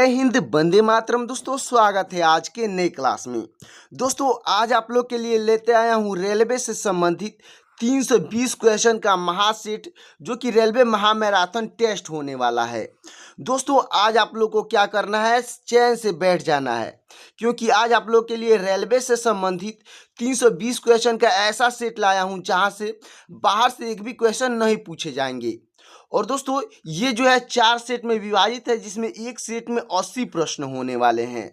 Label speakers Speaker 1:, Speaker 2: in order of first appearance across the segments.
Speaker 1: जय हिंद, वंदे मातरम। दोस्तों स्वागत है आज के नए क्लास में। दोस्तों आज आप लोग के लिए लेते आया हूँ रेलवे से संबंधित 320 क्वेश्चन का महासेट, जो कि रेलवे महामैराथन टेस्ट होने वाला है। दोस्तों आज आप लोग को क्या करना है, चैन से बैठ जाना है, क्योंकि आज आप लोग के लिए रेलवे से संबंधित 320 क्वेश्चन का ऐसा सेट लाया हूं जहां से बाहर से एक भी क्वेश्चन नहीं पूछे जाएंगे। और दोस्तों ये जो है 4 सेट में विभाजित है, जिसमें एक सेट में 80 प्रश्न होने वाले हैं।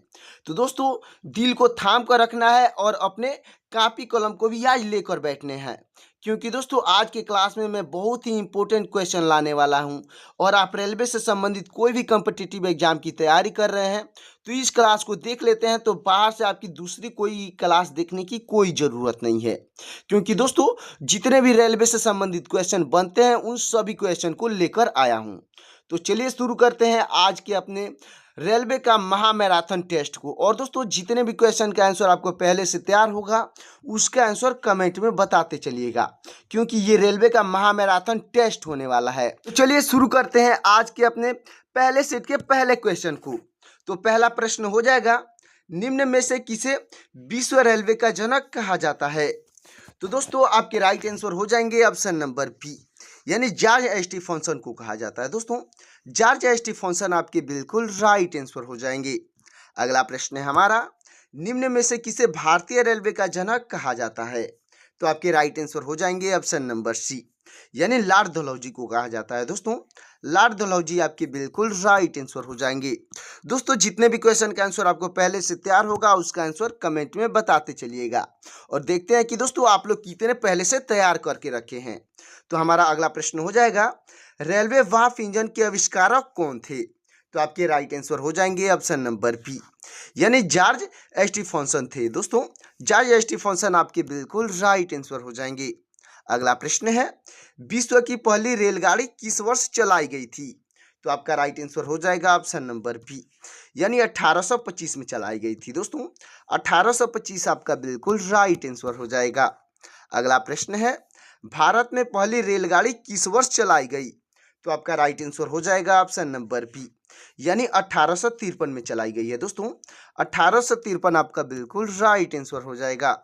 Speaker 1: तो दोस्तों दिल को थाम कर रखना है और अपने कॉपी कलम को भी आज लेकर बैठने हैं, क्योंकि दोस्तों आज के क्लास में मैं बहुत ही इंपॉर्टेंट क्वेश्चन लाने वाला हूं। और आप रेलवे से संबंधित कोई भी कॉम्पिटिटिव एग्जाम की तैयारी कर रहे हैं तो इस क्लास को देख लेते हैं, तो बाहर से आपकी दूसरी कोई क्लास देखने की कोई ज़रूरत नहीं है। क्योंकि दोस्तों जितने भी रेलवे से संबंधित क्वेश्चन बनते हैं उन सभी क्वेश्चन को लेकर आया हूं। तो चलिए शुरू करते हैं आज के अपने रेलवे का महामैराथन टेस्ट को। और दोस्तों जितने भी क्वेश्चन का आंसर आपको पहले से तैयार होगा उसका आंसर कमेंट में बताते चलिएगा, क्योंकि ये रेलवे का महामैराथन टेस्ट होने वाला है। तो चलिए शुरू करते हैं आज के अपने पहले सेट के पहले क्वेश्चन को। तो पहला प्रश्न हो जाएगा, निम्न में से किसे विश्व रेलवे का जनक कहा जाता है? तो दोस्तों आपके राइट आंसर हो जाएंगे ऑप्शन नंबर बी, यानी जॉर्ज स्टीफनसन को कहा जाता है। दोस्तों जॉर्ज स्टीफनसन आपके बिल्कुल राइट आंसर हो जाएंगे। अगला प्रश्न है हमारा, निम्न में से किसे भारतीय रेलवे का जनक कहा जाता है? तो आपके राइट आंसर हो जाएंगे ऑप्शन नंबर सी, यानी लॉर्ड डलहौजी को कहा जाता है। दोस्तों लॉर्ड डलहौजी आपके बिल्कुल राइट आंसर हो जाएंगे। दोस्तों जितने भी क्वेश्चन का आंसर आपको पहले से तैयार होगा उसका आंसर कमेंट में बताते चलिएगा, और देखते हैं कि दोस्तों आप लोग कितने पहले से तैयार करके रखे हैं। तो हमारा अगला प्रश्न हो जाएगा, रेलवे वाफ इंजन के आविष्कारक कौन थे? तो आपके राइट आंसर हो जाएंगे ऑप्शन नंबर बी, यानी जॉर्ज स्टीफनसन थे। दोस्तों जॉर्ज स्टीफनसन आपके बिल्कुल राइट आंसर हो जाएंगे। अगला प्रश्न है, विश्व की पहली रेलगाड़ी किस वर्ष चलाई गई थी? तो आपका राइट आंसर हो जाएगा ऑप्शन नंबर बी, यानी 1825 में चलाई गई थी। दोस्तों 1825 आपका बिल्कुल राइट आंसर हो जाएगा। अगला प्रश्न है, भारत में पहली रेलगाड़ी किस वर्ष चलाई गई? तो आपका राइट आंसर हो जाएगा ऑप्शन नंबर बी, यानी 1853 में चलाई गई है। दोस्तों 1853 आपका बिल्कुल राइट आंसर हो जाएगा।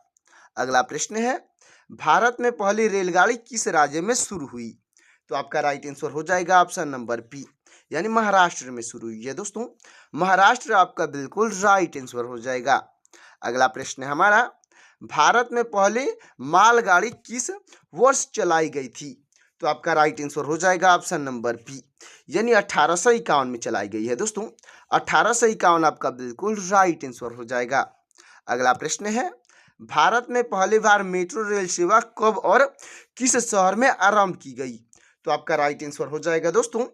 Speaker 1: अगला प्रश्न है, भारत में पहली रेलगाड़ी किस राज्य में शुरू हुई? तो आपका राइट आंसर हो जाएगा ऑप्शन नंबर बी, यानी महाराष्ट्र में शुरू हुई है। दोस्तों महाराष्ट्र आपका बिल्कुल राइट आंसर हो जाएगा। अगला प्रश्न है हमारा, भारत में पहले मालगाड़ी किस वर्ष चलाई गई थी? तो आपका राइट आंसर हो जाएगा ऑप्शन नंबर बी, यानी 1851 में चलाई गई है। दोस्तों 1851 आपका बिल्कुल राइट आंसर हो जाएगा। अगला प्रश्न है, भारत में पहली बार मेट्रो रेल सेवा कब और किस शहर में आरंभ की गई? तो आपका राइट आंसर हो जाएगा दोस्तों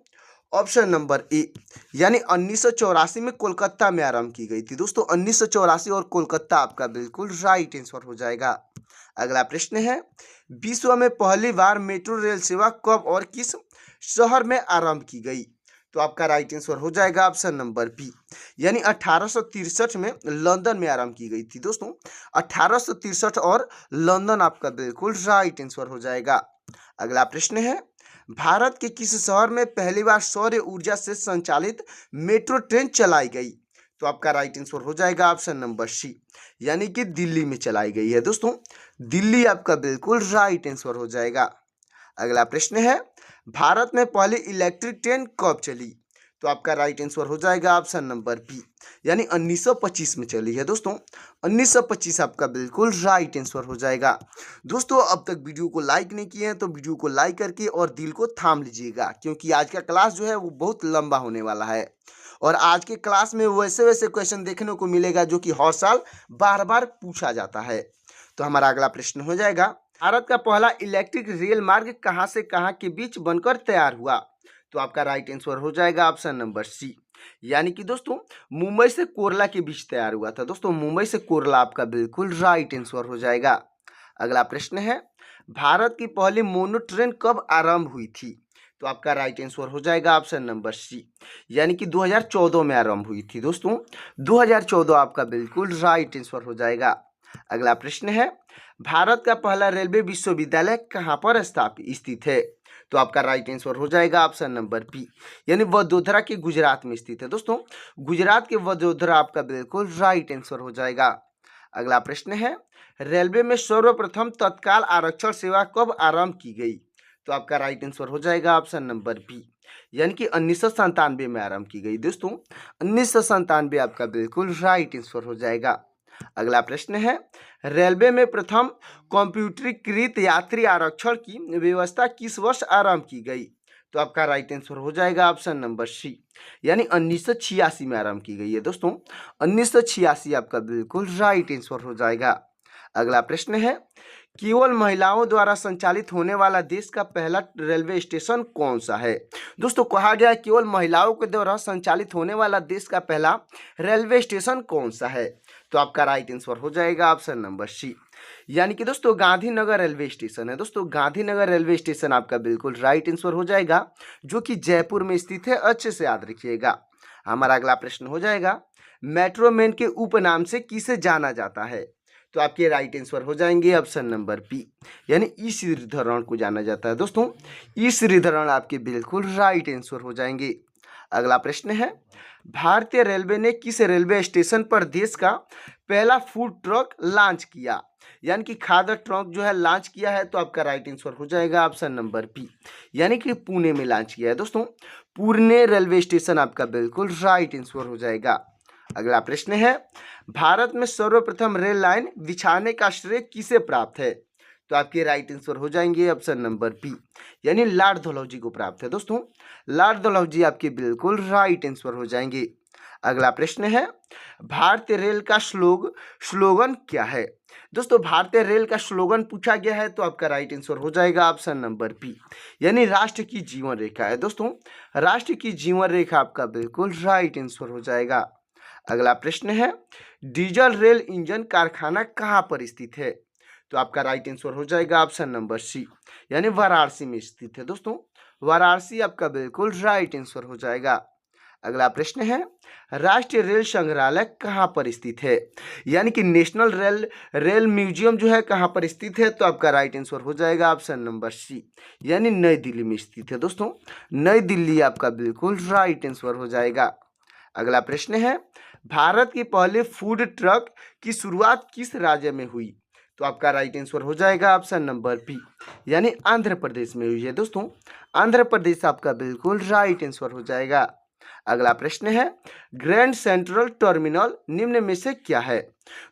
Speaker 1: ऑप्शन नंबर ए, यानी 1984 में कोलकाता में आरंभ की गई थी। दोस्तों 1984 और कोलकाता आपका बिल्कुल राइट आंसर हो जाएगा। अगला प्रश्न है, विश्व में पहली बार मेट्रो रेल सेवा कब और किस शहर में आरंभ की गई? तो आपका राइट आंसर हो जाएगा ऑप्शन नंबर बी, यानी 1863 में लंदन में आरंभ की गई थी। दोस्तों 1863 और लंदन आपका बिल्कुल राइट आंसर हो जाएगा। अगला प्रश्न है, भारत के किस शहर में पहली बार सौर ऊर्जा से संचालित मेट्रो ट्रेन चलाई गई? तो आपका राइट आंसर हो जाएगा ऑप्शन नंबर सी, यानी कि दिल्ली में चलाई गई है। दोस्तों दिल्ली आपका बिल्कुल राइट आंसर हो जाएगा। अगला प्रश्न है, भारत में पहली इलेक्ट्रिक ट्रेन कब चली? तो आपका राइट आंसर हो जाएगा ऑप्शन नंबर बी, यानी 1925 में चली है। दोस्तों 1925 आपका बिल्कुल राइट आंसर हो जाएगा। दोस्तों अब तक वीडियो को लाइक नहीं किए हैं तो वीडियो को लाइक करके और दिल को थाम लीजिएगा, क्योंकि आज का क्लास जो है वो बहुत लंबा होने वाला है। और आज के क्लास में वैसे वैसे क्वेश्चन देखने को मिलेगा जो कि हर साल बार बार पूछा जाता है। तो हमारा अगला प्रश्न हो जाएगा, भारत का पहला इलेक्ट्रिक रेल मार्ग कहां से कहां के बीच बनकर तैयार हुआ? तो आपका राइट आंसर हो जाएगा ऑप्शन नंबर सी, यानी कि दोस्तों मुंबई से कोरला के बीच तैयार हुआ था। दोस्तों मुंबई से कोरला आपका बिल्कुल राइट आंसर हो जाएगा। अगला प्रश्न है, भारत की पहली मोनो ट्रेन कब आरंभ हुई थी? तो आपका राइट आंसर हो जाएगा ऑप्शन नंबर सी, यानी कि 2014 में आरंभ हुई थी। दोस्तों 2014 आपका बिल्कुल राइट आंसर हो जाएगा। अगला प्रश्न है, भारत का पहला रेलवे विश्वविद्यालय कहाँ पर स्थित है? तो आपका राइट आंसर हो जाएगा ऑप्शन नंबर बी, यानी वडोदरा की गुजरात में स्थित है। दोस्तों गुजरात के वडोदरा आपका बिल्कुल राइट आंसर हो जाएगा। अगला प्रश्न है, रेलवे में सर्वप्रथम तत्काल आरक्षण सेवा कब आरंभ की गई? तो आपका राइट आंसर हो जाएगा ऑप्शन नंबर बी, यानी कि 1997 में आरंभ की गई। दोस्तों 1997 आपका बिल्कुल राइट आंसर हो जाएगा। अगला प्रश्न है, रेलवे में प्रथम कंप्यूटरीकृत यात्री आरक्षण की व्यवस्था किस वर्ष आरंभ की गई? तो आपका राइट आंसर हो जाएगा ऑप्शन नंबर सी, यानी 1986 में आरंभ की गई है। दोस्तों 1986 आपका बिल्कुल राइट आंसर हो जाएगा। अगला प्रश्न है, केवल महिलाओं द्वारा संचालित होने वाला देश का पहला रेलवे स्टेशन कौन सा है? दोस्तों कहा गया है केवल महिलाओं के द्वारा संचालित होने वाला देश का पहला रेलवे स्टेशन कौन सा है? तो आपका राइट आंसर हो जाएगा ऑप्शन नंबर सी, यानी कि दोस्तों गांधीनगर रेलवे स्टेशन है। दोस्तों गांधीनगर रेलवे स्टेशन आपका बिल्कुल राइट आंसर हो जाएगा, जो कि जयपुर में स्थित है। अच्छे से याद रखिएगा। हमारा अगला प्रश्न हो जाएगा, मेट्रो मैन के उपनाम से किसे जाना जाता है? तो आपके राइट आंसर हो जाएंगे ऑप्शन नंबर बी, यानी ई श्रीधरन को जाना जाता है। दोस्तों ई श्रीधरन आपके बिल्कुल राइट आंसर हो जाएंगे। अगला प्रश्न है, भारतीय रेलवे ने किस रेलवे स्टेशन पर देश का पहला फूड ट्रक लॉन्च किया? यानी कि खाद्य ट्रक जो है लॉन्च किया है। तो आपका राइट आंसर हो जाएगा ऑप्शन नंबर बी, यानी कि पुणे में लॉन्च किया है। दोस्तों पुणे रेलवे स्टेशन आपका बिल्कुल राइट आंसर हो जाएगा। अगला प्रश्न है, भारत में सर्वप्रथम रेल लाइन बिछाने का श्रेय किसे प्राप्त है? तो आपके राइट आंसर हो जाएंगे ऑप्शन नंबर बी, यानी लॉर्ड डलहौजी को प्राप्त है। दोस्तों लॉर्ड डलहौजी आपके बिल्कुल राइट आंसर हो जाएंगे। अगला प्रश्न है, भारतीय रेल का स्लोगन क्या है? दोस्तों भारतीय रेल का स्लोगन पूछा गया है। तो आपका राइट आंसर हो जाएगा ऑप्शन नंबर बी, यानी राष्ट्र की जीवन रेखा है। दोस्तों राष्ट्र की जीवन रेखा आपका बिल्कुल राइट आंसर हो जाएगा। अगला प्रश्न है, डीजल रेल इंजन कारखाना कहाँ पर स्थित है? तो आपका राइट आंसर हो जाएगा ऑप्शन नंबर सी, यानी वाराणसी में स्थित है। दोस्तों वाराणसी आपका बिल्कुल राइट आंसर हो जाएगा। अगला प्रश्न है, राष्ट्रीय रेल संग्रहालय कहाँ पर स्थित है? यानी कि नेशनल रेल म्यूजियम जो है कहाँ पर स्थित है? तो आपका राइट आंसर हो जाएगा ऑप्शन नंबर सी, यानी नई दिल्ली में स्थित है। दोस्तों नई दिल्ली आपका बिल्कुल राइट आंसर हो जाएगा। अगला प्रश्न है, भारत की पहले फूड ट्रक की शुरुआत किस राज्य में हुई? तो आपका राइट आंसर हो जाएगा ऑप्शन नंबर बी, यानी आंध्र प्रदेश में हुई है। दोस्तों आंध्र प्रदेश आपका बिल्कुल राइट आंसर हो जाएगा। अगला प्रश्न है, ग्रैंड सेंट्रल टर्मिनल निम्न में से क्या है?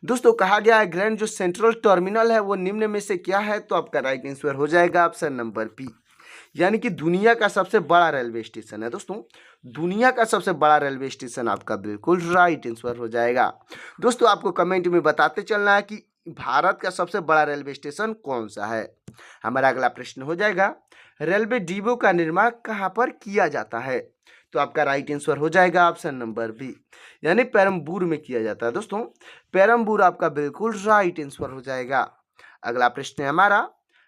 Speaker 1: दोस्तों कहा गया है ग्रैंड जो सेंट्रल टर्मिनल है वो निम्न में से क्या है? तो आपका राइट आंसर हो जाएगा ऑप्शन नंबर बी, यानी कि दुनिया का सबसे बड़ा रेलवे स्टेशन है। दोस्तों दुनिया का सबसे बड़ा रेलवे स्टेशन आपका बिल्कुल राइट आंसर हो जाएगा। दोस्तों आपको कमेंट में बताते चलना है कि भारत का सबसे बड़ा रेलवे स्टेशन कौन सा है। हमारा अगला प्रश्न हो जाएगा, रेलवे डिब्बों का निर्माण कहाँ पर किया जाता है? तो आपका राइट आंसर हो जाएगा ऑप्शन नंबर बी, यानी पेरम्बूर में किया जाता है। दोस्तों पेरम्बूर आपका बिल्कुल राइट आंसर हो जाएगा। अगला प्रश्न है हमारा,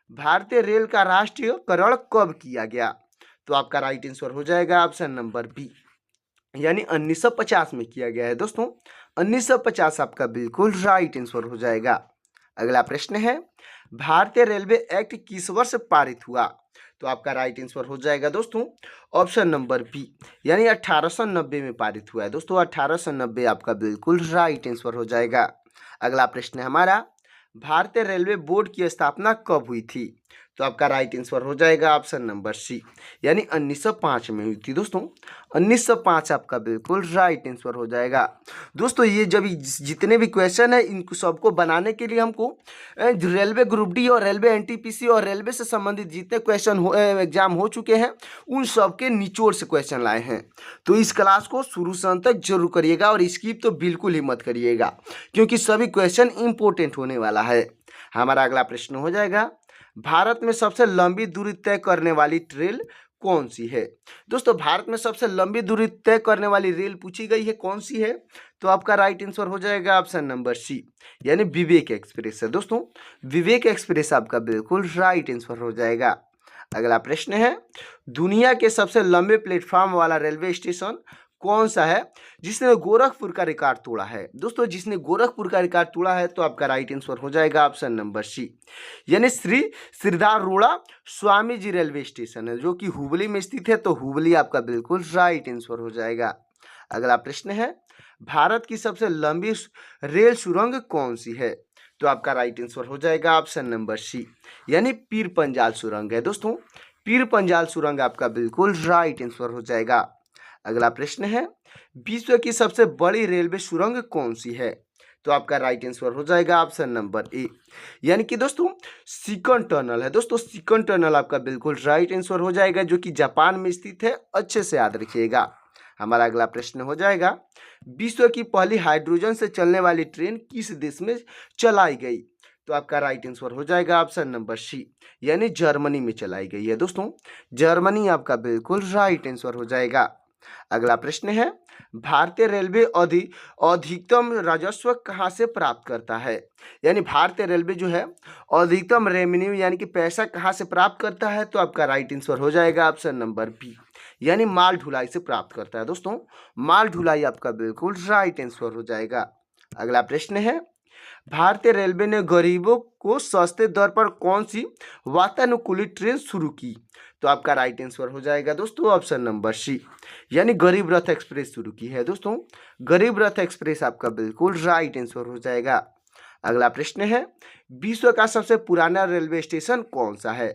Speaker 1: भारतीय रेल का राष्ट्रीयकरण कब किया गया? तो आपका राइट आंसर हो जाएगा ऑप्शन नंबर बी, यानी 1950 में किया गया है। दोस्तों 1950 आपका बिल्कुल राइट आंसर हो जाएगा। अगला प्रश्न है, भारतीय रेलवे एक्ट किस वर्ष पारित हुआ? तो आपका राइट आंसर हो जाएगा दोस्तों ऑप्शन नंबर बी, यानी 1890 में पारित हुआ है। दोस्तों 1890 आपका बिल्कुल राइट आंसर हो जाएगा। अगला प्रश्न है हमारा, भारतीय रेलवे बोर्ड की स्थापना कब हुई थी? तो आपका राइट आंसर हो जाएगा ऑप्शन नंबर सी, यानी 1905 में हुई थी। दोस्तों 1905 आपका बिल्कुल राइट आंसर हो जाएगा। दोस्तों ये जब जितने भी क्वेश्चन है इनको सबको बनाने के लिए हमको रेलवे ग्रुप डी और रेलवे एनटीपीसी और रेलवे से संबंधित जितने क्वेश्चन एग्जाम हो चुके हैं उन सबके निचोड़ से क्वेश्चन लाए हैं। तो इस क्लास को शुरू से अंत तक जरूर करिएगा और स्किप तो बिल्कुल ही मत करिएगा, क्योंकि सभी क्वेश्चन इंपॉर्टेंट होने वाला है। हमारा अगला प्रश्न हो जाएगा, भारत में सबसे लंबी दूरी तय करने वाली ट्रेन कौन सी है? दोस्तों भारत में सबसे लंबी दूरी तय करने वाली रेल पूछी गई है, कौन सी है? तो आपका राइट आंसर हो जाएगा ऑप्शन नंबर सी, यानी विवेक एक्सप्रेस है। दोस्तों विवेक एक्सप्रेस आपका बिल्कुल राइट आंसर हो जाएगा। अगला प्रश्न है, दुनिया के सबसे लंबे प्लेटफॉर्म वाला रेलवे स्टेशन कौन सा है जिसने गोरखपुर का रिकॉर्ड तोड़ा है? दोस्तों जिसने गोरखपुर का रिकॉर्ड तोड़ा है तो आपका राइट आंसर हो जाएगा ऑप्शन नंबर सी, यानी श्री सिद्धारूढ़ा स्वामी जी रेलवे स्टेशन है जो कि हुबली में स्थित है, तो हुबली आपका बिल्कुल राइट आंसर हो जाएगा। अगला प्रश्न है, भारत की सबसे लंबी रेल सुरंग कौन सी है? तो आपका राइट आंसर हो जाएगा ऑप्शन नंबर सी, यानी पीर पंजाल सुरंग है। दोस्तों पीर पंजाल सुरंग आपका बिल्कुल राइट आंसर हो जाएगा। अगला प्रश्न है, विश्व की सबसे बड़ी रेलवे सुरंग कौन सी है? तो आपका राइट आंसर हो जाएगा ऑप्शन नंबर ए, यानी कि दोस्तों सिकन टनल है। दोस्तों सिकन टनल आपका बिल्कुल राइट आंसर हो जाएगा जो कि जापान में स्थित है, अच्छे से याद रखिएगा। हमारा अगला प्रश्न हो जाएगा, विश्व की पहली हाइड्रोजन से चलने वाली ट्रेन किस देश में चलाई गई? तो आपका राइट आंसर हो जाएगा ऑप्शन नंबर सी, यानी जर्मनी में चलाई गई है। दोस्तों जर्मनी आपका बिल्कुल राइट आंसर हो जाएगा। अगला प्रश्न है, भारतीय रेलवे अधिकतम राजस्व कहाँ से प्राप्त करता है? यानी भारतीय रेलवे जो है अधिकतम रेवेन्यू यानी कि पैसा कहाँ से प्राप्त करता है? तो आपका राइट आंसर हो जाएगा ऑप्शन नंबर बी, यानी माल ढुलाई से प्राप्त करता है। दोस्तों माल ढुलाई आपका बिल्कुल राइट आंसर हो जाएगा। अगला प्रश्न है, भारतीय रेलवे ने गरीबों को सस्ते दर पर कौन सी वातानुकूलित ट्रेन शुरू की? तो आपका राइट आंसर हो जाएगा दोस्तों ऑप्शन नंबर सी, यानी गरीब रथ एक्सप्रेस शुरू की है। दोस्तों गरीब रथ एक्सप्रेस आपका बिल्कुल राइट आंसर हो जाएगा। अगला प्रश्न है, विश्व का सबसे पुराना रेलवे स्टेशन कौन सा है?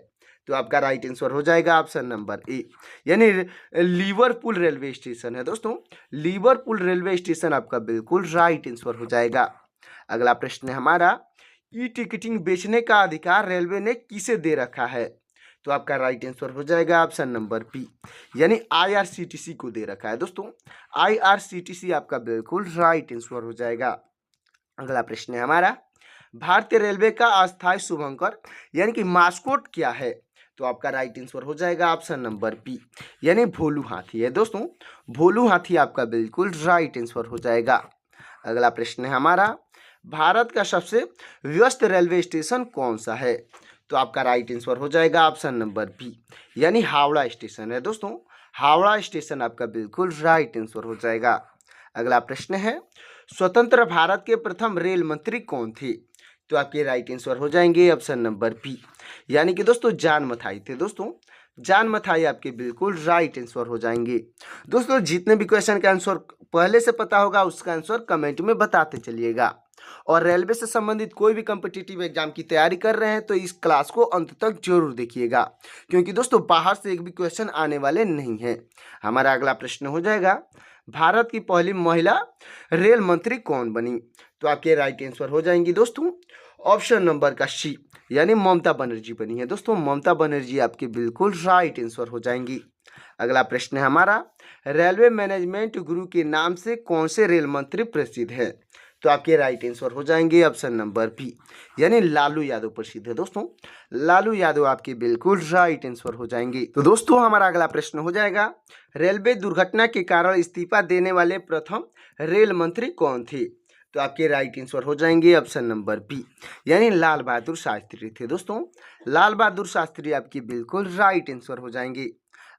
Speaker 1: तो आपका राइट आंसर हो जाएगा ऑप्शन नंबर ए, यानी लिवरपूल रेलवे स्टेशन है। दोस्तों लिवरपूल रेलवे स्टेशन आपका बिल्कुल राइट आंसर हो जाएगा। अगला प्रश्न है हमारा, ई टिकटिंग बेचने का अधिकार रेलवे ने किसे दे रखा है? तो आपका राइट आंसर हो जाएगा ऑप्शन नंबर बी, यानी आईआरसीटीसी को दे रखा है। दोस्तों आईआरसीटीसी आपका बिल्कुल राइट आंसर हो जाएगा। अगला प्रश्न है हमारा, भारतीय रेलवे का अस्थायी शुभंकर यानी कि मास्कोट क्या है? तो आपका राइट आंसर हो जाएगा ऑप्शन नंबर बी, यानी भोलू हाथी है। दोस्तों भोलू हाथी आपका बिल्कुल राइट आंसर हो जाएगा। अगला प्रश्न है हमारा, भारत का सबसे व्यस्त रेलवे स्टेशन कौन सा है? तो आपका राइट आंसर हो जाएगा ऑप्शन नंबर बी, यानी हावड़ा स्टेशन है। दोस्तों हावड़ा स्टेशन आपका बिल्कुल राइट आंसर हो जाएगा। अगला प्रश्न है, स्वतंत्र भारत के प्रथम रेल मंत्री कौन थे? तो आपके राइट आंसर हो जाएंगे ऑप्शन नंबर बी, यानी कि दोस्तों जान मथाई थे। दोस्तों जान मथाई आपके बिल्कुल राइट आंसर हो जाएंगे। दोस्तों जितने भी क्वेश्चन का आंसर पहले से पता होगा उसका आंसर कमेंट में बताते चलिएगा, और रेलवे से संबंधित कोई भी कॉम्पिटिटिव एग्जाम की तैयारी कर रहे हैं तो इस क्लास को अंत तक जरूर देखिएगा, क्योंकि दोस्तों बाहर से एक भी क्वेश्चन आने वाले नहीं हैं। हमारा अगला प्रश्न हो जाएगा, भारत की पहली महिला रेल मंत्री कौन बनी? तो आपके राइट आंसर हो जाएंगी दोस्तों ऑप्शन नंबर का सी, यानी ममता बनर्जी बनी है। दोस्तों ममता बनर्जी आपके बिल्कुल राइट आंसर हो जाएंगी। अगला प्रश्न है हमारा, रेलवे मैनेजमेंट गुरु के नाम से कौन से रेल मंत्री प्रसिद्ध है? तो आपके राइट आंसर हो जाएंगे ऑप्शन नंबर बी, यानी लालू यादव प्रसिद्ध है। दोस्तों लालू यादव आपके बिल्कुल राइट आंसर हो जाएंगे। तो दोस्तों हमारा अगला प्रश्न हो जाएगा, रेलवे दुर्घटना के कारण इस्तीफा देने वाले प्रथम रेल मंत्री कौन थे? तो आपके राइट आंसर हो जाएंगे ऑप्शन नंबर बी, यानी लाल बहादुर शास्त्री थे। दोस्तों लाल बहादुर शास्त्री आपकी बिल्कुल राइट आंसर हो जाएंगे।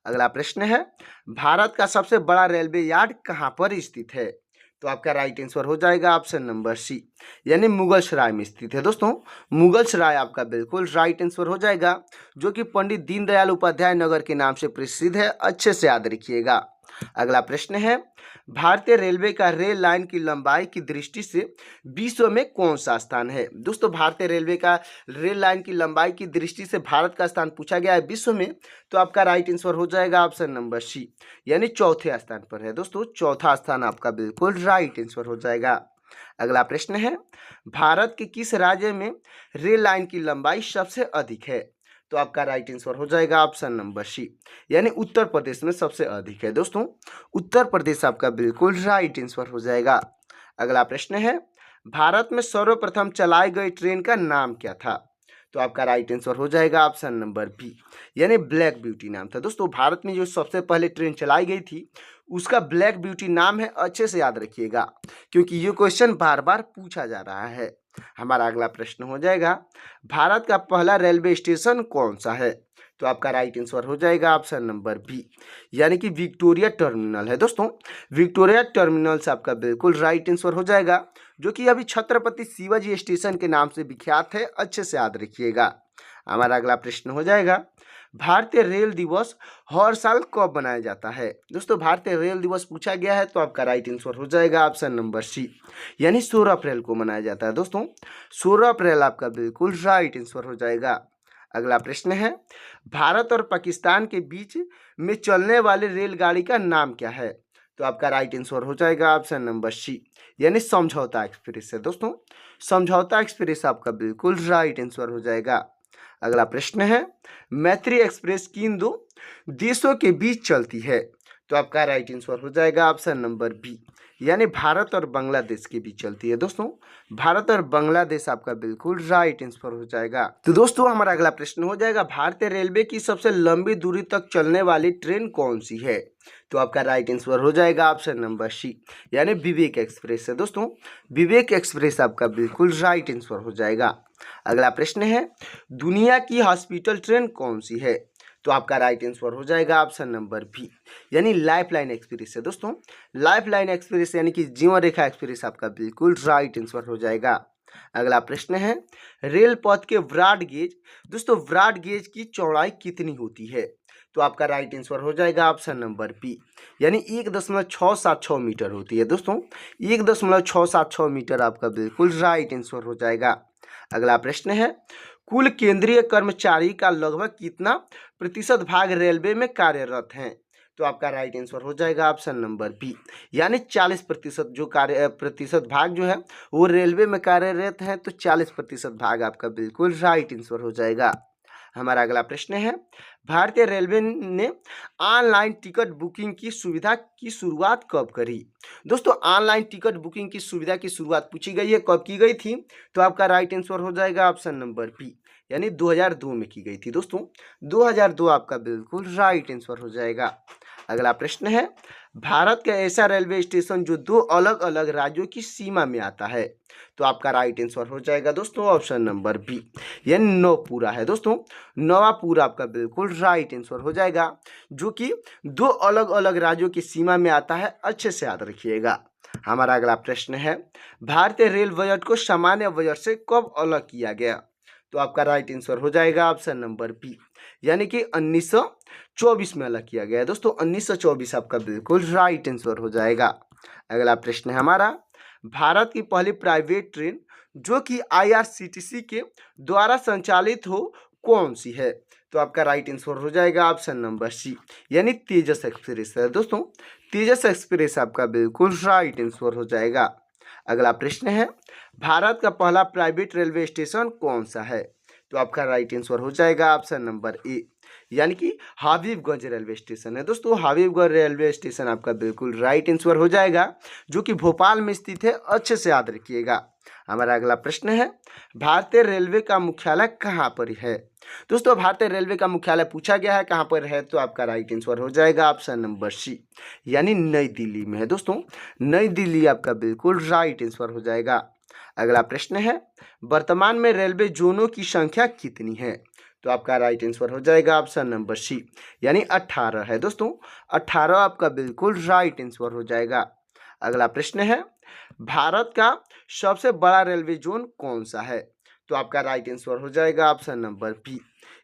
Speaker 1: अगला प्रश्न है, भारत का सबसे बड़ा रेलवे यार्ड कहाँ पर स्थित है? तो आपका राइट आंसर हो जाएगा ऑप्शन नंबर सी, यानी मुगल सराय में स्थित है। दोस्तों मुगल सराय आपका बिल्कुल राइट आंसर हो जाएगा, जो कि पंडित दीनदयाल उपाध्याय नगर के नाम से प्रसिद्ध है, अच्छे से याद रखिएगा। अगला प्रश्न है, भारतीय रेलवे का रेल लाइन की लंबाई की दृष्टि से विश्व में कौन सा स्थान है? दोस्तों भारतीय रेलवे का रेल लाइन की लंबाई की दृष्टि से भारत का स्थान पूछा गया है विश्व में, तो आपका राइट आंसर हो जाएगा ऑप्शन नंबर सी, यानी चौथे स्थान पर है। दोस्तों चौथा स्थान आपका बिल्कुल राइट आंसर हो जाएगा। अगला प्रश्न है, भारत के किस राज्य में रेल लाइन की लंबाई सबसे अधिक है? तो आपका राइट आंसर हो जाएगा ऑप्शन नंबर सी, यानी उत्तर प्रदेश में सबसे अधिक है। दोस्तों उत्तर प्रदेश आपका बिल्कुल राइट आंसर हो जाएगा। अगला प्रश्न है, भारत में सर्वप्रथम चलाई गई ट्रेन का नाम क्या था? तो आपका राइट आंसर हो जाएगा ऑप्शन नंबर बी, यानी ब्लैक ब्यूटी नाम था। दोस्तों भारत में जो सबसे पहले ट्रेन चलाई गई थी उसका ब्लैक ब्यूटी नाम है, अच्छे से याद रखिएगा क्योंकि ये क्वेश्चन बार बार पूछा जा रहा है। हमारा अगला प्रश्न हो जाएगा, भारत का पहला रेलवे स्टेशन कौन सा है? तो आपका राइट आंसर हो जाएगा ऑप्शन नंबर बी, यानी कि विक्टोरिया टर्मिनल है दोस्तों। विक्टोरिया टर्मिनल से आपका बिल्कुल राइट आंसर हो जाएगा, जो कि अभी छत्रपति शिवाजी स्टेशन के नाम से विख्यात है, अच्छे से याद रखिएगा। हमारा अगला प्रश्न हो जाएगा, भारतीय रेल दिवस हर साल कब मनाया जाता है? दोस्तों भारतीय रेल दिवस पूछा गया है, तो आपका राइट आंसर हो जाएगा ऑप्शन नंबर सी, यानी 16 अप्रैल को मनाया जाता है दोस्तों। 16 अप्रैल आपका बिल्कुल राइट आंसर हो जाएगा। अगला प्रश्न है, भारत और पाकिस्तान के बीच में चलने वाली रेलगाड़ी का नाम क्या है? तो आपका राइट आंसर हो जाएगा ऑप्शन नंबर सी, यानी समझौता एक्सप्रेस है दोस्तों। समझौता एक्सप्रेस आपका बिल्कुल राइट आंसर हो जाएगा। अगला प्रश्न है, मैत्री एक्सप्रेस किन दो देशों के बीच चलती है? तो आपका राइट आंसर हो जाएगा ऑप्शन नंबर बी, यानी भारत और बांग्लादेश के बीच चलती है दोस्तों। भारत और बांग्लादेश आपका बिल्कुल राइट आंसर हो जाएगा। तो दोस्तों हमारा अगला प्रश्न हो जाएगा, भारतीय रेलवे की सबसे लंबी दूरी तक चलने वाली ट्रेन कौन सी है? तो आपका राइट आंसर हो जाएगा ऑप्शन नंबर सी, यानी विवेक एक्सप्रेस है दोस्तों। विवेक एक्सप्रेस आपका बिल्कुल राइट आंसर हो जाएगा। अगला प्रश्न है, दुनिया की हॉस्पिटल ट्रेन कौन सी है? तो आपका राइट आंसर हो जाएगा ऑप्शन नंबर बी, यानी लाइफलाइन एक्सप्रेस है दोस्तों। लाइफलाइन एक्सप्रेस यानी कि जीवन रेखा एक्सप्रेस आपका बिल्कुल राइट आंसर हो जाएगा। अगला प्रश्न है, रेल पथ के ब्रॉड गेज, दोस्तों ब्रॉड गेज की चौड़ाई कितनी होती है? तो आपका राइट आंसर हो जाएगा ऑप्शन नंबर बी, यानी 1.676 मीटर होती है दोस्तों। 1.676 मीटर आपका बिल्कुल राइट आंसर हो जाएगा। अगला प्रश्न है, कुल केंद्रीय कर्मचारी का लगभग कितना प्रतिशत भाग रेलवे में कार्यरत हैं? तो आपका राइट आंसर हो जाएगा ऑप्शन नंबर बी, यानी 40% जो प्रतिशत भाग जो है वो रेलवे में कार्यरत हैं, तो 40% भाग आपका बिल्कुल राइट आंसर हो जाएगा। हमारा अगला प्रश्न है, भारतीय रेलवे ने ऑनलाइन टिकट बुकिंग की सुविधा की शुरुआत कब करी? दोस्तों ऑनलाइन टिकट बुकिंग की सुविधा की शुरुआत पूछी गई है, कब की गई थी? तो आपका राइट आंसर हो जाएगा ऑप्शन नंबर बी, यानी 2002 में की गई थी दोस्तों। 2002 आपका बिल्कुल राइट आंसर हो जाएगा। अगला प्रश्न है, भारत का ऐसा रेलवे स्टेशन जो 2 अलग अलग राज्यों की सीमा में आता है? तो आपका राइट आंसर हो जाएगा दोस्तों ऑप्शन नंबर बी, यानी नौपुरा है दोस्तों। नवापुरा आपका बिल्कुल राइट आंसर हो जाएगा, जो कि 2 अलग अलग राज्यों की सीमा में आता है, अच्छे से याद रखिएगा। हमारा अगला प्रश्न है, भारतीय रेल बजट को सामान्य बजट से कब अलग किया गया? तो आपका राइट आंसर हो जाएगा ऑप्शन नंबर बी, यानी कि 1924 में अलग किया गया है दोस्तों। 1924 आपका बिल्कुल राइट आंसर हो जाएगा। अगला प्रश्न है हमारा, भारत की पहली प्राइवेट ट्रेन जो कि IRCTC के द्वारा संचालित हो कौन सी है? तो आपका राइट आंसर हो जाएगा ऑप्शन नंबर सी, यानी तेजस एक्सप्रेस है दोस्तों। तेजस एक्सप्रेस आपका बिल्कुल राइट आंसर हो जाएगा। अगला प्रश्न है, भारत का पहला प्राइवेट रेलवे स्टेशन कौन सा है? तो आपका राइट आंसर हो जाएगा ऑप्शन नंबर ए, यानी कि हबीबगंज रेलवे स्टेशन है दोस्तों। हबीबगंज रेलवे स्टेशन आपका बिल्कुल राइट आंसर हो जाएगा, जो कि भोपाल में स्थित है, अच्छे से याद रखिएगा। हमारा अगला प्रश्न है, भारतीय रेलवे का मुख्यालय कहाँ पर है? दोस्तों भारतीय रेलवे का मुख्यालय पूछा गया है, कहाँ पर है? तो आपका राइट आंसर हो जाएगा ऑप्शन नंबर सी, यानी नई दिल्ली में है दोस्तों। नई दिल्ली आपका बिल्कुल राइट आंसर हो जाएगा। अगला प्रश्न है, वर्तमान में रेलवे जोनों की संख्या कितनी है? तो आपका राइट आंसर हो जाएगा ऑप्शन नंबर सी, यानी 18 है दोस्तों। 18 आपका बिल्कुल राइट आंसर हो जाएगा। अगला प्रश्न है, भारत का सबसे बड़ा रेलवे जोन कौन सा है? तो आपका राइट आंसर हो जाएगा ऑप्शन नंबर बी,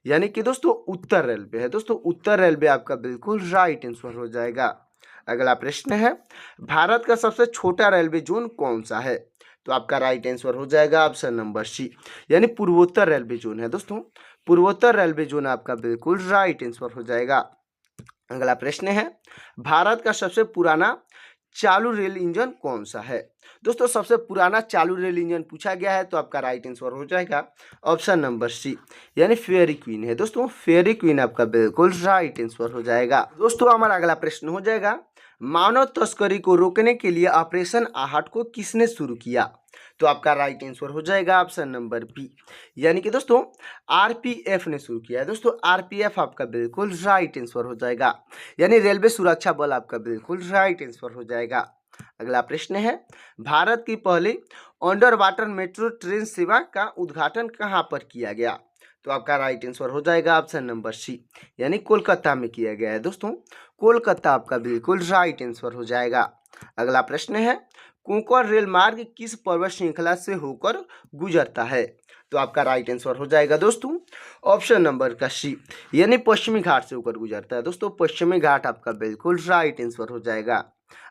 Speaker 1: यानी कि दोस्तों उत्तर रेलवे है दोस्तों। उत्तर रेलवे आपका बिल्कुल राइट आंसर हो जाएगा। अगला प्रश्न है, भारत का सबसे छोटा रेलवे जोन कौन सा है? तो आपका राइट आंसर हो जाएगा ऑप्शन नंबर सी, यानी पूर्वोत्तर रेलवे जोन है दोस्तों। पूर्वोत्तर रेलवे जोन आपका बिल्कुल राइट आंसर हो जाएगा। अगला प्रश्न है, भारत का सबसे पुराना चालू रेल इंजन कौन सा है? दोस्तों सबसे पुराना चालू रेल इंजन पूछा गया है, तो आपका राइट आंसर हो जाएगा ऑप्शन नंबर सी, यानी फेयरी क्वीन है दोस्तों। फेयरी क्वीन आपका बिल्कुल राइट आंसर हो जाएगा। दोस्तों हमारा अगला प्रश्न हो जाएगा, मानव तस्करी को रोकने के लिए ऑपरेशन आहट को किसने शुरू किया? तो आपका राइट आंसर हो जाएगा ऑप्शन नंबर बी, यानी कि दोस्तों RPF ने शुरू किया है दोस्तों। RPF आपका बिल्कुल राइट आंसर हो जाएगा, यानी रेलवे सुरक्षा बल आपका बिल्कुल राइट आंसर हो जाएगा। अगला प्रश्न है, भारत की पहली अंडर वाटर मेट्रो ट्रेन सेवा का उद्घाटन कहाँ पर किया गया? तो आपका राइट आंसर हो जाएगा ऑप्शन नंबर सी, यानी कोलकाता में किया गया है दोस्तों। कोलकाता आपका बिल्कुल राइट आंसर हो जाएगा। अगला प्रश्न है, कोंकण रेल मार्ग किस पर्वत श्रृंखला से होकर गुजरता है? तो आपका राइट आंसर हो जाएगा दोस्तों ऑप्शन नंबर का सी, यानी पश्चिमी घाट से होकर गुजरता है दोस्तों। पश्चिमी घाट आपका बिल्कुल राइट आंसर हो जाएगा।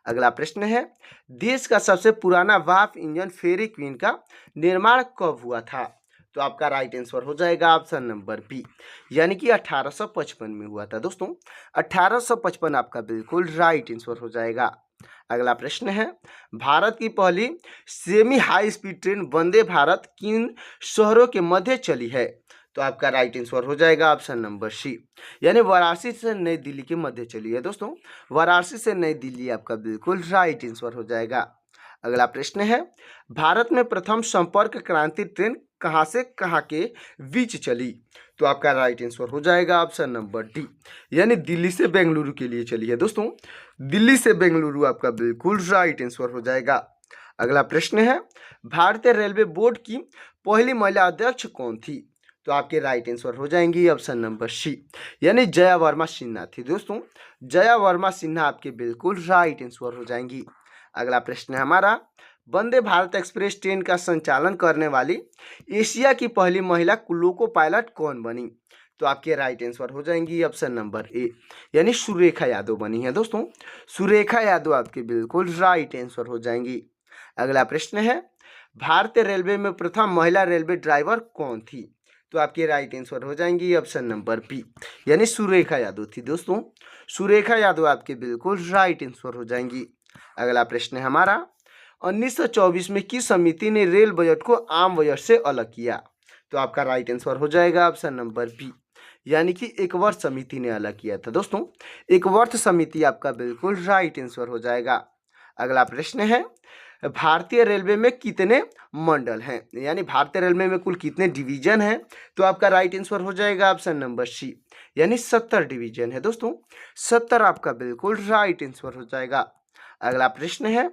Speaker 1: अगला प्रश्न है, देश का सबसे पुराना वाफ इंजन फेरी क्वीन का निर्माण कब हुआ था? तो आपका राइट आंसर हो जाएगा ऑप्शन नंबर बी, यानी कि 1855 में हुआ था दोस्तों। 1855 आपका बिल्कुल राइट आंसर हो जाएगा। अगला प्रश्न है, भारत की पहली semi high speed train Vande Bharat किन शहरों के मध्य चली है? तो आपका राइट आंसर हो जाएगा ऑप्शन नंबर सी, यानी वाराणसी से नई दिल्ली के मध्य चली है दोस्तों। वाराणसी से नई दिल्ली आपका बिल्कुल राइट आंसर हो जाएगा। अगला प्रश्न है, भारत में प्रथम संपर्क क्रांति ट्रेन कहां से कहां के बीच चली? तो आपका राइट आंसर हो जाएगा ऑप्शन नंबर डी, यानी दिल्ली से बेंगलुरु के लिए चली है दोस्तों। दिल्ली से बेंगलुरु आपका बिल्कुल राइट आंसर हो जाएगा। अगला प्रश्न है, भारतीय रेलवे बोर्ड की पहली महिला अध्यक्ष कौन थी? तो आपके राइट आंसर हो जाएंगी ऑप्शन नंबर सी, यानी जया वर्मा सिन्हा थी दोस्तों। जया वर्मा सिन्हा आपके बिल्कुल राइट आंसर हो जाएंगी। अगला प्रश्न है हमारा, वंदे भारत एक्सप्रेस ट्रेन का संचालन करने वाली एशिया की पहली महिला लोको पायलट कौन बनी? तो आपके राइट आंसर हो जाएंगी ऑप्शन नंबर ए, यानी सुरेखा यादव बनी है दोस्तों। सुरेखा यादव आपके बिल्कुल राइट आंसर हो जाएंगी। अगला प्रश्न है, भारतीय रेलवे में प्रथम महिला रेलवे ड्राइवर कौन थी? तो आपके राइट आंसर हो जाएंगी ऑप्शन नंबर बी, यानी सुरेखा यादव थी दोस्तों। सुरेखा यादव आपके बिल्कुल राइट आंसर हो जाएंगी। अगला प्रश्न है हमारा, 1924 में किस समिति ने रेल बजट को आम बजट से अलग किया? तो आपका राइट आंसर हो जाएगा ऑप्शन नंबर बी, यानी कि एकवर्ष समिति ने अलग किया था दोस्तों। एकवर्ष समिति आपका बिल्कुल राइट आंसर हो जाएगा। अगला प्रश्न है, भारतीय रेलवे में कितने मंडल हैं, यानी भारतीय रेलवे में कुल कितने डिवीजन हैं? तो आपका राइट आंसर हो जाएगा ऑप्शन नंबर सी, यानी 70 डिवीजन है दोस्तों। 70 आपका बिल्कुल राइट आंसर हो जाएगा। अगला प्रश्न है,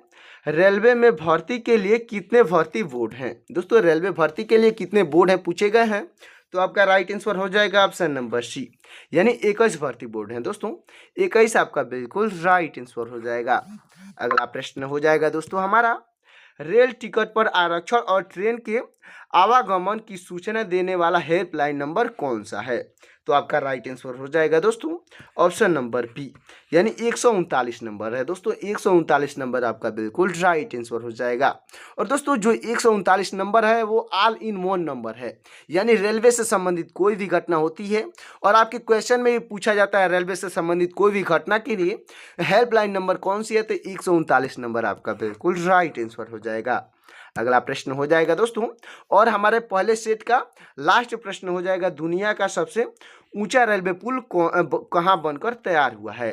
Speaker 1: रेलवे में भर्ती के लिए कितने भर्ती बोर्ड हैं? दोस्तों रेलवे भर्ती के लिए कितने बोर्ड हैं पूछे गए हैं। तो आपका राइट आंसर हो जाएगा ऑप्शन नंबर सी, यानी 21 भर्ती बोर्ड हैं दोस्तों। 21 आपका बिल्कुल राइट आंसर हो जाएगा। अगला प्रश्न हो जाएगा दोस्तों हमारा, रेल टिकट पर आरक्षण और ट्रेन के आवागमन की सूचना देने वाला हेल्पलाइन नंबर कौन सा है? तो आपका राइट आंसर हो जाएगा दोस्तों ऑप्शन नंबर बी, यानी 139 नंबर है दोस्तों। 139 नंबर आपका बिल्कुल राइट आंसर हो जाएगा। और दोस्तों जो 139 नंबर है वो ऑल इन वन नंबर है, यानी रेलवे से संबंधित कोई भी घटना होती है और आपके क्वेश्चन में भी पूछा जाता है रेलवे से संबंधित कोई भी घटना के लिए हेल्पलाइन नंबर कौन सी है, तो 139 नंबर आपका बिल्कुल राइट आंसर हो जाएगा। अगला प्रश्न हो जाएगा दोस्तों, और हमारे पहले सेट का लास्ट प्रश्न हो जाएगा, दुनिया का सबसे ऊंचा रेलवे पुल कहाँ बनकर तैयार हुआ है?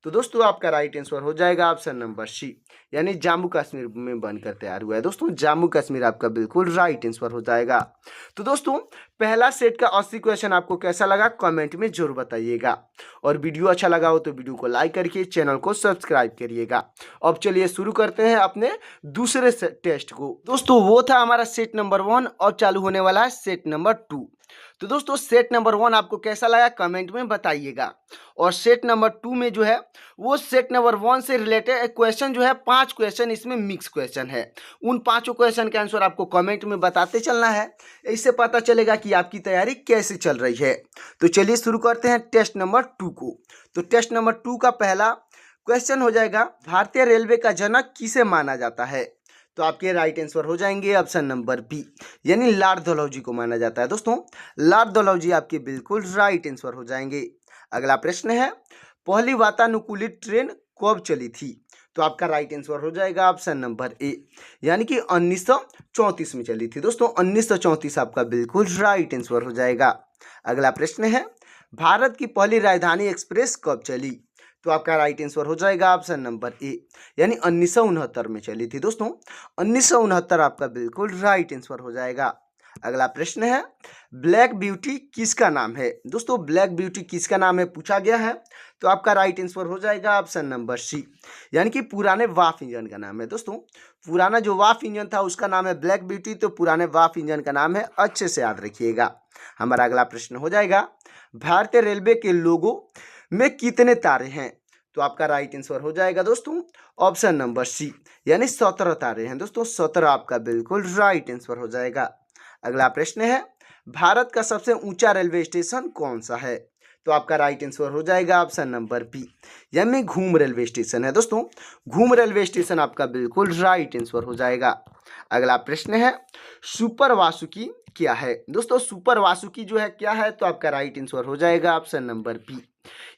Speaker 1: तो दोस्तों आपका राइट आंसर हो जाएगा ऑप्शन नंबर सी, यानी जम्मू कश्मीर में बनकर तैयार हुआ है दोस्तों। जम्मू कश्मीर आपका बिल्कुल राइट आंसर हो जाएगा। तो दोस्तों पहला सेट का 80 क्वेश्चन आपको कैसा लगा कमेंट में जरूर बताइएगा, और वीडियो अच्छा लगा हो तो वीडियो को लाइक करके चैनल को सब्सक्राइब करिएगा। अब चलिए शुरू करते हैं अपने दूसरे टेस्ट को। दोस्तों वो था हमारा सेट नंबर 1, अब चालू होने वाला है सेट नंबर 2। तो दोस्तों सेट नंबर 1 आपको कैसा लगा कमेंट में बताइएगा, और सेट नंबर 2 में जो है वो सेट नंबर 1 से रिलेटेड क्वेश्चन जो है 5 क्वेश्चन इसमें मिक्स क्वेश्चन है। उन 5 क्वेश्चन के आंसर आपको कमेंट में बताते चलना है, इससे पता चलेगा कि आपकी तैयारी कैसे चल रही है। तो चलिए शुरू करते हैं टेस्ट नंबर 2 को। तो टेस्ट नंबर 2 का पहला क्वेश्चन हो जाएगा, भारतीय रेलवे का जनक किसे माना जाता है? तो आपके राइट आंसर हो जाएंगे ऑप्शन नंबर बी, यानी लॉर्ड डलहौजी को माना जाता है दोस्तों। लॉर्ड डलहौजी आपके बिल्कुल राइट आंसर हो जाएंगे। अगला प्रश्न है, पहली वातानुकूलित ट्रेन कब चली थी? तो आपका राइट आंसर हो जाएगा ऑप्शन नंबर ए, यानी कि 1934 में चली थी दोस्तों। 1934 आपका बिल्कुल राइट आंसर हो जाएगा। अगला प्रश्न है, भारत की पहली राजधानी एक्सप्रेस कब चली? तो आपका राइट आंसर हो जाएगा ऑप्शन नंबर ए, यानी 1969 में चली थी दोस्तों। 1969 आपका बिल्कुल राइट आंसर हो जाएगा। अगला प्रश्न है, ब्लैक ब्यूटी किसका नाम है? दोस्तों ब्लैक ब्यूटी किसका नाम है पूछा गया है, तो आपका राइट आंसर हो जाएगा ऑप्शन नंबर सी, यानी कि पुराने वाफ इंजन का नाम है दोस्तों। पुराना जो वाफ इंजन था उसका नाम है ब्लैक ब्यूटी, तो पुराने वाफ इंजन का नाम है, अच्छे से याद रखिएगा। हमारा अगला प्रश्न हो जाएगा, भारतीय रेलवे के लोगो में कितने तारे हैं? तो आपका राइट आंसर हो जाएगा दोस्तों ऑप्शन नंबर सी, यानी 17 तारे हैं दोस्तों। 17 आपका बिल्कुल राइट आंसर हो जाएगा। अगला प्रश्न है, भारत का सबसे ऊंचा रेलवे स्टेशन कौन सा है? तो आपका राइट आंसर हो जाएगा ऑप्शन नंबर बी, यानी घूम रेलवे स्टेशन है दोस्तों। घूम रेलवे स्टेशन आपका बिल्कुल राइट आंसर हो जाएगा। अगला प्रश्न है, सुपर वासुकी क्या है? दोस्तों सुपर वासुकी जो है क्या है? तो आपका राइट आंसर हो जाएगा ऑप्शन नंबर बी,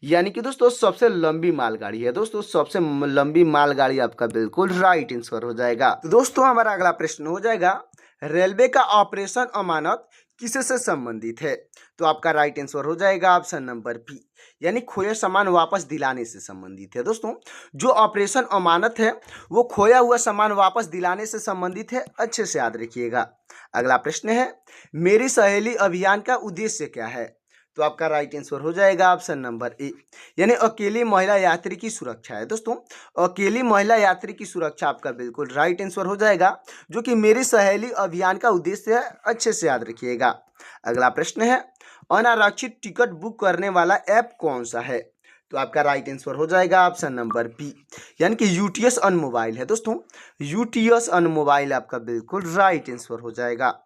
Speaker 1: यानी कि दोस्तों सबसे लंबी मालगाड़ी है दोस्तों। सबसे लंबी मालगाड़ी आपका बिल्कुल राइट आंसर हो जाएगा। तो दोस्तों हमारा अगला प्रश्न हो जाएगा, रेलवे का ऑपरेशन अमानत किससे संबंधित है? तो आपका राइट आंसर हो जाएगा ऑप्शन नंबर बी, यानी खोया सामान वापस दिलाने से संबंधित है दोस्तों। जो ऑपरेशन अमानत है वो खोया हुआ सामान वापस दिलाने से संबंधित है, अच्छे से याद रखिएगा। अगला प्रश्न है, मेरी सहेली अभियान का उद्देश्य क्या है? तो आपका राइट आंसर हो जाएगा ऑप्शन नंबर ए, यानी अकेली महिला यात्री की सुरक्षा है दोस्तों। अकेली महिला यात्री की सुरक्षा आपका बिल्कुल राइट आंसर हो जाएगा, जो कि मेरी सहेली अभियान का उद्देश्य है, अच्छे से याद रखिएगा। अगला प्रश्न है, अनारक्षित टिकट बुक करने वाला ऐप कौन सा है? तो आपका राइट आंसर हो जाएगा ऑप्शन नंबर बी, यानी कि यूटीएस ऑन मोबाइल है दोस्तों। यूटीएस ऑन मोबाइल आपका बिल्कुल राइट आंसर हो जाएगा।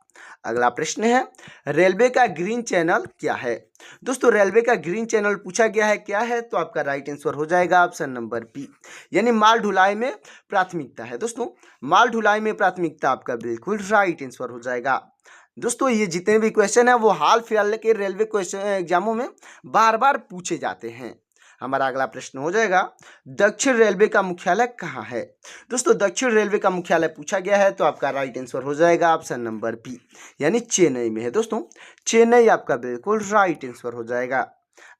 Speaker 1: अगला प्रश्न है, रेलवे का ग्रीन चैनल क्या है? दोस्तों रेलवे का ग्रीन चैनल पूछा गया है, क्या है? तो आपका राइट आंसर हो जाएगा ऑप्शन नंबर बी, यानी माल ढुलाई में प्राथमिकता है दोस्तों। माल ढुलाई में प्राथमिकता आपका बिल्कुल राइट आंसर हो जाएगा। दोस्तों ये जितने भी क्वेश्चन है वो हाल फिलहाल के रेलवे क्वेश्चन एग्जामों में बार बार पूछे जाते हैं। हमारा अगला प्रश्न हो जाएगा, दक्षिण रेलवे का मुख्यालय कहाँ है? दोस्तों दक्षिण रेलवे का मुख्यालय पूछा गया है, तो आपका राइट आंसर हो जाएगा ऑप्शन नंबर बी, यानी चेन्नई में है दोस्तों। चेन्नई आपका बिल्कुल राइट आंसर हो जाएगा।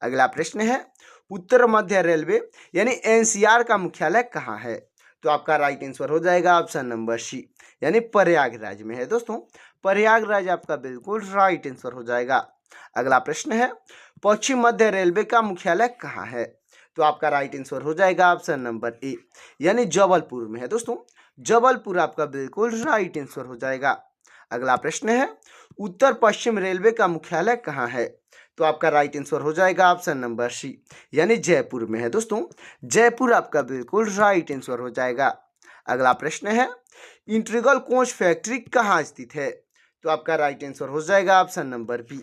Speaker 1: अगला प्रश्न है, उत्तर मध्य रेलवे यानी एनसीआर का मुख्यालय कहाँ है? तो आपका राइट आंसर हो जाएगा ऑप्शन नंबर सी, यानी प्रयागराज में है दोस्तों। प्रयागराज आपका बिल्कुल राइट आंसर हो जाएगा। अगला प्रश्न है, पश्चिम मध्य रेलवे का मुख्यालय कहाँ है? तो आपका राइट आंसर हो जाएगा ऑप्शन नंबर ए, यानी जबलपुर में है दोस्तों। जबलपुर आपका बिल्कुल राइट आंसर हो जाएगा। अगला प्रश्न है, उत्तर पश्चिम रेलवे का मुख्यालय कहाँ है? तो आपका राइट आंसर हो जाएगा ऑप्शन नंबर सी, यानी जयपुर में है दोस्तों। जयपुर आपका बिल्कुल राइट आंसर हो जाएगा। अगला प्रश्न है, इंटीग्रल कोच फैक्ट्री कहाँ स्थित है? तो आपका राइट आंसर हो जाएगा ऑप्शन नंबर बी,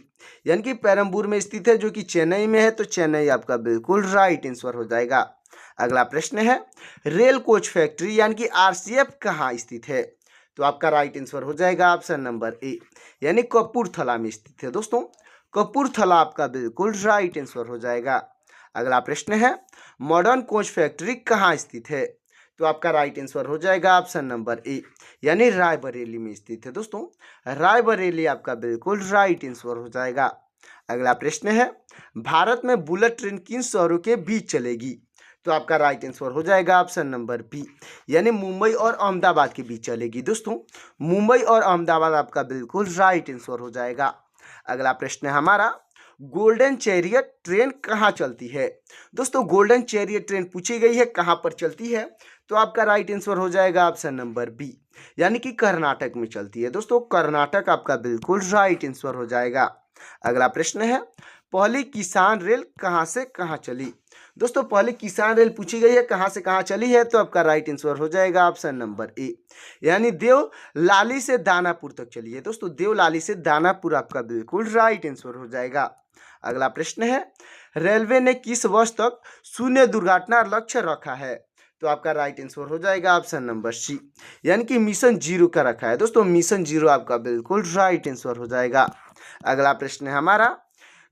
Speaker 1: यानी कि पेरम्बूर में स्थित है, जो कि चेन्नई में है। तो चेन्नई आपका बिल्कुल राइट आंसर हो जाएगा। अगला प्रश्न है, रेल कोच फैक्ट्री यानी कि आरसीएफ कहाँ स्थित है? तो आपका राइट आंसर हो जाएगा ऑप्शन नंबर ए, यानी कपूरथला में स्थित है दोस्तों। कपूरथला आपका बिल्कुल राइट आंसर हो जाएगा। अगला प्रश्न है, मॉडर्न कोच फैक्ट्री कहाँ स्थित है? तो आपका राइट आंसर हो जाएगा ऑप्शन नंबर ए, यानी रायबरेली में स्थित है दोस्तों। रायबरेली आपका बिल्कुल राइट आंसर हो जाएगा। अगला प्रश्न है, भारत में बुलेट ट्रेन किन शहरों के बीच चलेगी? तो आपका राइट आंसर हो जाएगा ऑप्शन नंबर बी, यानी मुंबई और अहमदाबाद के बीच चलेगी दोस्तों। मुंबई और अहमदाबाद आपका बिल्कुल राइट आंसर हो जाएगा। अगला प्रश्न है हमारा, गोल्डन चैरियट ट्रेन कहाँ चलती है? दोस्तों गोल्डन चैरियट ट्रेन पूछी गई है, कहाँ पर चलती है? तो आपका राइट आंसर हो जाएगा ऑप्शन नंबर बी, यानी कि कर्नाटक में चलती है दोस्तों। कर्नाटक आपका बिल्कुल राइट आंसर हो जाएगा। अगला प्रश्न है, पहली किसान रेल कहाँ से कहाँ चली? दोस्तों पहली किसान रेल पूछी गई है, कहाँ से कहाँ चली है? तो आपका राइट आंसर हो जाएगा ऑप्शन नंबर ए, यानी देवलाली से दानापुर तक चली है दोस्तों। देवलाली से दानापुर आपका बिल्कुल राइट आंसर हो जाएगा। अगला प्रश्न है, रेलवे ने किस वर्ष तक शून्य दुर्घटना लक्ष्य रखा है? तो आपका राइट आंसर हो जाएगा ऑप्शन नंबर सी, यानी कि मिशन 0 का रखा है दोस्तों। मिशन 0 आपका बिल्कुल राइट आंसर हो जाएगा। अगला प्रश्न है हमारा,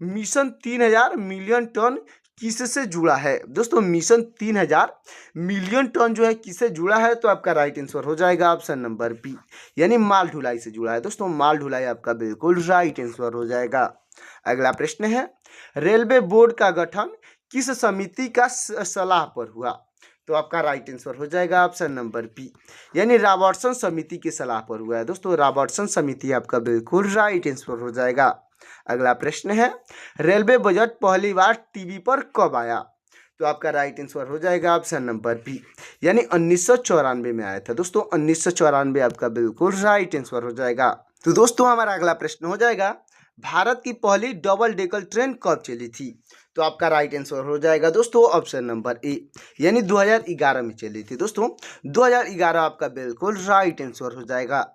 Speaker 1: मिशन 3000 मिलियन टन किससे जुड़ा है? दोस्तों मिशन 3000 मिलियन टन जो है किससे जुड़ा है? तो आपका राइट आंसर हो जाएगा ऑप्शन नंबर बी, यानी माल ढुलाई से जुड़ा है दोस्तों। माल ढुलाई आपका बिल्कुल राइट आंसर हो जाएगा। अगला प्रश्न है, रेलवे बोर्ड का गठन किस समिति का सलाह पर हुआ? तो आपका राइट आंसर हो जाएगा ऑप्शन नंबर बी, यानी रॉबर्टसन समिति की सलाह पर हुआ है दोस्तों। रॉबर्टसन समिति आपका बिल्कुल राइट आंसर हो जाएगा। अगला प्रश्न है, रेलवे बजट पहली बार टीवी पर कब आया? तो आपका राइट आंसर हो जाएगा ऑप्शन नंबर बी, यानी 1994 में आया था दोस्तों। 1994 आपका बिल्कुल राइट आंसर हो जाएगा। तो दोस्तों हमारा अगला प्रश्न हो जाएगा, भारत की पहली डबल डेकर ट्रेन कब चली थी? तो आपका राइट आंसर हो जाएगा दोस्तों ऑप्शन नंबर ए, यानी 2011 में चली थी दोस्तों। 2011 आपका बिल्कुल राइट आंसर हो जाएगा।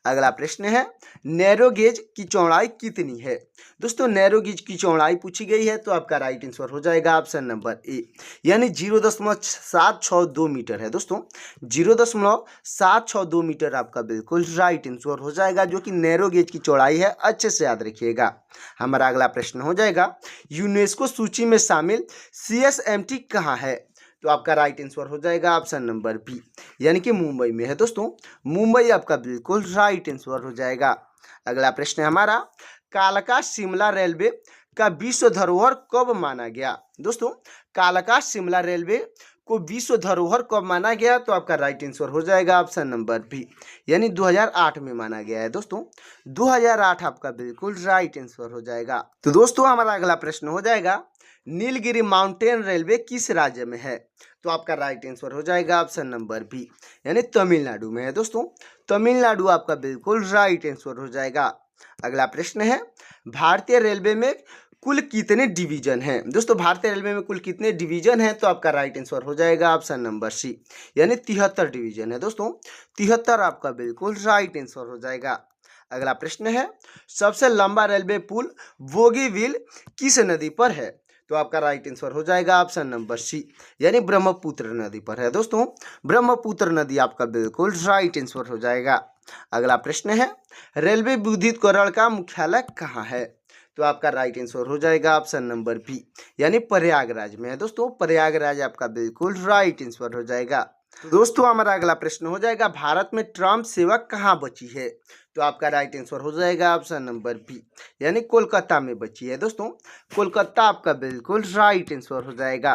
Speaker 1: अगला प्रश्न है, नैरो गेज की चौड़ाई कितनी है? दोस्तों नैरो गेज की चौड़ाई पूछी गई है, तो आपका राइट आंसर हो जाएगा ऑप्शन नंबर ए, यानी 0.762 मीटर है दोस्तों। 0.762 मीटर आपका बिल्कुल राइट आंसर हो जाएगा, जो कि नैरो गेज की चौड़ाई है। अच्छे से याद रखिएगा। हमारा अगला प्रश्न हो जाएगा, यूनेस्को सूची में शामिल CSMT कहाँ है? तो आपका राइट आंसर हो जाएगा ऑप्शन नंबर बी, यानी कि मुंबई में है दोस्तों। मुंबई आपका बिल्कुल राइट आंसर हो जाएगा। अगला प्रश्न है हमारा, कालका शिमला रेलवे का विश्व धरोहर कब माना गया? दोस्तों कालका शिमला रेलवे को विश्व धरोहर कब माना गया? तो आपका राइट आंसर हो जाएगा ऑप्शन नंबर बी, यानी 2008 में माना गया है दोस्तों। 2008 आपका बिल्कुल राइट आंसर हो जाएगा। तो दोस्तों हमारा अगला प्रश्न हो जाएगा, नीलगिरी माउंटेन रेलवे किस राज्य में है? तो आपका राइट आंसर हो जाएगा ऑप्शन नंबर बी, यानी तमिलनाडु में है दोस्तों। तमिलनाडु आपका बिल्कुल राइट आंसर हो जाएगा। अगला प्रश्न है, भारतीय रेलवे में कुल कितने डिवीजन हैं? दोस्तों भारतीय रेलवे में कुल कितने डिवीजन हैं? तो आपका राइट आंसर हो जाएगा ऑप्शन नंबर सी, यानी 73 डिवीजन है दोस्तों। 73 आपका बिल्कुल राइट आंसर हो जाएगा। अगला प्रश्न है, सबसे लंबा रेलवे पुल बोगीबील किस नदी पर है? तो आपका राइट आंसर हो जाएगा ऑप्शन नंबर सी, यानी ब्रह्मपुत्र नदी पर है दोस्तों। ब्रह्मपुत्र नदी आपका बिल्कुल राइट आंसर हो जाएगा। अगला प्रश्न है, रेलवे विद्युतीकरण का मुख्यालय कहाँ है? तो आपका राइट आंसर हो जाएगा ऑप्शन नंबर बी, यानी प्रयागराज में है दोस्तों। प्रयागराज आपका बिल्कुल राइट आंसर हो जाएगा। तो दोस्तों हमारा अगला प्रश्न हो जाएगा, भारत में ट्राम सेवा कहाँ बची है? तो आपका राइट आंसर हो जाएगा ऑप्शन नंबर बी, यानी कोलकाता में बची है दोस्तों। कोलकाता आपका बिल्कुल राइट आंसर हो जाएगा।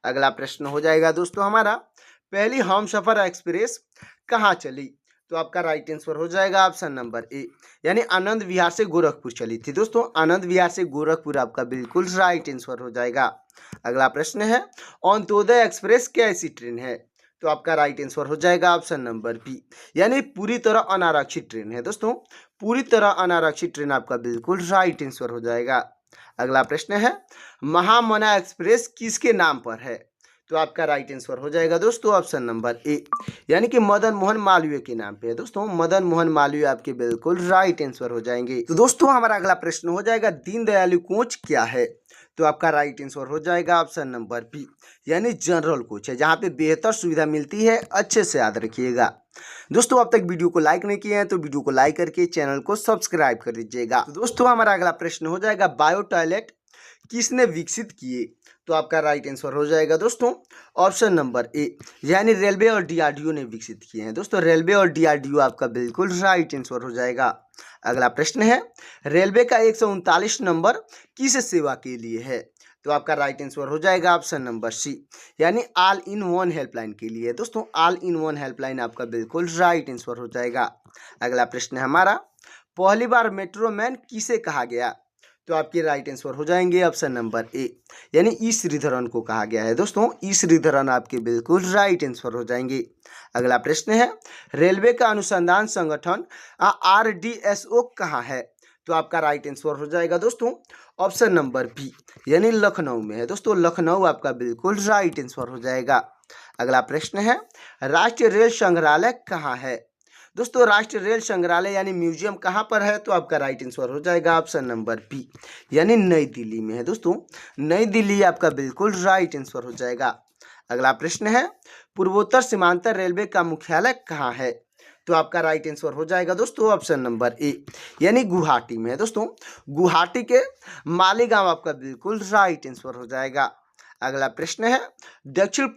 Speaker 1: अगला प्रश्न हो जाएगा दोस्तों हमारा, पहली हमसफर एक्सप्रेस कहाँ चली? तो आपका राइट आंसर हो जाएगा ऑप्शन नंबर ए, यानी आनंद विहार से गोरखपुर चली थी दोस्तों। आनंद विहार से गोरखपुर आपका बिल्कुल राइट आंसर हो जाएगा। अगला प्रश्न है, अंत्योदय एक्सप्रेस कैसी ट्रेन है? तो आपका राइट आंसर हो जाएगा ऑप्शन नंबर बी, यानी पूरी तरह अनारक्षित ट्रेन है दोस्तों। पूरी तरह अनारक्षित ट्रेन आपका बिल्कुल राइट आंसर हो जाएगा। अगला प्रश्न है, महामना एक्सप्रेस किसके नाम पर है? तो आपका राइट आंसर हो जाएगा दोस्तों ऑप्शन नंबर ए, यानी कि मदन मोहन मालवीय के नाम पे है दोस्तों। मदन मोहन मालवीय आपके बिल्कुल राइट आंसर हो जाएंगे। तो दोस्तों हमारा अगला प्रश्न हो जाएगा, दीनदयाल कोच क्या है? तो आपका राइट आंसर हो जाएगा ऑप्शन नंबर बी, यानी जनरल कोच है, जहाँ पे बेहतर सुविधा मिलती है। अच्छे से याद रखिएगा। दोस्तों अब तक वीडियो को लाइक नहीं किए हैं तो वीडियो को लाइक करके चैनल को सब्सक्राइब कर दीजिएगा। तो दोस्तों हमारा अगला प्रश्न हो जाएगा, बायो टॉयलेट किसने विकसित किए? तो आपका राइट आंसर हो जाएगा दोस्तों ऑप्शन नंबर ए, यानी रेलवे और DRDO ने विकसित किए हैं दोस्तों। रेलवे और DRDO आपका बिल्कुल राइट आंसर हो जाएगा। अगला प्रश्न है, रेलवे का 139 नंबर किस सेवा के लिए है? तो आपका राइट आंसर हो जाएगा ऑप्शन नंबर सी, यानी ऑल इन वन हेल्पलाइन के लिए दोस्तों। ऑल इन वन हेल्पलाइन आपका बिल्कुल राइट आंसर हो जाएगा। अगला प्रश्न है हमारा, पहली बार मेट्रो मैन किसे कहा गया? तो आपके राइट आंसर हो जाएंगे ऑप्शन नंबर ए, यानी ई श्रीधरन को कहा गया है दोस्तों। ई श्रीधरन आपके बिल्कुल राइट आंसर हो जाएंगे। अगला प्रश्न है, रेलवे का अनुसंधान संगठन RDSO कहाँ है? तो आपका राइट आंसर हो जाएगा दोस्तों ऑप्शन नंबर बी, यानी लखनऊ में है दोस्तों। लखनऊ आपका बिल्कुल राइट आंसर हो जाएगा। अगला प्रश्न है, राष्ट्रीय रेल संग्रहालय कहाँ है? दोस्तों राष्ट्रीय रेल संग्रहालय यानी म्यूजियम कहाँ पर है? तो आपका राइट आंसर हो जाएगा ऑप्शन नंबर बी, यानी नई दिल्ली में है दोस्तों। नई दिल्ली आपका बिल्कुल राइट आंसर हो जाएगा। अगला प्रश्न है, पूर्वोत्तर सीमांतर रेलवे का मुख्यालय कहाँ है? तो आपका राइट आंसर हो जाएगा दोस्तों ऑप्शन नंबर ए, यानी गुवाहाटी में है दोस्तों। गुवाहाटी के मालीगांव आपका बिल्कुल राइट आंसर हो जाएगा। अगला प्रश्न है, दक्षिण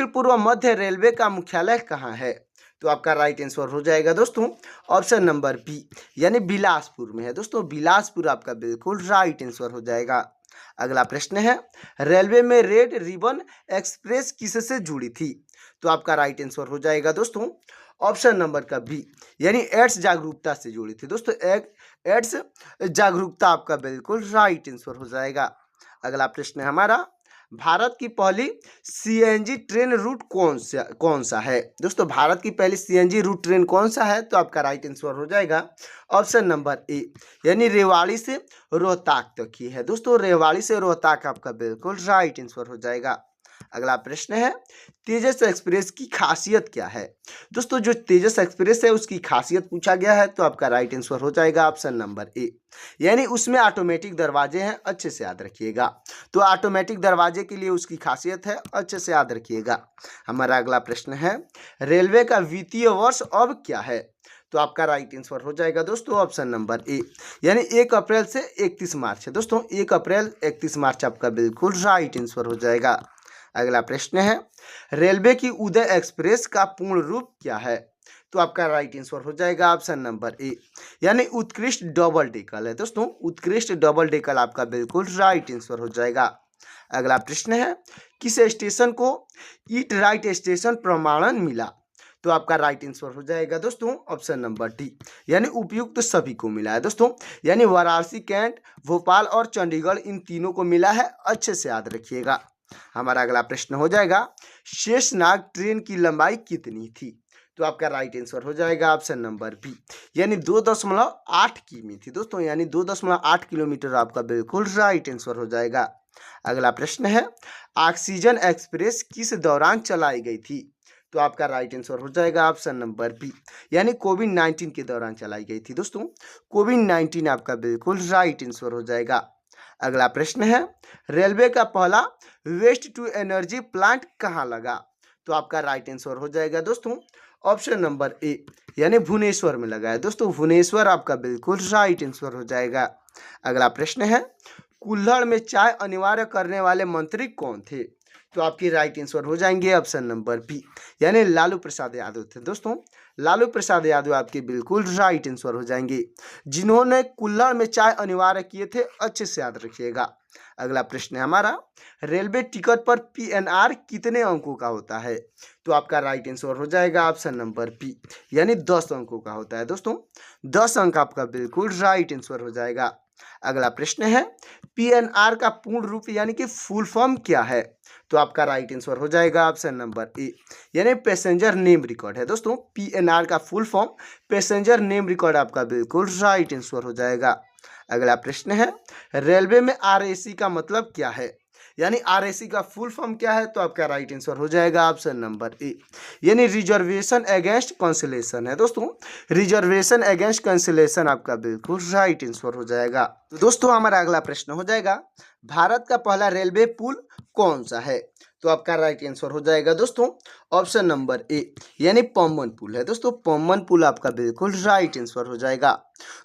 Speaker 1: पूर्व मध्य रेलवे का मुख्यालय कहाँ है? तो आपका राइट आंसर हो जाएगा दोस्तों ऑप्शन नंबर बी, यानी बिलासपुर में है दोस्तों। बिलासपुर आपका बिल्कुल राइट आंसर हो जाएगा। अगला प्रश्न है, रेलवे में रेड रिबन एक्सप्रेस किससे जुड़ी थी? तो आपका राइट आंसर हो जाएगा दोस्तों ऑप्शन नंबर का बी, यानी एड्स जागरूकता से जुड़ी थी दोस्तों। एड्स जागरूकता आपका बिल्कुल राइट आंसर हो जाएगा। अगला प्रश्न है हमारा, भारत की पहली सीएनजी ट्रेन रूट कौन सा है? दोस्तों भारत की पहली सीएनजी रूट ट्रेन कौन सा है? तो आपका राइट आंसर हो जाएगा ऑप्शन नंबर ए, यानी रेवाड़ी से रोहतक तक की है। दोस्तों रेवाड़ी से रोहतक आपका बिल्कुल राइट आंसर हो जाएगा। अगला प्रश्न है, तेजस एक्सप्रेस की खासियत क्या है? दोस्तों जो तेजस एक्सप्रेस है उसकी खासियत पूछा गया है, तो आपका राइट आंसर हो जाएगा ऑप्शन नंबर ए, यानी उसमें ऑटोमेटिक दरवाजे हैं। अच्छे से याद रखिएगा। तो ऑटोमेटिक दरवाजे के लिए उसकी खासियत है, अच्छे से याद रखिएगा। हमारा अगला प्रश्न है, रेलवे का वित्तीय वर्ष अब क्या है? तो आपका राइट आंसर हो जाएगा दोस्तों ऑप्शन नंबर ए, यानी 1 अप्रैल से 31 मार्च है। दोस्तों 1 अप्रैल 31 मार्च आपका बिल्कुल राइट आंसर हो जाएगा। अगला प्रश्न है, रेलवे की उदय एक्सप्रेस का पूर्ण रूप क्या है? तो आपका राइट आंसर हो जाएगा ऑप्शन नंबर ए, यानी उत्कृष्ट डबल डेकल है। दोस्तों उत्कृष्ट डबल डेकल आपका बिल्कुल राइट आंसर हो जाएगा। अगला प्रश्न है, किस स्टेशन को ईट राइट स्टेशन प्रमाणन मिला? तो आपका राइट आंसर हो जाएगा दोस्तों ऑप्शन नंबर डी, यानी उपयुक्त सभी को मिला है। दोस्तों यानी वाराणसी, कैंट, भोपाल और चंडीगढ़ इन तीनों को मिला है। अच्छे से याद रखिएगा। हमारा अगला प्रश्न हो जाएगा, शेषनाग ट्रेन की लंबाई कितनी थी? तो आपका राइट आंसर हो जाएगा ऑप्शन नंबर बी, यानी 2.8 किमी थी। दोस्तों यानी 2.8 किलोमीटर आपका बिल्कुल राइट आंसर हो जाएगा। अगला प्रश्न है, ऑक्सीजन एक्सप्रेस किस दौरान चलाई गई थी? तो आपका राइट आंसर हो जाएगा ऑप्शन नंबर बी, यानी कोविड-19 के दौरान चलाई गई थी। दोस्तों कोविड-19 आपका बिल्कुल राइट आंसर हो जाएगा। अगला प्रश्न है, रेलवे का पहला वेस्ट टू एनर्जी प्लांट कहाँ लगा? तो आपका राइट आंसर हो जाएगा दोस्तों ऑप्शन नंबर ए, यानी भुवनेश्वर में लगा है। दोस्तों भुवनेश्वर आपका बिल्कुल राइट आंसर हो जाएगा। अगला प्रश्न है, कुल्हड़ में चाय अनिवार्य करने वाले मंत्री कौन थे? तो आपकी राइट आंसर हो जाएंगे ऑप्शन नंबर बी, यानी लालू प्रसाद यादव थे। दोस्तों लालू प्रसाद यादव आपके बिल्कुल राइट आंसर हो जाएंगे, जिन्होंने कुल्हड़ में चाय अनिवार्य किए थे। अच्छे से याद रखिएगा। अगला प्रश्न है हमारा, रेलवे टिकट पर पीएनआर कितने अंकों का होता है? तो आपका राइट आंसर हो जाएगा ऑप्शन नंबर बी, यानी 10 अंकों का होता है। दोस्तों 10 अंक आपका बिल्कुल राइट आंसर हो जाएगा। अगला प्रश्न है, पीएनआर का पूर्ण रूप यानी कि फुल फॉर्म क्या है? तो आपका राइट आंसर हो जाएगा ऑप्शन नंबर ए, यानी पैसेंजर नेम रिकॉर्ड है। दोस्तों पीएनआर का full form passenger name record आपका बिल्कुल राइट आंसर हो जाएगा। अगला प्रश्न है, रेलवे में आरएसी का मतलब क्या है? यानी आरएसी का फुल फॉर्म क्या है? तो आपका राइट आंसर हो जाएगा ऑप्शन नंबर ए, यानी रिजर्वेशन अगेंस्ट कैंसिलेशन है। दोस्तों रिजर्वेशन अगेंस्ट कैंसिलेशन आपका बिल्कुल राइट आंसर हो जाएगा। तो दोस्तों हमारा अगला प्रश्न हो जाएगा, भारत का पहला रेलवे पुल कौन सा है? तो आपका राइट आंसर हो जाएगा दोस्तों ऑप्शन नंबर ए, यानी पम्बन पुल है। दोस्तों पम्बन पुल आपका बिल्कुल राइट आंसर हो जाएगा।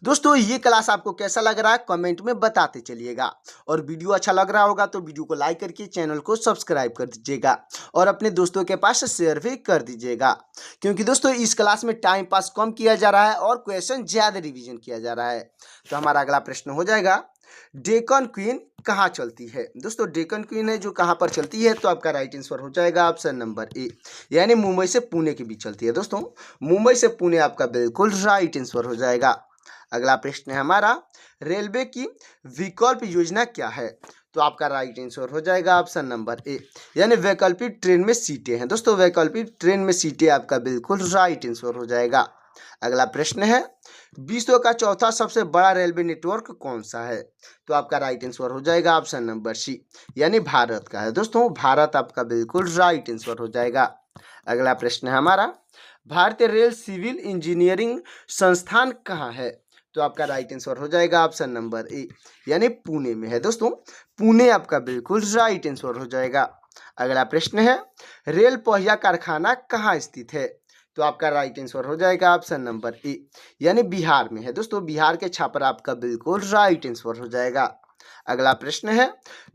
Speaker 1: दोस्तों ये क्लास आपको कैसा लग रहा है कमेंट में बताते चलिएगा, और वीडियो अच्छा लग रहा होगा तो वीडियो को लाइक करके चैनल को सब्सक्राइब कर दीजिएगा और अपने दोस्तों के पास शेयर भी कर दीजिएगा, क्योंकि दोस्तों इस क्लास में टाइम पास कम किया जा रहा है और क्वेश्चन ज़्यादा रिविजन किया जा रहा है। तो हमारा अगला प्रश्न हो जाएगा, डेक्कन क्वीन कहाँ चलती है? दोस्तों डेक्कन क्वीन है जो कहाँ पर चलती है? तो आपका राइट आंसर हो जाएगा ऑप्शन नंबर ए, यानी मुंबई से पुणे के बीच चलती है। दोस्तों मुंबई से पुणे आपका बिल्कुल राइट आंसर हो जाएगा। अगला प्रश्न है हमारा, रेलवे की विकल्प योजना क्या है? तो आपका राइट आंसर हो जाएगा ऑप्शन नंबर ए, यानी वैकल्पिक ट्रेन में सीटें हैं। दोस्तों वैकल्पिक ट्रेन में सीटें आपका बिल्कुल राइट आंसर हो जाएगा। अगला प्रश्न है, विश्व का चौथा सबसे बड़ा रेलवे नेटवर्क कौन सा है? तो आपका राइट आंसर हो जाएगा ऑप्शन नंबर सी, यानी भारत का है। दोस्तों भारत आपका बिल्कुल राइट आंसर हो जाएगा। अगला प्रश्न है हमारा, भारतीय रेल सिविल इंजीनियरिंग संस्थान कहाँ है? तो आपका राइट आंसर हो जाएगा ऑप्शन नंबर ए, यानी पुणे में है। दोस्तों पुणे आपका बिल्कुल राइट आंसर हो जाएगा। अगला प्रश्न है, रेल पहिया कारखाना कहाँ स्थित है? तो आपका राइट आंसर हो जाएगा ऑप्शन नंबर ए, यानी बिहार में है। दोस्तों बिहार के छपरा आपका बिल्कुल राइट आंसर हो जाएगा। अगला प्रश्न है,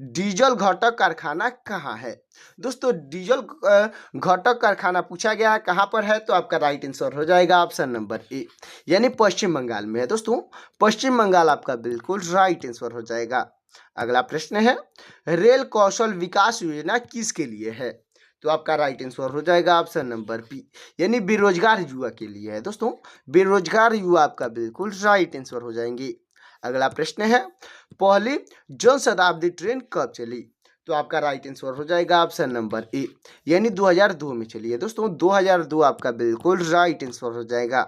Speaker 1: डीजल घटक कारखाना कहाँ है? दोस्तों डीजल घटक कारखाना पूछा गया है कहाँ पर है? तो आपका राइट आंसर हो जाएगा ऑप्शन नंबर ए, यानी पश्चिम बंगाल में है। दोस्तों पश्चिम बंगाल आपका बिल्कुल राइट आंसर हो जाएगा। अगला प्रश्न है, रेल कौशल विकास योजना किसके लिए है? तो आपका राइट आंसर हो जाएगा ऑप्शन नंबर बी, यानी बेरोजगार युवा के लिए है। दोस्तों बेरोजगार युवा आपका बिल्कुल राइट आंसर हो जाएंगे। अगला प्रश्न है, पहली जन शताब्दी ट्रेन कब चली? तो आपका राइट आंसर हो जाएगा ऑप्शन नंबर ए, यानी 2002 में चली है दोस्तों। 2002 आपका बिल्कुल राइट आंसर हो जाएगा।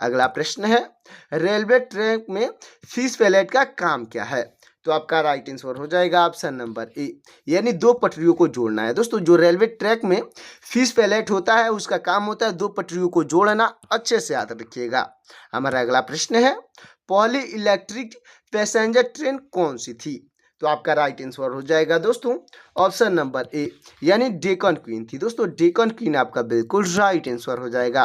Speaker 1: अगला प्रश्न है, रेलवे ट्रैक में फिश पैलेट का काम क्या है? तो आपका राइट आंसर हो जाएगा ऑप्शन नंबर ए, यानी दो पटरियों को जोड़ना है दोस्तों। जो रेलवे ट्रैक में फिश पैलेट होता है उसका काम होता है दो पटरियों को जोड़ना। अच्छे से याद रखिएगा। हमारा अगला प्रश्न है, पहली इलेक्ट्रिक पैसेंजर ट्रेन कौन सी थी? तो आपका राइट आंसर हो जाएगा दोस्तों ऑप्शन नंबर ए, यानी डेक्कन क्वीन थी दोस्तों। डेक्कन क्वीन आपका बिल्कुल राइट आंसर हो जाएगा।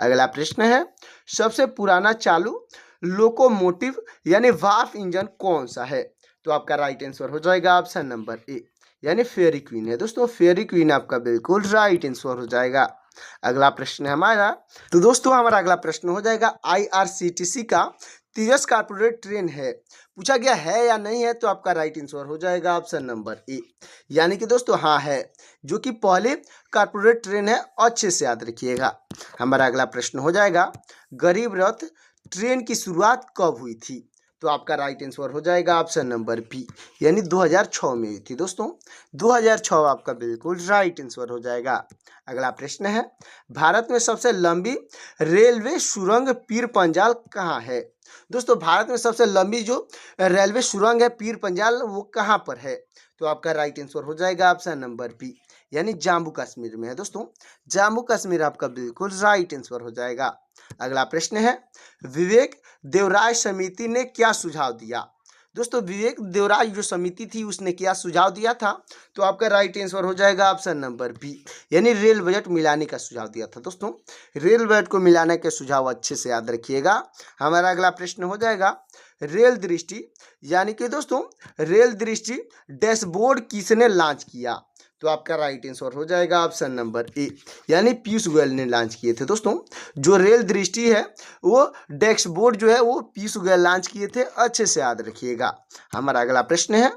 Speaker 1: अगला प्रश्न है, सबसे पुराना चालू लोकोमोटिव यानी वार्फ इंजन कौन सा है? तो आपका राइट आंसर हो जाएगा ऑप्शन नंबर ए, यानी फेरी क्वीन है दोस्तों। फेरी क्वीन आपका बिल्कुल राइट आंसर हो जाएगा। अगला प्रश्न है हमारा, तो दोस्तों हमारा अगला प्रश्न हो जाएगा, IRCTC का तेजस कारपोरेट ट्रेन है, पूछा गया है या नहीं है? तो आपका राइट आंसर हो जाएगा ऑप्शन नंबर ए, यानी कि दोस्तों हाँ है, जो कि पहले कारपोरेट ट्रेन है। अच्छे से याद रखिएगा। हमारा अगला प्रश्न हो जाएगा, गरीब रथ ट्रेन की शुरुआत कब हुई थी? तो आपका राइट आंसर हो जाएगा ऑप्शन नंबर बी, यानी 2006 में हुई थी दोस्तों। 2006 आपका बिल्कुल राइट आंसर हो जाएगा। अगला प्रश्न है, भारत में सबसे लंबी रेलवे सुरंग पीर पंजाल कहाँ है? दोस्तों भारत में सबसे लंबी जो रेलवे सुरंग है पीर पंजाल, वो कहाँ पर है? तो आपका राइट आंसर हो जाएगा ऑप्शन नंबर बी, यानी जम्मू कश्मीर में है दोस्तों। जम्मू कश्मीर आपका बिल्कुल राइट आंसर हो जाएगा। अगला प्रश्न है, विवेक देवराय समिति ने क्या सुझाव दिया? दोस्तों विवेक देवराय जो समिति थी उसने क्या सुझाव दिया था? तो आपका राइट आंसर हो जाएगा ऑप्शन नंबर बी, यानी रेल बजट मिलाने का सुझाव दिया था दोस्तों। रेल बजट को मिलाने के सुझाव अच्छे से याद रखिएगा। हमारा अगला प्रश्न हो जाएगा, रेल दृष्टि यानी कि दोस्तों रेल दृष्टि डैशबोर्ड किसने लॉन्च किया? तो आपका राइट आंसर हो जाएगा ऑप्शन नंबर ए, यानी पीयूष गोयल ने लॉन्च किए थे दोस्तों। जो रेल दृष्टि है वो डैशबोर्ड जो है वो पीयूष गोयल लॉन्च किए थे। अच्छे से याद रखिएगा। हमारा अगला प्रश्न है,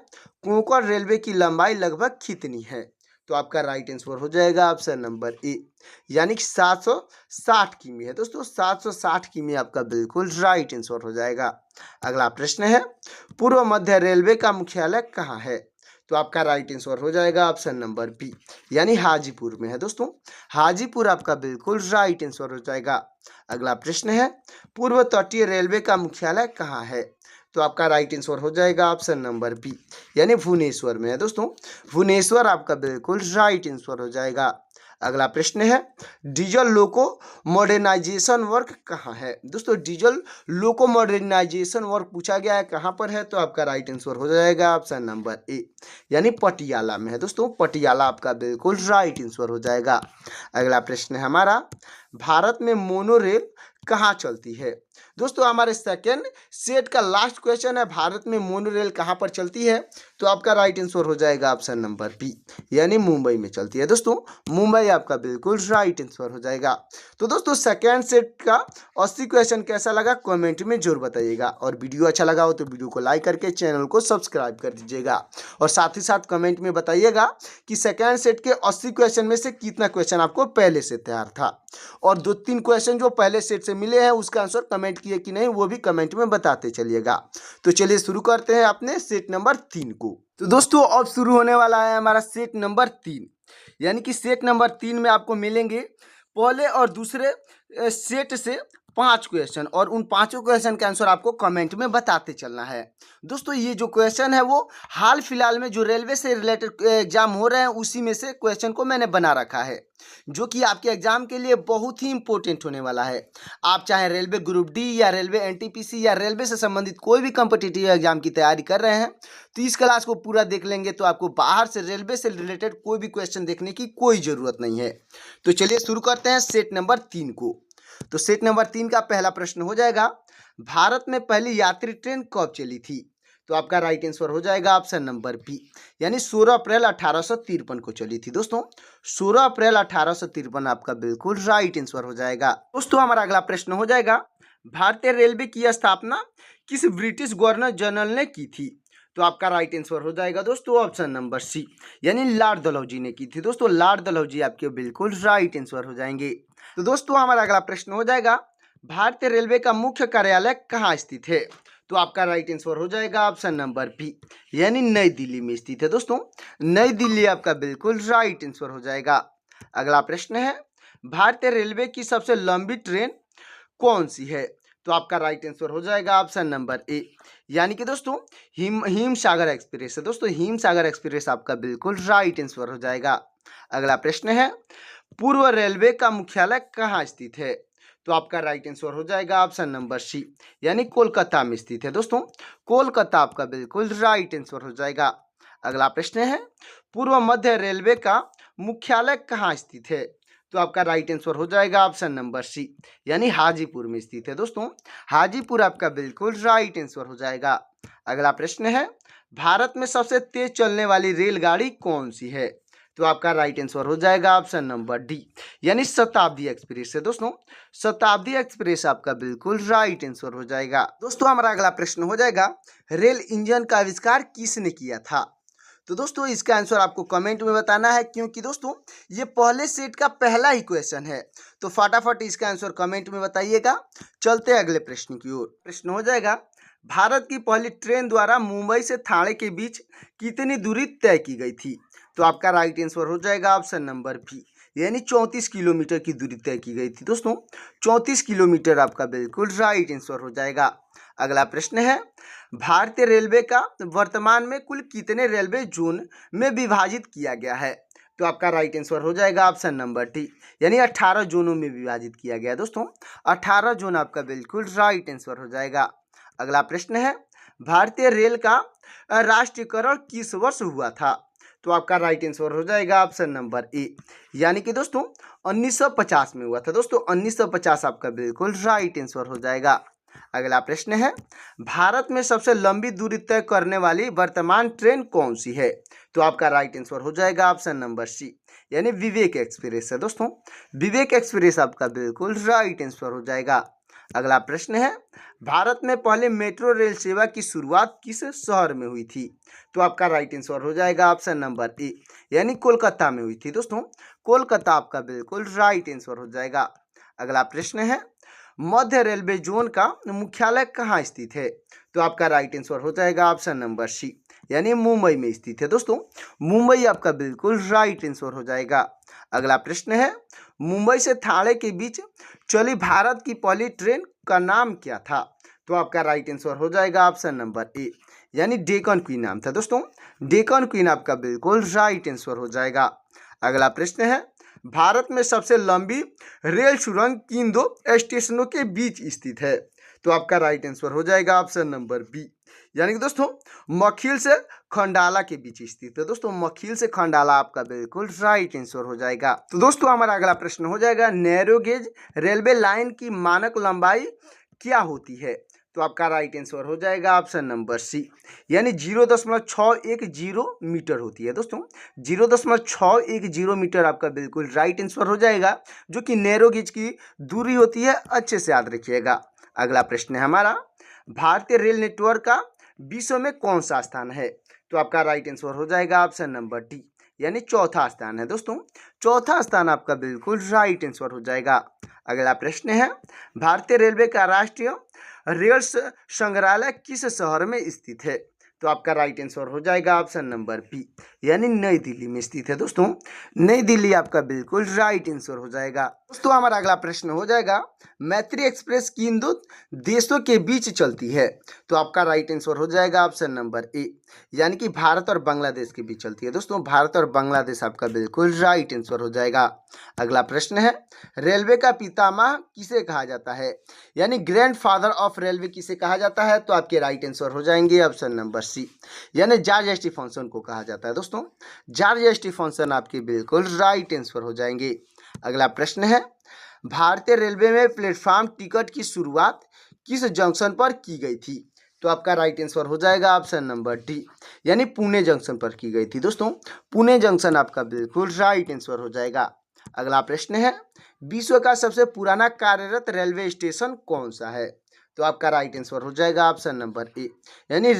Speaker 1: कोंकण रेलवे की लंबाई लगभग कितनी है? तो आपका राइट आंसर हो जाएगा ऑप्शन नंबर ए, यानी कि 760 किमी है दोस्तों। 760 किमी आपका बिल्कुल राइट आंसर हो जाएगा। अगला प्रश्न है, पूर्व मध्य रेलवे का मुख्यालय कहाँ है? तो आपका राइट आंसर हो जाएगा ऑप्शन नंबर बी, यानी हाजीपुर में है दोस्तों। हाजीपुर आपका बिल्कुल राइट आंसर हो जाएगा। अगला प्रश्न है, पूर्व तटीय रेलवे का मुख्यालय कहाँ है? तो आपका राइट आंसर हो जाएगा ऑप्शन नंबर बी, यानी भुवनेश्वर में है दोस्तों। भुवनेश्वर आपका बिल्कुल राइट आंसर हो जाएगा। अगला प्रश्न है, डीजल लोको मॉडर्नाइजेशन वर्क कहाँ है? दोस्तों डीजल लोको मॉडर्नाइजेशन वर्क पूछा गया है कहाँ पर है? तो आपका राइट आंसर हो जाएगा ऑप्शन नंबर ए, यानी पटियाला में है दोस्तों। पटियाला आपका बिल्कुल राइट आंसर हो जाएगा। अगला प्रश्न है हमारा, भारत में मोनोरेल कहाँ चलती है? दोस्तों हमारे सेकेंड सेट का लास्ट क्वेश्चन है, भारत में मोनोरेल कहाँ पर चलती है? तो आपका राइट आंसर हो जाएगा ऑप्शन नंबर बी, यानी मुंबई में चलती है दोस्तों। मुंबई आपका बिल्कुल राइट आंसर हो जाएगा। तो दोस्तों सेकेंड सेट का 80 क्वेश्चन कैसा लगा कमेंट में जरूर बताइएगा, और वीडियो अच्छा लगा हो तो वीडियो को लाइक करके चैनल को सब्सक्राइब कर दीजिएगा, और साथ ही साथ कमेंट में बताइएगा कि सेकेंड सेट के 80 क्वेश्चन में से कितना क्वेश्चन आपको पहले से तैयार था, और 2-3 क्वेश्चन जो पहले सेट से मिले हैं उसका आंसर कमेंट किए कि नहीं वो भी कमेंट में बताते चलिएगा। तो चलिए शुरू करते हैं अपने सेट नंबर 3 को। तो दोस्तों अब शुरू होने वाला है हमारा सेट नंबर 3, यानी कि सेट नंबर 3 में आपको मिलेंगे पहले और दूसरे सेट से 5 क्वेश्चन, और उन 5 क्वेश्चन के आंसर आपको कमेंट में बताते चलना है। दोस्तों ये जो क्वेश्चन है वो हाल फिलहाल में जो रेलवे से रिलेटेड एग्जाम हो रहे हैं उसी में से क्वेश्चन को मैंने बना रखा है, जो कि आपके एग्जाम के लिए बहुत ही इंपॉर्टेंट होने वाला है। आप चाहे रेलवे ग्रुप डी या रेलवे एनटीपीसी या रेलवे से संबंधित कोई भी कॉम्पिटिटिव एग्जाम की तैयारी कर रहे हैं तो इस क्लास को पूरा देख लेंगे तो आपको बाहर से रेलवे से रिलेटेड कोई भी क्वेश्चन देखने की कोई ज़रूरत नहीं है। तो चलिए शुरू करते हैं सेट नंबर 3 को। तो सेट नंबर 3 का पहला प्रश्न हो जाएगा, भारत में पहली यात्री ट्रेन कब चली थी? तो आपका राइट आंसर हो जाएगा ऑप्शन नंबर बी, यानी 16 अप्रैल 1853 को चली थी दोस्तों। 16 अप्रैल 1853 आपका बिल्कुल राइट आंसर हो जाएगा। दोस्तों हमारा अगला प्रश्न हो जाएगा, भारतीय रेलवे की स्थापना किस ब्रिटिश गवर्नर जनरल ने की थी? तो आपका राइट आंसर हो जाएगा दोस्तों ऑप्शन नंबर सी, यानी लॉर्ड डलहौजी ने की थी दोस्तों। लॉर्ड डलहौजी आपके बिल्कुल राइट आंसर हो जाएंगे। तो दोस्तों हमारा अगला प्रश्न हो जाएगा, भारतीय रेलवे का मुख्य कार्यालय कहाँ स्थित है? तो आपका राइट आंसर हो जाएगा ऑप्शन नंबर बी, यानी नई दिल्ली में स्थित है। दोस्तों नई दिल्ली आपका बिल्कुल राइट आंसर हो जाएगा। अगला प्रश्न है, भारतीय रेलवे की सबसे लंबी ट्रेन कौन सी है? तो आपका राइट आंसर हो जाएगा ऑप्शन नंबर ए, यानी कि दोस्तों हिम सागर एक्सप्रेस है। दोस्तों हिम सागर एक्सप्रेस आपका बिल्कुल राइट आंसर हो जाएगा। अगला प्रश्न है, पूर्व रेलवे का मुख्यालय कहाँ स्थित है? तो आपका राइट आंसर हो जाएगा ऑप्शन नंबर सी, यानी कोलकाता में स्थित है। दोस्तों कोलकाता आपका बिल्कुल राइट आंसर हो जाएगा। अगला प्रश्न है, पूर्व मध्य रेलवे का मुख्यालय कहाँ स्थित है? तो आपका राइट आंसर हो जाएगा ऑप्शन नंबर सी, यानी हाजीपुर में स्थित है। दोस्तों हाजीपुर आपका बिल्कुल राइट आंसर हो जाएगा। अगला प्रश्न है, भारत में सबसे तेज चलने वाली रेलगाड़ी कौन सी है? तो आपका राइट आंसर हो जाएगा ऑप्शन नंबर डी, यानी शताब्दी एक्सप्रेस है। दोस्तों शताब्दी एक्सप्रेस आपका बिल्कुल राइट आंसर हो जाएगा। दोस्तों हमारा अगला प्रश्न हो जाएगा, रेल इंजन का आविष्कार किसने किया था? तो दोस्तों इसका आंसर आपको कमेंट में बताना है, क्योंकि दोस्तों ये पहले सेट का पहला ही क्वेश्चन है। तो फटाफट इसका आंसर कमेंट में बताइएगा। चलते हैं अगले प्रश्न की ओर। प्रश्न हो जाएगा, भारत की पहली ट्रेन द्वारा मुंबई से ठाणे के बीच कितनी दूरी तय की गई थी? तो आपका राइट आंसर हो जाएगा ऑप्शन नंबर बी, यानी 34 किलोमीटर की दूरी तय की गई थी। दोस्तों 34 किलोमीटर आपका बिल्कुल राइट आंसर हो जाएगा। अगला प्रश्न है, भारतीय रेलवे का वर्तमान में कुल कितने रेलवे जोन में विभाजित किया गया है? तो आपका राइट आंसर हो जाएगा ऑप्शन नंबर डी, यानी 18 जोनों में विभाजित किया गया। दोस्तों 18 जोन आपका बिल्कुल राइट आंसर हो जाएगा। अगला प्रश्न है, भारतीय रेल का राष्ट्रीयकरण किस वर्ष हुआ था? तो आपका राइट आंसर हो जाएगा ऑप्शन नंबर ए, यानी कि दोस्तों 1950 में हुआ था। दोस्तों 1950 आपका बिल्कुल राइट आंसर हो जाएगा। अगला प्रश्न है, भारत में सबसे लंबी दूरी तय करने वाली वर्तमान ट्रेन कौन सी है? तो आपका राइट आंसर हो जाएगा ऑप्शन नंबर सी, यानी विवेक एक्सप्रेस है। दोस्तों विवेक एक्सप्रेस आपका बिल्कुल राइट आंसर हो जाएगा। अगला प्रश्न है, भारत में पहले मेट्रो रेल सेवा की शुरुआत किस शहर में हुई थी? तो आपका राइट आंसर हो जाएगा ऑप्शन नंबर ए, यानी कोलकाता में हुई थी। दोस्तों कोलकाता आपका बिल्कुल राइट आंसर हो जाएगा। अगला प्रश्न है, मध्य रेलवे जोन का मुख्यालय कहाँ स्थित है? तो आपका राइट आंसर हो जाएगा ऑप्शन नंबर सी, यानी मुंबई में स्थित है। दोस्तों मुंबई आपका बिल्कुल राइट आंसर हो जाएगा। अगला प्रश्न है, मुंबई से ठाणे के बीच चली भारत की पहली ट्रेन का नाम क्या था? तो आपका राइट आंसर हो जाएगा ऑप्शन नंबर ए, यानी डेक्कन क्वीन नाम था। दोस्तों डेक्कन क्वीन आपका बिल्कुल राइट आंसर हो जाएगा। अगला प्रश्न है, भारत में सबसे लंबी रेल सुरंग किन दो स्टेशनों के बीच स्थित है? तो आपका राइट आंसर हो जाएगा ऑप्शन नंबर बी, यानी कि दोस्तों मखील से खंडाला के बीच स्थित है। दोस्तों मखील से खंडाला आपका बिल्कुल राइट आंसर हो जाएगा। तो दोस्तों हमारा अगला प्रश्न हो जाएगा, नैरो गेज रेलवे लाइन की मानक लंबाई क्या होती है? तो आपका राइट आंसर हो जाएगा ऑप्शन नंबर सी, यानी 0.610 मीटर होती है। दोस्तों 0.610 मीटर आपका बिल्कुल राइट आंसर हो जाएगा, जो कि नैरो गेज की दूरी होती है। अच्छे से याद रखिएगा। अगला प्रश्न है हमारा, भारतीय रेल नेटवर्क का विश्व में कौन सा स्थान है? तो आपका राइट आंसर हो जाएगा ऑप्शन नंबर डी, यानी चौथा स्थान है। दोस्तों चौथा स्थान आपका बिल्कुल राइट आंसर हो जाएगा। अगला प्रश्न है, भारतीय रेलवे का राष्ट्रीय रेल संग्रहालय किस शहर में स्थित है? तो आपका राइट आंसर हो जाएगा ऑप्शन नंबर बी, यानी नई दिल्ली में स्थित है। दोस्तों नई दिल्ली आपका बिल्कुल राइट आंसर हो जाएगा। दोस्तों हमारा अगला प्रश्न हो जाएगा, मैत्री एक्सप्रेस किन दो देशों के बीच चलती है? तो आपका राइट आंसर हो जाएगा ऑप्शन नंबर ए, यानी कि भारत और बांग्लादेश के बीच चलती है। दोस्तों भारत और बांग्लादेश आपका बिल्कुल राइट आंसर हो जाएगा। अगला प्रश्न है, रेलवे का पितामह किसे कहा जाता है? यानी ग्रैंड फादर ऑफ रेलवे किसे कहा जाता है? तो आपके राइट आंसर हो जाएंगे ऑप्शन नंबर सी, यानी जॉर्ज स्टीफनसन को कहा जाता है। दोस्तों जॉर्ज स्टीफनसन आपके बिल्कुल राइट आंसर हो जाएंगे। अगला प्रश्न है, भारतीय रेलवे में प्लेटफॉर्म टिकट की शुरुआत किस जंक्शन पर की गई थी? तो आपका राइट आंसर हो जाएगा ऑप्शन नंबर डी, यानी पुणे जंक्शन पर की गई थी। दोस्तों पुणे जंक्शन आपका बिल्कुल राइट आंसर हो जाएगा। अगला प्रश्न है, विश्व का सबसे पुराना कार्यरत रेलवे स्टेशन कौन सा है? तो आपका राइट आंसर हो जाएगा ऑप्शन नंबर ए, यानी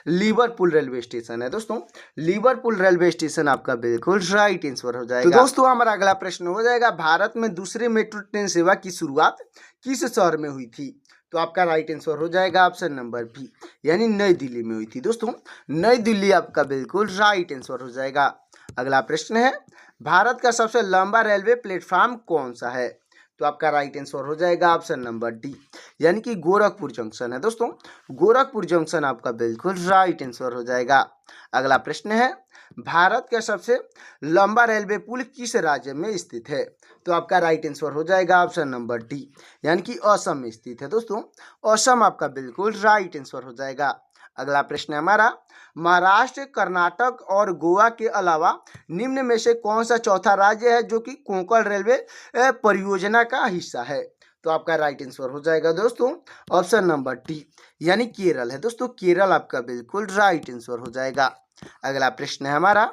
Speaker 1: लिवरपूल रेलवे स्टेशन है। दोस्तों लिवरपूल रेलवे स्टेशन आपका बिल्कुल राइट आंसर हो जाएगा। तो दोस्तों हमारा अगला प्रश्न हो जाएगा, भारत में दूसरे मेट्रो ट्रेन सेवा की शुरुआत किस शहर में हुई थी? तो आपका राइट आंसर हो जाएगा ऑप्शन नंबर बी, यानी नई दिल्ली में हुई थी। दोस्तों नई दिल्ली आपका बिल्कुल राइट आंसर हो जाएगा। अगला प्रश्न है, भारत का सबसे लंबा रेलवे प्लेटफॉर्म कौन सा है? तो आपका राइट आंसर हो जाएगा ऑप्शन नंबर डी, यानी कि गोरखपुर जंक्शन है। दोस्तों गोरखपुर जंक्शन आपका बिल्कुल राइट आंसर हो जाएगा। अगला प्रश्न है, भारत का सबसे लंबा रेलवे पुल किस राज्य में स्थित है? तो आपका राइट आंसर हो जाएगा ऑप्शन नंबर डी, यानी कि असम में स्थित है। दोस्तों असम आपका बिल्कुल राइट आंसर हो जाएगा। अगला प्रश्न है हमारा, महाराष्ट्र, कर्नाटक और गोवा के अलावा निम्न में से कौन सा चौथा राज्य है जो कि कोंकण रेलवे परियोजना का हिस्सा है? तो आपका राइट आंसर हो जाएगा दोस्तों ऑप्शन नंबर डी, यानी केरल है। दोस्तों केरल आपका बिल्कुल राइट आंसर हो जाएगा। अगला प्रश्न है हमारा,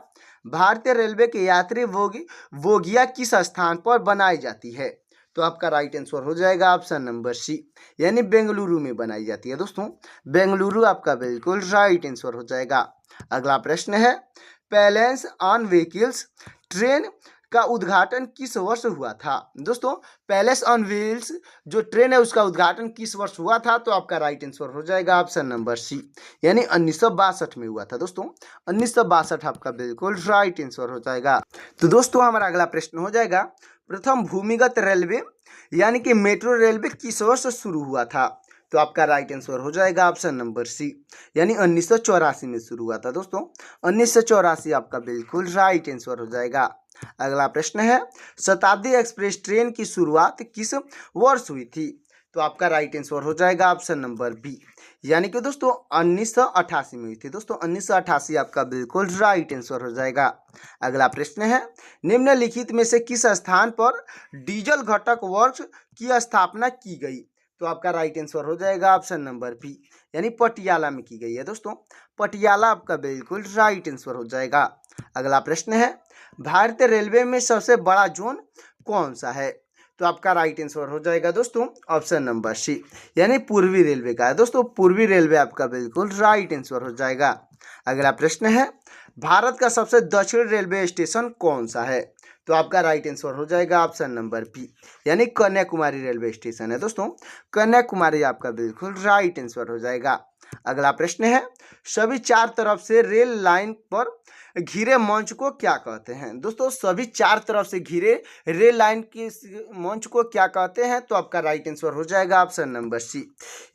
Speaker 1: भारतीय रेलवे के यात्री बोगियां किस स्थान पर बनाई जाती है? तो आपका राइट आंसर हो जाएगा ऑप्शन नंबर सी, यानी बेंगलुरु में बनाई जाती है। दोस्तों बेंगलुरु आपका बिल्कुल राइट आंसर हो जाएगा। अगला प्रश्न है, बैलेंस ऑन व्हीकल्स ट्रेन का उद्घाटन किस वर्ष हुआ था? दोस्तों पैलेस ऑन व्हील्स जो ट्रेन है उसका उद्घाटन किस वर्ष हुआ था? तो आपका राइट आंसर हो जाएगा ऑप्शन नंबर सी, यानी 1962 में हुआ था। दोस्तों 1962 आपका बिल्कुल राइट आंसर हो जाएगा। तो दोस्तों हमारा अगला प्रश्न हो जाएगा, प्रथम भूमिगत रेलवे यानी कि मेट्रो रेलवे किस वर्ष शुरू हुआ था? तो आपका राइट आंसर हो जाएगा ऑप्शन नंबर सी, यानी 1984 में शुरू हुआ था। दोस्तों 1984 आपका बिल्कुल राइट आंसर हो जाएगा। अगला प्रश्न है, शताब्दी एक्सप्रेस ट्रेन की शुरुआत किस वर्ष हुई थी? तो आपका राइट आंसर हो जाएगा ऑप्शन नंबर बी, यानी कि दोस्तों 1988 में हुई थी। दोस्तों 1988 आपका बिल्कुल राइट आंसर हो जाएगा। अगला प्रश्न है, निम्नलिखित में से किस स्थान पर डीजल घटक वर्क्स की स्थापना की गई? तो आपका राइट आंसर हो जाएगा ऑप्शन नंबर बी, यानी पटियाला में की गई है। दोस्तों पटियाला आपका बिल्कुल राइट आंसर हो जाएगा। अगला प्रश्न है, भारतीय रेलवे में सबसे बड़ा जोन कौन सा है? तो आपका राइट आंसर हो जाएगा दोस्तों ऑप्शन नंबर सी, यानी पूर्वी रेलवे का है। दोस्तों पूर्वी रेलवे आपका बिल्कुल राइट आंसर हो जाएगा। अगला प्रश्न है, भारत का सबसे दक्षिण रेलवे स्टेशन कौन सा है? तो आपका राइट आंसर हो जाएगा ऑप्शन नंबर बी, यानी कन्याकुमारी रेलवे स्टेशन है। दोस्तों कन्याकुमारी आपका बिल्कुल राइट आंसर हो जाएगा। अगला प्रश्न है, सभी चार तरफ से रेल लाइन पर घिरे मंच को क्या कहते हैं? दोस्तों सभी चार तरफ से घिरे रेल लाइन के मंच को क्या कहते हैं? तो आपका राइट आंसर हो जाएगा ऑप्शन नंबर सी,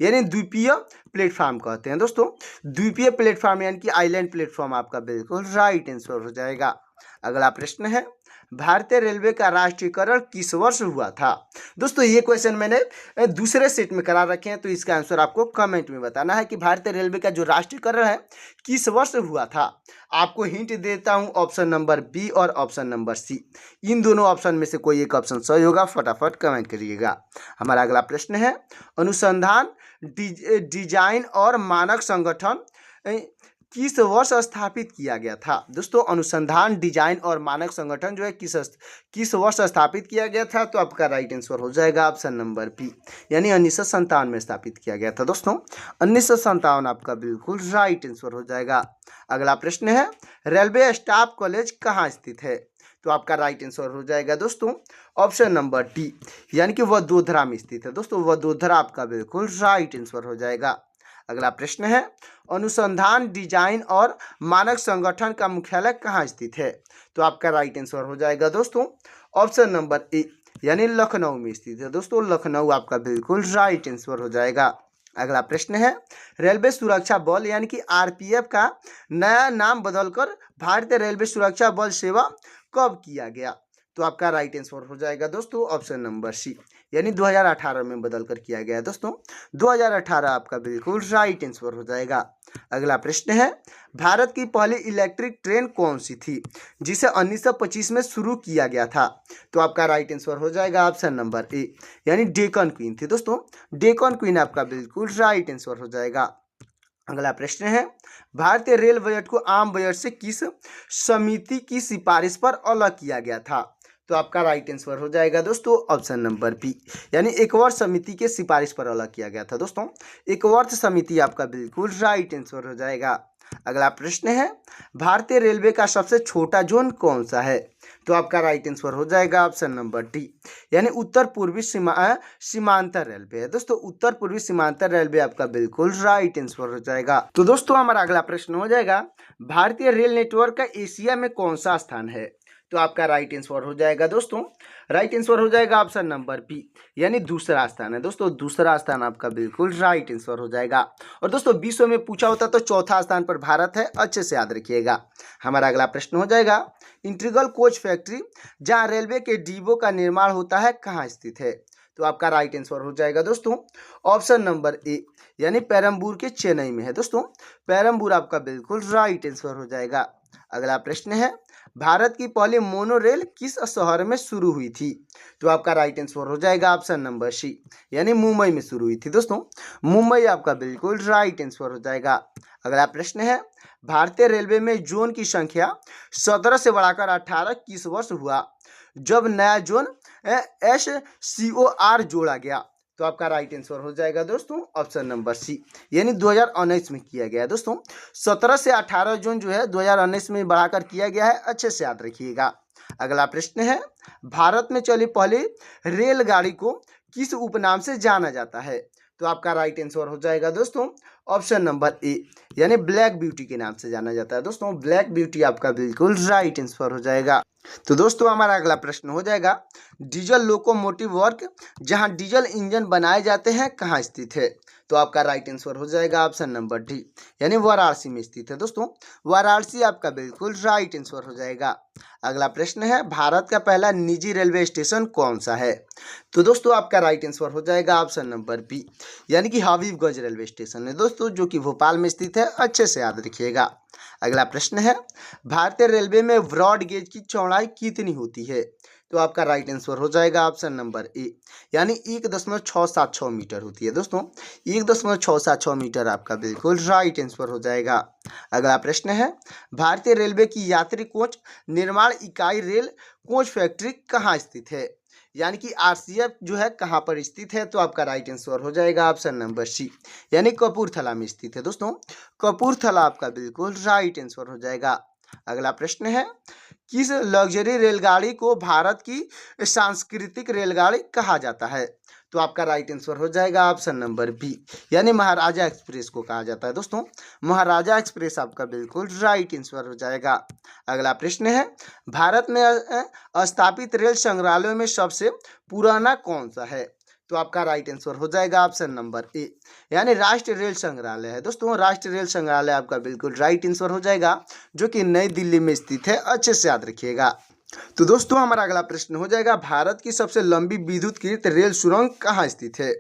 Speaker 1: यानी द्वीपीय प्लेटफॉर्म कहते हैं। दोस्तों द्वीपीय प्लेटफॉर्म यानी कि आइलैंड प्लेटफॉर्म आपका बिल्कुल राइट आंसर हो जाएगा। अगला प्रश्न है, भारतीय रेलवे का राष्ट्रीयकरण किस वर्ष हुआ था? दोस्तों ये क्वेश्चन मैंने दूसरे सेट में करा रखे हैं, तो इसका आंसर आपको कमेंट में बताना है कि भारतीय रेलवे का जो राष्ट्रीयकरण है किस वर्ष हुआ था। आपको हिंट देता हूं, ऑप्शन नंबर बी और ऑप्शन नंबर सी, इन दोनों ऑप्शन में से कोई एक ऑप्शन सही होगा, फटाफट कमेंट करिएगा। हमारा अगला प्रश्न है, अनुसंधान डिजाइन और मानक संगठन किस वर्ष स्थापित किया गया था? दोस्तों अनुसंधान डिजाइन और मानक संगठन जो है किस वर्ष स्थापित किया गया था? तो आपका राइट आंसर हो जाएगा ऑप्शन नंबर बी, यानी 1957 में स्थापित किया गया था। दोस्तों 1957 आपका बिल्कुल राइट आंसर हो जाएगा। अगला प्रश्न है, रेलवे स्टाफ कॉलेज कहाँ स्थित है? तो आपका राइट आंसर हो जाएगा दोस्तों ऑप्शन नंबर डी, यानी कि वडोदरा में स्थित है। दोस्तों वडोदरा आपका बिल्कुल राइट आंसर हो जाएगा। अगला प्रश्न है, अनुसंधान डिजाइन और मानक संगठन का मुख्यालय कहाँ स्थित है? तो आपका राइट आंसर हो जाएगा दोस्तों ऑप्शन नंबर ए, यानी लखनऊ में स्थित है। दोस्तों लखनऊ आपका बिल्कुल राइट आंसर हो जाएगा। अगला प्रश्न है, रेलवे सुरक्षा बल यानी कि आरपीएफ का नया नाम बदलकर भारतीय रेलवे सुरक्षा बल सेवा कब किया गया? तो आपका राइट आंसर हो जाएगा दोस्तों ऑप्शन नंबर सी, यानी 2018 में बदलकर किया गया है। दोस्तों 2018 आपका बिल्कुल राइट आंसर हो जाएगा। अगला प्रश्न है, भारत की पहली इलेक्ट्रिक ट्रेन कौन सी थी जिसे 1925 में शुरू किया गया था? तो आपका राइट आंसर हो जाएगा ऑप्शन नंबर ए, यानी डेक्कन क्वीन थी। दोस्तों डेक्कन क्वीन आपका बिल्कुल राइट आंसर हो जाएगा। अगला प्रश्न है, भारतीय रेल बजट को आम बजट से किस समिति की सिफारिश पर अलग किया गया था? तो आपका राइट आंसर हो जाएगा दोस्तों ऑप्शन नंबर बी, यानी एकवर्ष समिति के सिफारिश पर अलग किया गया था। दोस्तों एकवर्ष समिति आपका बिल्कुल राइट आंसर हो जाएगा। अगला प्रश्न है, भारतीय रेलवे का सबसे छोटा जोन कौन सा है? तो आपका राइट आंसर हो जाएगा ऑप्शन नंबर डी, यानी उत्तर पूर्वी सीमांतर रेलवे है दोस्तों। उत्तर पूर्वी सीमांतर रेलवे आपका बिल्कुल राइट आंसर हो जाएगा। तो दोस्तों हमारा अगला प्रश्न हो जाएगा, भारतीय रेल नेटवर्क का एशिया में कौन सा स्थान है? तो आपका राइट आंसर हो जाएगा दोस्तों, राइट आंसर हो जाएगा ऑप्शन नंबर बी, यानी दूसरा स्थान है दोस्तों। दूसरा स्थान आपका बिल्कुल राइट आंसर हो जाएगा। और दोस्तों विश्व में पूछा होता तो चौथा स्थान पर भारत है, अच्छे से याद रखिएगा। हमारा अगला प्रश्न हो जाएगा, इंटीग्रल कोच फैक्ट्री जहां रेलवे के डिब्बों का निर्माण होता है कहाँ स्थित है? तो आपका राइट आंसर हो जाएगा दोस्तों ऑप्शन नंबर ए, यानी पेरम्बूर के चेन्नई में है दोस्तों। पेरम्बूर आपका बिल्कुल राइट आंसर हो जाएगा। अगला प्रश्न है, भारत की पहली मोनोरेल किस शहर में शुरू हुई थी? तो आपका राइट आंसर हो जाएगा ऑप्शन नंबर सी, यानी मुंबई में शुरू हुई थी दोस्तों। मुंबई आपका बिल्कुल राइट आंसर हो जाएगा। अगला प्रश्न है, भारतीय रेलवे में जोन की संख्या 17 से बढ़ाकर 18 किस वर्ष हुआ, जब नया जोन SCOR जोड़ा गया? तो आपका राइट आंसर हो जाएगा दोस्तों ऑप्शन नंबर सी, यानी 2019 में किया गया है दोस्तों। 17 से 18 जोन जो है 2019 में बढ़ाकर किया गया है, अच्छे से याद रखिएगा। अगला प्रश्न है, भारत में चली पहली रेलगाड़ी को किस उपनाम से जाना जाता है? तो आपका राइट आंसर हो जाएगा दोस्तों ऑप्शन नंबर ए, यानी ब्लैक ब्यूटी के नाम से जाना जाता है दोस्तों। ब्लैक ब्यूटी आपका बिल्कुल राइट आंसर हो जाएगा। तो दोस्तों हमारा अगला प्रश्न हो जाएगा, डीजल लोकोमोटिव वर्क जहां डीजल इंजन बनाए जाते हैं कहाँ स्थित है? तो आपका राइट आंसर हो जाएगा ऑप्शन नंबर डी, यानी वाराणसी में स्थित है दोस्तों। वाराणसी आपका बिल्कुल राइट आंसर हो जाएगा। अगला प्रश्न है, भारत का पहला निजी रेलवे स्टेशन कौन सा है? तो दोस्तों आपका राइट आंसर हो जाएगा ऑप्शन नंबर बी, यानी कि हबीबगंज रेलवे स्टेशन है दोस्तों, जो कि भोपाल में स्थित है, अच्छे से याद रखिएगा। अगला प्रश्न है, भारतीय रेलवे में ब्रॉड गेज की चौड़ाई कितनी होती है? तो आपका राइट आंसर हो जाएगा ऑप्शन नंबर ए, यानी 1.676 मीटर होती है दोस्तों। 1.676 मीटर आपका बिल्कुल राइट आंसर हो जाएगा। अगला प्रश्न है, भारतीय रेलवे की यात्री कोच निर्माण इकाई रेल कोच फैक्ट्री कहाँ स्थित है? यानी कि RCF जो है कहाँ पर स्थित है? तो आपका राइट आंसर हो जाएगा ऑप्शन नंबर सी, यानी कपूरथला में स्थित है दोस्तों। कपूरथला आपका बिल्कुल राइट आंसर हो जाएगा। अगला प्रश्न है, किस लग्जरी रेलगाड़ी को भारत की सांस्कृतिक रेलगाड़ी कहा जाता है? तो आपका राइट आंसर हो जाएगा ऑप्शन नंबर बी, यानी महाराजा एक्सप्रेस को कहा जाता है दोस्तों। महाराजा एक्सप्रेस आपका बिल्कुल राइट आंसर हो जाएगा। अगला प्रश्न है, भारत में स्थापित रेल संग्रहालयों में सबसे पुराना कौन सा है? तो आपका राइट आंसर हो जाएगा ऑप्शन नंबर ए, यानी राष्ट्रीय रेल संग्रहालय है दोस्तों। राष्ट्रीय रेल संग्रहालय आपका बिल्कुल राइट आंसर हो जाएगा, जो कि नई दिल्ली में स्थित है, अच्छे से याद रखिएगा। तो दोस्तों हमारा अगला प्रश्न हो जाएगा, भारत की सबसे लंबी विद्युतीकृत रेल सुरंग कहाँ स्थित है?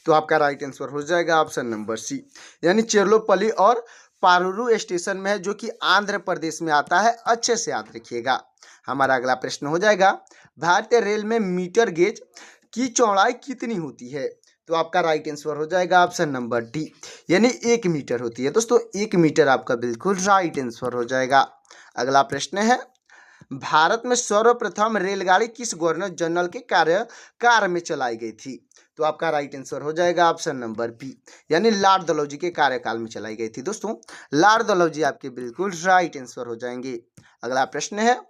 Speaker 1: तो आपका राइट आंसर हो जाएगा ऑप्शन नंबर सी, यानी चेरलोपल्ली और पारूरू स्टेशन में है, जो कि आंध्र प्रदेश में आता है, अच्छे से याद रखिएगा। हमारा अगला प्रश्न हो जाएगा, भारतीय रेल में मीटर गेज की चौड़ाई कितनी होती है? तो आपका राइट आंसर हो जाएगा ऑप्शन नंबर डी, यानी 1 मीटर होती है दोस्तों। 1 मीटर आपका बिल्कुल राइट आंसर हो जाएगा। अगला प्रश्न है, भारत में सर्वप्रथम रेलगाड़ी किस गवर्नर जनरल के कार्यकाल में चलाई गई थी? तो आपका राइट आंसर हो जाएगा ऑप्शन नंबर बी, यानी लॉर्ड डलहौजी के कार्यकाल में चलाई गई थी दोस्तों। लॉर्ड डलहौजी आपके बिल्कुल राइट आंसर हो जाएंगे। अगला प्रश्न है,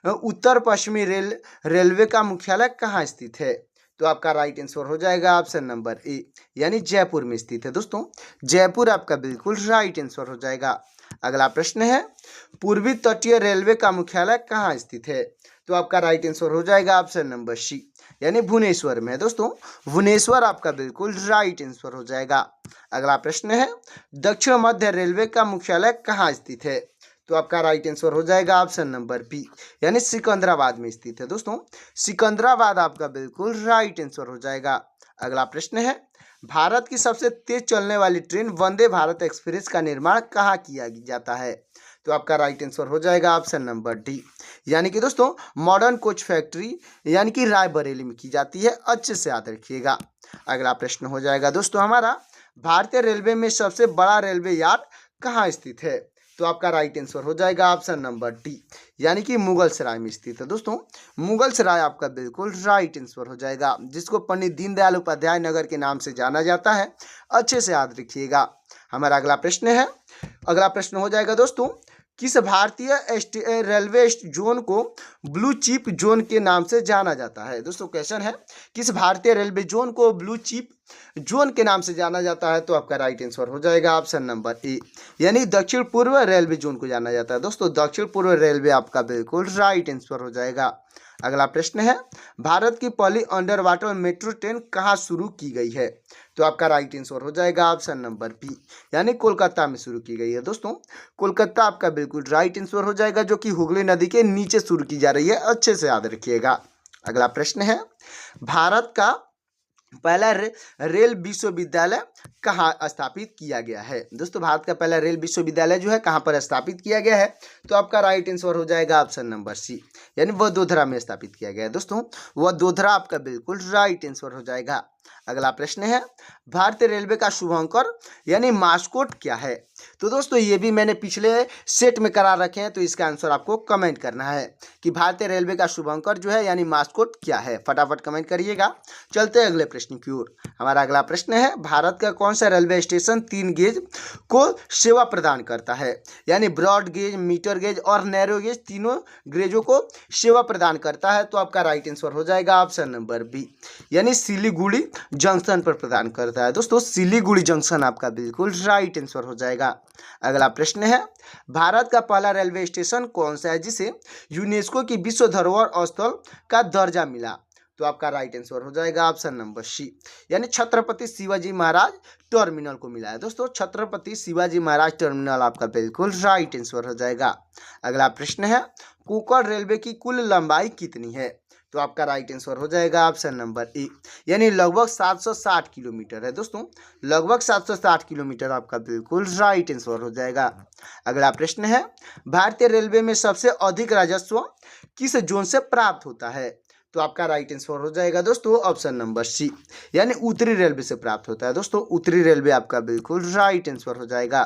Speaker 1: उत्तर पश्चिमी रेलवे का मुख्यालय कहाँ स्थित है? तो आपका राइट आंसर हो जाएगा ऑप्शन नंबर ए, यानी जयपुर में स्थित है दोस्तों। जयपुर आपका बिल्कुल राइट आंसर हो जाएगा। अगला प्रश्न है, पूर्वी तटीय रेलवे का मुख्यालय कहाँ स्थित है? तो आपका राइट आंसर हो जाएगा ऑप्शन नंबर सी, यानी भुवनेश्वर में है दोस्तों। भुवनेश्वर आपका बिल्कुल राइट आंसर हो जाएगा। अगला प्रश्न है, दक्षिण मध्य रेलवे का मुख्यालय कहाँ स्थित है? तो आपका राइट आंसर हो जाएगा ऑप्शन नंबर बी, यानी सिकंदराबाद में स्थित है दोस्तों। सिकंदराबाद आपका बिल्कुल राइट आंसर हो जाएगा। अगला प्रश्न है, भारत की सबसे तेज चलने वाली ट्रेन वंदे भारत एक्सप्रेस का निर्माण कहाँ किया जाता है? तो आपका राइट आंसर हो जाएगा ऑप्शन नंबर डी, यानी कि दोस्तों मॉडर्न कोच फैक्ट्री यानी कि रायबरेली में की जाती है, अच्छे से याद रखिएगा। अगला प्रश्न हो जाएगा दोस्तों हमारा, भारतीय रेलवे में सबसे बड़ा रेलवे यार्ड कहाँ स्थित है? तो आपका राइट आंसर हो जाएगा ऑप्शन नंबर डी, यानी कि मुगल सराय में स्थित है दोस्तों। मुगल सराय आपका बिल्कुल राइट आंसर हो जाएगा, जिसको पंडित दीनदयाल उपाध्याय नगर के नाम से जाना जाता है, अच्छे से याद रखिएगा। हमारा अगला प्रश्न है, अगला प्रश्न हो जाएगा दोस्तों, किस भारतीय रेलवे जोन को ब्लू चिप जोन के नाम से जाना जाता है? दोस्तों क्वेश्चन है, किस भारतीय रेलवे जोन को ब्लू चिप जोन के नाम से जाना जाता है? तो आपका राइट आंसर हो जाएगा ऑप्शन नंबर ए, यानी दक्षिण पूर्व रेलवे जोन को जाना जाता है। दोस्तों दक्षिण पूर्व रेलवे आपका बिल्कुल राइट आंसर हो जाएगा। अगला प्रश्न है, भारत की पहली अंडर वाटर मेट्रो ट्रेन कहाँ शुरू की गई है? तो आपका राइट आंसर हो जाएगा ऑप्शन नंबर बी, यानी कोलकाता में शुरू की गई है। दोस्तों कोलकाता आपका बिल्कुल राइट आंसर हो जाएगा, जो कि हुगली नदी के नीचे शुरू की जा रही है, अच्छे से याद रखिएगा। अगला प्रश्न है, भारत का पहला रेल विश्वविद्यालय कहाँ स्थापित किया गया है? दोस्तों भारत का पहला रेल विश्वविद्यालय जो है कहाँ पर स्थापित किया गया है? तो आपका राइट आंसर हो जाएगा ऑप्शन नंबर सी, यानी वडोदरा में स्थापित किया गया है। दोस्तों वडोदरा आपका बिल्कुल राइट आंसर हो जाएगा। अगला प्रश्न है, भारतीय रेलवे का शुभंकर यानी मास्कोट क्या है? तो दोस्तों ये भी मैंने पिछले सेट में करा रखे हैं, तो इसका आंसर आपको कमेंट करना है कि भारतीय रेलवे का शुभंकर जो है यानी मास्कोट क्या है। फटाफट कमेंट करिएगा। चलते हैं अगले प्रश्न की ओर। हमारा अगला प्रश्न है, भारत का कौन सा रेलवे स्टेशन 3 गेज को सेवा प्रदान करता है? यानी ब्रॉड गेज, मीटर गेज और नैरो गेज तीनों गेजों को सेवा प्रदान करता है। तो आपका राइट आंसर हो जाएगा ऑप्शन नंबर बी, यानी सिलीगुड़ी जंक्शन पर प्रदान करता है। दोस्तों सिलीगुड़ी जंक्शन आपका बिल्कुल राइट आंसर हो जाएगा। अगला प्रश्न है, भारत का पहला रेलवे स्टेशन कौन सा है जिसे यूनेस्को की विश्व धरोहर स्थल का दर्जा मिला? तो आपका राइट आंसर हो जाएगा ऑप्शन नंबर सी, यानी छत्रपति शिवाजी महाराज टर्मिनल को मिला है। दोस्तों छत्रपति शिवाजी महाराज टर्मिनल आपका बिल्कुल राइट आंसर हो जाएगा। अगला प्रश्न है, कोंकण रेलवे की कुल लंबाई कितनी है? तो आपका राइट आंसर हो जाएगा ऑप्शन नंबर ए, यानी लगभग 760 किलोमीटर है। दोस्तों लगभग 760 किलोमीटर आपका बिल्कुल राइट आंसर हो जाएगा। अगला प्रश्न है, भारतीय रेलवे में सबसे अधिक राजस्व किस जोन से प्राप्त होता है? तो आपका राइट आंसर हो जाएगा दोस्तों ऑप्शन नंबर सी, यानी उत्तरी रेलवे से प्राप्त होता है। दोस्तों उत्तरी रेलवे आपका बिल्कुल राइट आंसर हो जाएगा।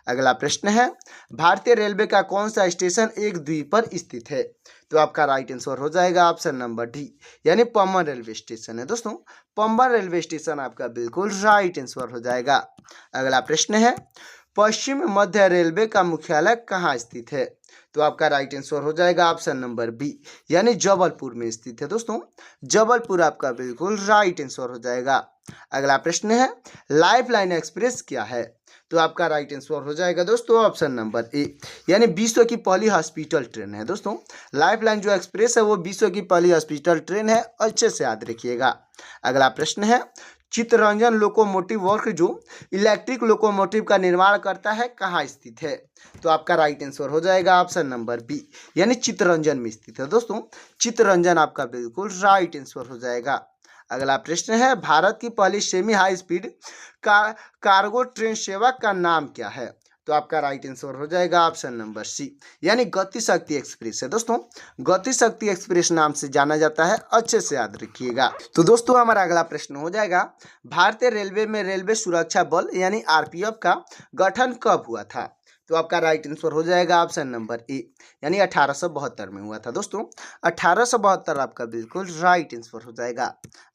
Speaker 1: अगला प्रश्न है, भारतीय रेलवे का कौन सा स्टेशन एक द्वीप पर स्थित है? तो आपका राइट आंसर हो जाएगा ऑप्शन नंबर डी, यानी पम्बन रेलवे स्टेशन है। दोस्तों पम्बन रेलवे स्टेशन आपका बिल्कुल राइट आंसर हो जाएगा। अगला प्रश्न है, पश्चिम मध्य रेलवे का मुख्यालय कहाँ स्थित है? तो आपका राइट आंसर हो जाएगा ऑप्शन नंबर बी, यानी जबलपुर में स्थित है। दोस्तों जबलपुर आपका बिल्कुल राइट आंसर हो जाएगा। अगला प्रश्न है, लाइफलाइन एक्सप्रेस क्या है? तो आपका राइट आंसर हो जाएगा दोस्तों ऑप्शन नंबर ए, यानी विश्व की पहली हॉस्पिटल ट्रेन है। दोस्तों लाइफलाइन जो एक्सप्रेस है वो विश्व की पहली हॉस्पिटल ट्रेन है, अच्छे से याद रखिएगा। अगला प्रश्न है, चित्तरंजन लोकोमोटिव वर्क जो इलेक्ट्रिक लोकोमोटिव का निर्माण करता है कहाँ स्थित है? तो आपका राइट आंसर हो जाएगा ऑप्शन नंबर बी, यानी चित्तरंजन में स्थित है। दोस्तों चित्तरंजन आपका बिल्कुल राइट आंसर हो जाएगा। अगला प्रश्न है, भारत की पहली semi high speed cargo train सेवा का नाम क्या है? तो आपका राइट आंसर हो जाएगा ऑप्शन नंबर सी, यानी गति शक्ति एक्सप्रेस है। दोस्तों गति शक्ति एक्सप्रेस नाम से जाना जाता है, अच्छे से याद रखिएगा। तो दोस्तों हमारा अगला प्रश्न हो जाएगा, भारतीय रेलवे में रेलवे सुरक्षा बल यानी आरपीएफ का गठन कब हुआ था? तो आपका राइट आंसर हो जाएगा ऑप्शन नंबर ए, यानी 1872 में हुआ था। दोस्तों 1872 आपका बिल्कुल राइट आंसर हो जाएगा।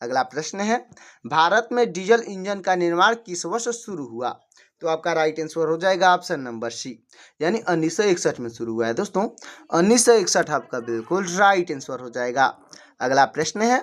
Speaker 1: अगला प्रश्न है, भारत में डीजल इंजन का निर्माण किस वर्ष शुरू हुआ? तो आपका राइट आंसर हो जाएगा ऑप्शन नंबर सी, यानी 1961 में शुरू हुआ है। दोस्तों 1961 आपका बिल्कुल राइट आंसर हो जाएगा। अगला प्रश्न है,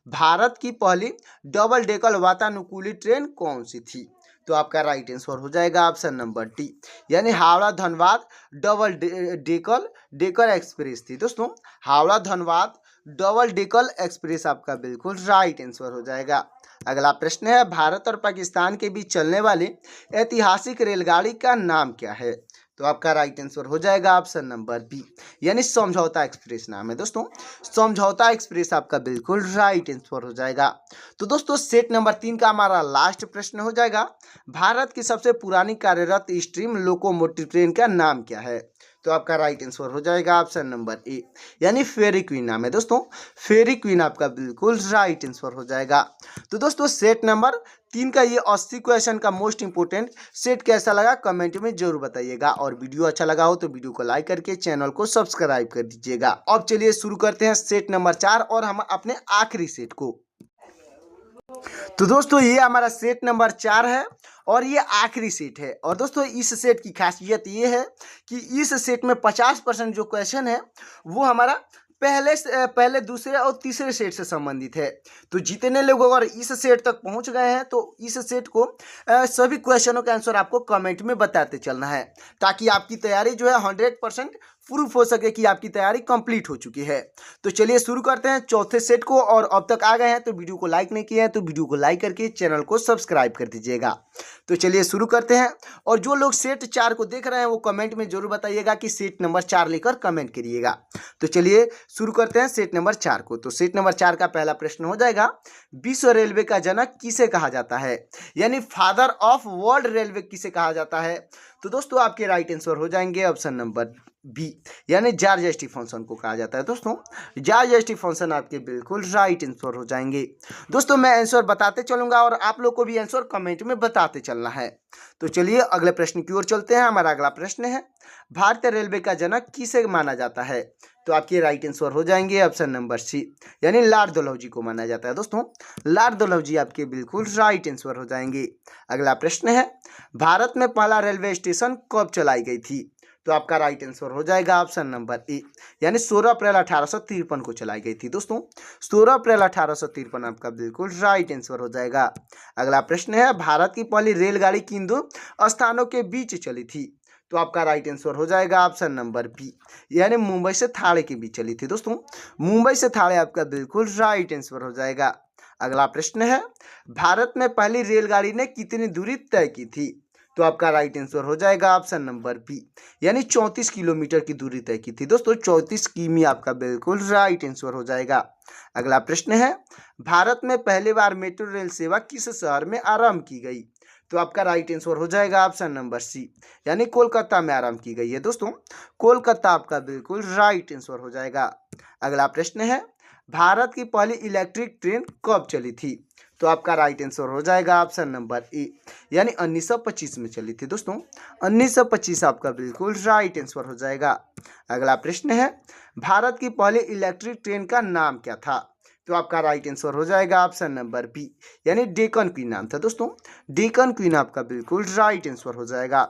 Speaker 1: भारत की पहली डबल डेकर वातानुकूलित ट्रेन कौन सी थी? तो आपका राइट आंसर हो जाएगा ऑप्शन नंबर डी, यानी Howrah Dhanbad double decker express थी। दोस्तों Howrah Dhanbad double decker express आपका बिल्कुल राइट आंसर हो जाएगा। अगला प्रश्न है, भारत और पाकिस्तान के बीच चलने वाली ऐतिहासिक रेलगाड़ी का नाम क्या है? तो आपका राइट आंसर हो जाएगा ऑप्शन नंबर बी, यानी समझौता एक्सप्रेस नाम है। दोस्तों समझौता एक्सप्रेस आपका बिल्कुल राइट आंसर हो जाएगा। तो दोस्तों सेट नंबर 3 का हमारा लास्ट प्रश्न हो जाएगा, भारत की सबसे पुरानी कार्यरत स्टीम लोकोमोटिव ट्रेन का नाम क्या है? तो आपका राइट आंसर हो जाएगा ऑप्शन नंबर ए, यानी फेरी क्वीन नाम है। दोस्तों फेरी क्वीन आपका बिल्कुल राइट आंसर हो जाएगा। तो दोस्तों सेट नंबर 3 का ये 80 क्वेश्चन का मोस्ट इंपोर्टेंट सेट कैसा लगा कमेंट में जरूर बताइएगा, और वीडियो अच्छा लगा हो तो वीडियो को लाइक करके चैनल को सब्सक्राइब कर दीजिएगा। अब चलिए शुरू करते हैं सेट नंबर 4 और हम अपने आखिरी सेट को। तो दोस्तों ये हमारा सेट नंबर 4 है और ये आखिरी सेट है। और दोस्तों इस सेट की खासियत ये है कि इस सेट में 50% जो क्वेश्चन है वो हमारा पहले दूसरे और तीसरे सेट से संबंधित है। तो जितने लोग अगर इस सेट तक पहुंच गए हैं तो इस सेट को सभी क्वेश्चनों का आंसर आपको कमेंट में बताते चलना है, ताकि आपकी तैयारी जो है 100% प्रूफ हो सके कि आपकी तैयारी कंप्लीट हो चुकी है। तो चलिए शुरू करते हैं चौथे सेट को। और अब तक आ गए हैं तो वीडियो को लाइक नहीं किया है तो वीडियो को लाइक करके चैनल को सब्सक्राइब कर दीजिएगा। तो चलिए शुरू करते हैं। और जो लोग सेट 4 को देख रहे हैं वो कमेंट में जरूर बताइएगा कि सेट नंबर 4 लेकर कमेंट करिएगा। तो चलिए शुरू करते हैं सेट नंबर 4 को। तो सेट नंबर 4 का पहला प्रश्न हो जाएगा, विश्व रेलवे का जनक किसे कहा जाता है, यानी फादर ऑफ वर्ल्ड रेलवे किसे कहा जाता है। तो दोस्तों आपके राइट आंसर हो जाएंगे ऑप्शन नंबर बी, यानी जॉर्ज स्टीफनसन को कहा जाता है। दोस्तों जॉर्ज स्टीफनसन आपके बिल्कुल राइट आंसर हो जाएंगे। दोस्तों मैं आंसर बताते चलूंगा और आप लोग को भी आंसर कमेंट में बताते चलना है। तो चलिए अगले प्रश्न की ओर चलते हैं। हमारा अगला प्रश्न है, भारतीय रेलवे का जनक किसे माना जाता है। तो आपके राइट आंसर हो जाएंगे ऑप्शन नंबर सी, यानी लॉर्ड डलहौजी को माना जाता है। दोस्तों लॉर्ड डलहौजी आपके बिल्कुल राइट आंसर हो जाएंगे। अगला प्रश्न है, भारत में पहला रेलवे स्टेशन कब चलाई गई थी। तो आपका राइट आंसर हो जाएगा ऑप्शन नंबर ए, यानी 16 अप्रैल 1853 को चलाई गई थी। दोस्तों 16 अप्रैल 1853 आपका बिल्कुल राइट आंसर हो जाएगा। अगला प्रश्न है, भारत की पहली रेलगाड़ी किन दो स्थानों के बीच चली थी। तो आपका राइट आंसर हो जाएगा ऑप्शन नंबर बी, यानी मुंबई से थाने के बीच चली थी। दोस्तों मुंबई से थाने आपका बिल्कुल राइट आंसर हो जाएगा। अगला प्रश्न है, भारत में पहली रेलगाड़ी ने कितनी दूरी तय की थी। तो आपका राइट आंसर हो जाएगा ऑप्शन नंबर बी, यानी 34 किलोमीटर की दूरी तय की थी। दोस्तों 34 किमी आपका बिल्कुल राइट आंसर हो जाएगा। अगला प्रश्न है, भारत में पहली बार मेट्रो रेल सेवा किस शहर में आरंभ की गई। तो आपका राइट आंसर हो जाएगा ऑप्शन नंबर सी, यानी कोलकाता में आरंभ की गई है। दोस्तों कोलकाता आपका बिल्कुल राइट आंसर हो जाएगा। अगला प्रश्न है, भारत की पहली इलेक्ट्रिक ट्रेन कब चली थी। तो आपका राइट आंसर हो जाएगा ऑप्शन नंबर ए, यानी 1925 में चली थी। दोस्तों 1925 आपका बिल्कुल राइट आंसर हो जाएगा। अगला प्रश्न है, भारत की पहली इलेक्ट्रिक ट्रेन का नाम क्या था। तो आपका राइट आंसर हो जाएगा ऑप्शन नंबर बी, यानी डेक्कन क्वीन नाम था। दोस्तों डेक्कन क्वीन आपका बिल्कुल राइट आंसर हो जाएगा।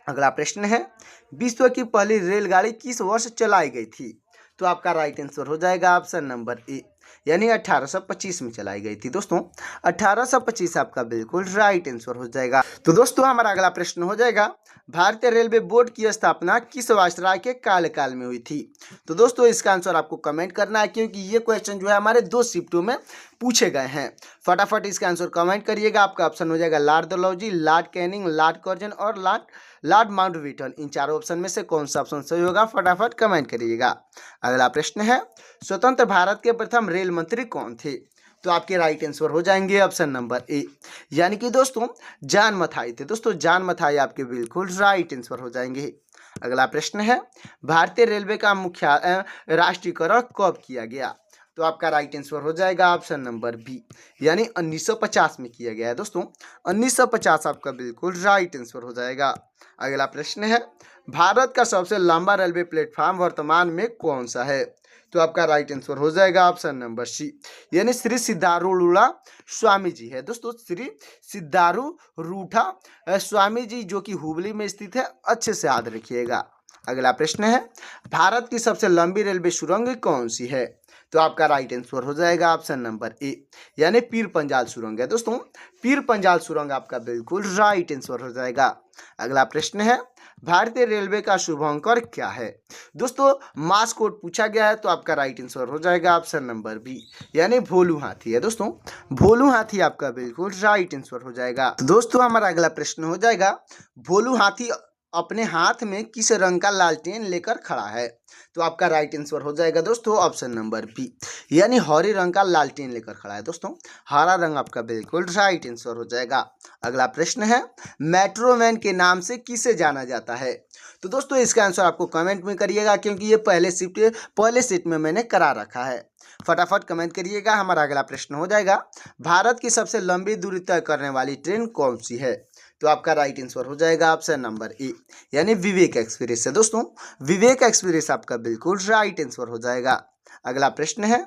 Speaker 1: अगला प्रश्न है, विश्व की पहली रेलगाड़ी किस वर्ष चलाई गई थी। तो आपका राइट आंसर हो जाएगा ऑप्शन नंबर ए, यानी 1825 में चलाई गई थी। दोस्तों 1825 आपका बिल्कुल राइट आंसर हो जाएगा। तो दोस्तों हमारा अगला प्रश्न हो जाएगा, भारतीय रेलवे बोर्ड की स्थापना किस वायसराय के कार्यकाल में हुई थी। तो दोस्तों इसका आंसर आपको कमेंट करना है, क्योंकि ये क्वेश्चन जो है हमारे 2 शिफ्टों में पूछे गए हैं। फटाफट इसका आंसर कमेंट करिएगा। आपका ऑप्शन हो जाएगा Lord Dalhousie, Lord Canning, Lord Curzon और लॉर्ड माउंटबेटन। इन चारों ऑप्शन में से कौन सा ऑप्शन सही होगा फटाफट कमेंट करिएगा। अगला प्रश्न है, स्वतंत्र भारत के प्रथम रेल मंत्री कौन थे। तो आपके राइट आंसर हो जाएंगे ऑप्शन नंबर ए, यानी कि दोस्तों जॉन मथाई थे। दोस्तों जॉन मथाई आपके बिल्कुल राइट आंसर हो जाएंगे। अगला प्रश्न है, भारतीय रेलवे का मुख्य राष्ट्रीयकरण कब किया गया। तो आपका राइट आंसर हो जाएगा ऑप्शन नंबर बी, यानी 1950 में किया गया है। दोस्तों 1950 आपका बिल्कुल राइट आंसर हो जाएगा। अगला प्रश्न है, भारत का सबसे लंबा रेलवे प्लेटफॉर्म वर्तमान में कौन सा है। तो आपका राइट आंसर हो जाएगा ऑप्शन नंबर सी, यानी श्री सिद्धारूढ़ा स्वामी जी है। दोस्तों श्री सिद्धारूढ़ा स्वामी जी जो कि हुबली में स्थित है, अच्छे से याद रखिएगा। अगला प्रश्न है, भारत की सबसे लंबी रेलवे सुरंग कौन सी है। तो आपका राइट आंसर हो जाएगा ऑप्शन नंबर ए, यानी पीर पंजाल सुरंग है। दोस्तों पीर पंजाल सुरंग आपका बिल्कुल राइट आंसर हो जाएगा। अगला प्रश्न है, भारतीय रेलवे का शुभंकर क्या है। दोस्तों मास कोड पूछा गया है, तो आपका राइट आंसर हो जाएगा ऑप्शन नंबर बी, यानी भोलू हाथी है। दोस्तों भोलू हाथी आपका बिल्कुल राइट आंसर हो जाएगा। तो दोस्तों हमारा अगला प्रश्न हो जाएगा, भोलू हाथी अपने हाथ में किस रंग का लालटेन लेकर खड़ा है। तो आपका राइट आंसर हो जाएगा दोस्तों ऑप्शन नंबर बी, यानी हरे रंग का लालटेन लेकर खड़ा है। दोस्तों हरा रंग आपका बिल्कुल राइट आंसर हो जाएगा। अगला प्रश्न है, मेट्रो मैन के नाम से किसे जाना जाता है। तो दोस्तों इसका आंसर आपको कमेंट में करिएगा, क्योंकि ये पहले सेट में मैंने करा रखा है। फटाफट कमेंट करिएगा। हमारा अगला प्रश्न हो जाएगा, भारत की सबसे लंबी दूरी तय करने वाली ट्रेन कौन सी है। तो आपका राइट आंसर हो जाएगा ऑप्शन नंबर ए, यानी विवेक एक्सप्रेस है। दोस्तों विवेक एक्सप्रेस आपका बिल्कुल राइट आंसर हो जाएगा। अगला प्रश्न है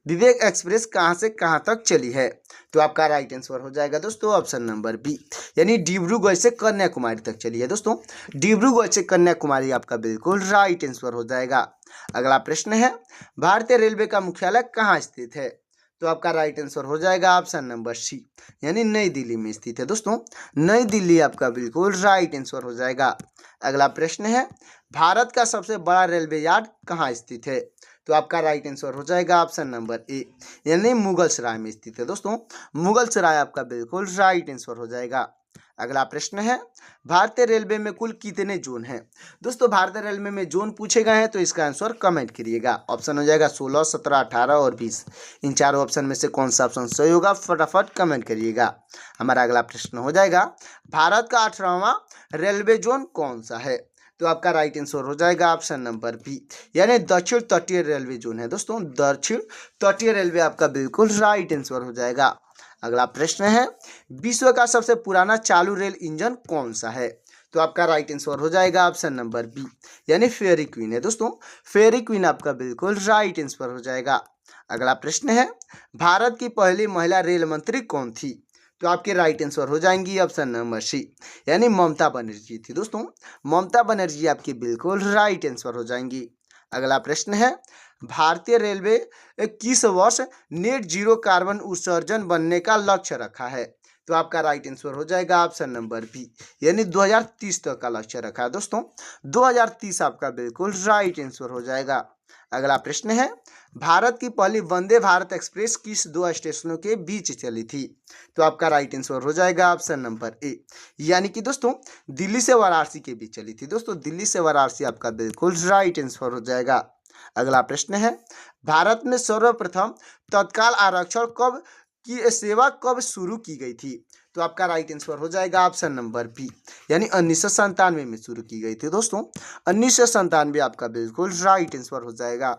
Speaker 1: विवेक एक्सप्रेस कहाँ से कहाँ तक चली है? तो आपका राइट आंसर हो जाएगा दोस्तों ऑप्शन नंबर बी, यानी डिब्रूगढ़ से कन्याकुमारी तक चली है। दोस्तों डिब्रूगढ़ से कन्याकुमारी आपका बिल्कुल राइट आंसर हो जाएगा। अगला प्रश्न है भारतीय रेलवे का मुख्यालय कहाँ स्थित है? तो आपका राइट आंसर हो जाएगा ऑप्शन नंबर सी, यानी नई दिल्ली में स्थित है। दोस्तों नई दिल्ली आपका बिल्कुल राइट आंसर हो जाएगा। अगला प्रश्न है भारत का सबसे बड़ा रेलवे यार्ड कहाँ स्थित है? तो आपका राइट आंसर हो जाएगा ऑप्शन नंबर ए, यानी मुगलसराय में स्थित है। दोस्तों मुगलसराय आपका बिल्कुल राइट आंसर हो जाएगा। अगला प्रश्न है भारतीय रेलवे में कुल कितने जोन हैं? दोस्तों भारतीय रेलवे में जोन पूछे गए हैं तो इसका आंसर कमेंट करिएगा। ऑप्शन हो जाएगा 16, 17, 18 और 20। इन चारों ऑप्शन में से कौन सा ऑप्शन सही होगा फटाफट कमेंट करिएगा। हमारा अगला प्रश्न हो जाएगा भारत का 18वां रेलवे जोन कौन सा है? तो आपका राइट आंसर हो जाएगा ऑप्शन नंबर बी, यानी दक्षिण तटीय रेलवे जोन है। दोस्तों दक्षिण तटीय रेलवे आपका बिल्कुल राइट आंसर हो जाएगा। अगला प्रश्न है विश्व का सबसे पुराना चालू रेल इंजन कौन सा है? तो आपका राइट आंसर हो जाएगा ऑप्शन नंबर बी, यानी फेरी क्वीन है। दोस्तों फेरी क्वीन आपका बिल्कुल राइट आंसर हो जाएगा। अगला प्रश्न है भारत की पहली महिला रेल मंत्री कौन थी? तो आपके राइट आंसर हो जाएंगी ऑप्शन नंबर सी, यानी ममता बनर्जी थी। दोस्तों ममता बनर्जी आपकी बिल्कुल राइट आंसर हो जाएंगी। अगला प्रश्न है भारतीय रेलवे किस वर्ष नेट जीरो कार्बन उत्सर्जन बनने का लक्ष्य रखा है? तो आपका राइट आंसर हो जाएगा ऑप्शन नंबर बी, यानी 2030 तक का लक्ष्य रखा है। दोस्तों 2030 आपका बिल्कुल राइट आंसर हो जाएगा। अगला प्रश्न है भारत की पहली वंदे भारत एक्सप्रेस किस दो स्टेशनों के बीच चली थी? तो आपका राइट आंसर हो जाएगा ऑप्शन नंबर ए, यानी कि दोस्तों दिल्ली से वाराणसी के बीच चली थी। दोस्तों दिल्ली से वाराणसी आपका बिल्कुल राइट आंसर हो जाएगा। अगला प्रश्न है भारत में सर्वप्रथम तत्काल आरक्षण कब की सेवा कब शुरू की गई थी? तो आपका राइट आंसर हो जाएगा ऑप्शन नंबर बी, यानी 1997 में शुरू की गई थी। दोस्तों 1997 आपका बिल्कुल राइट आंसर हो जाएगा।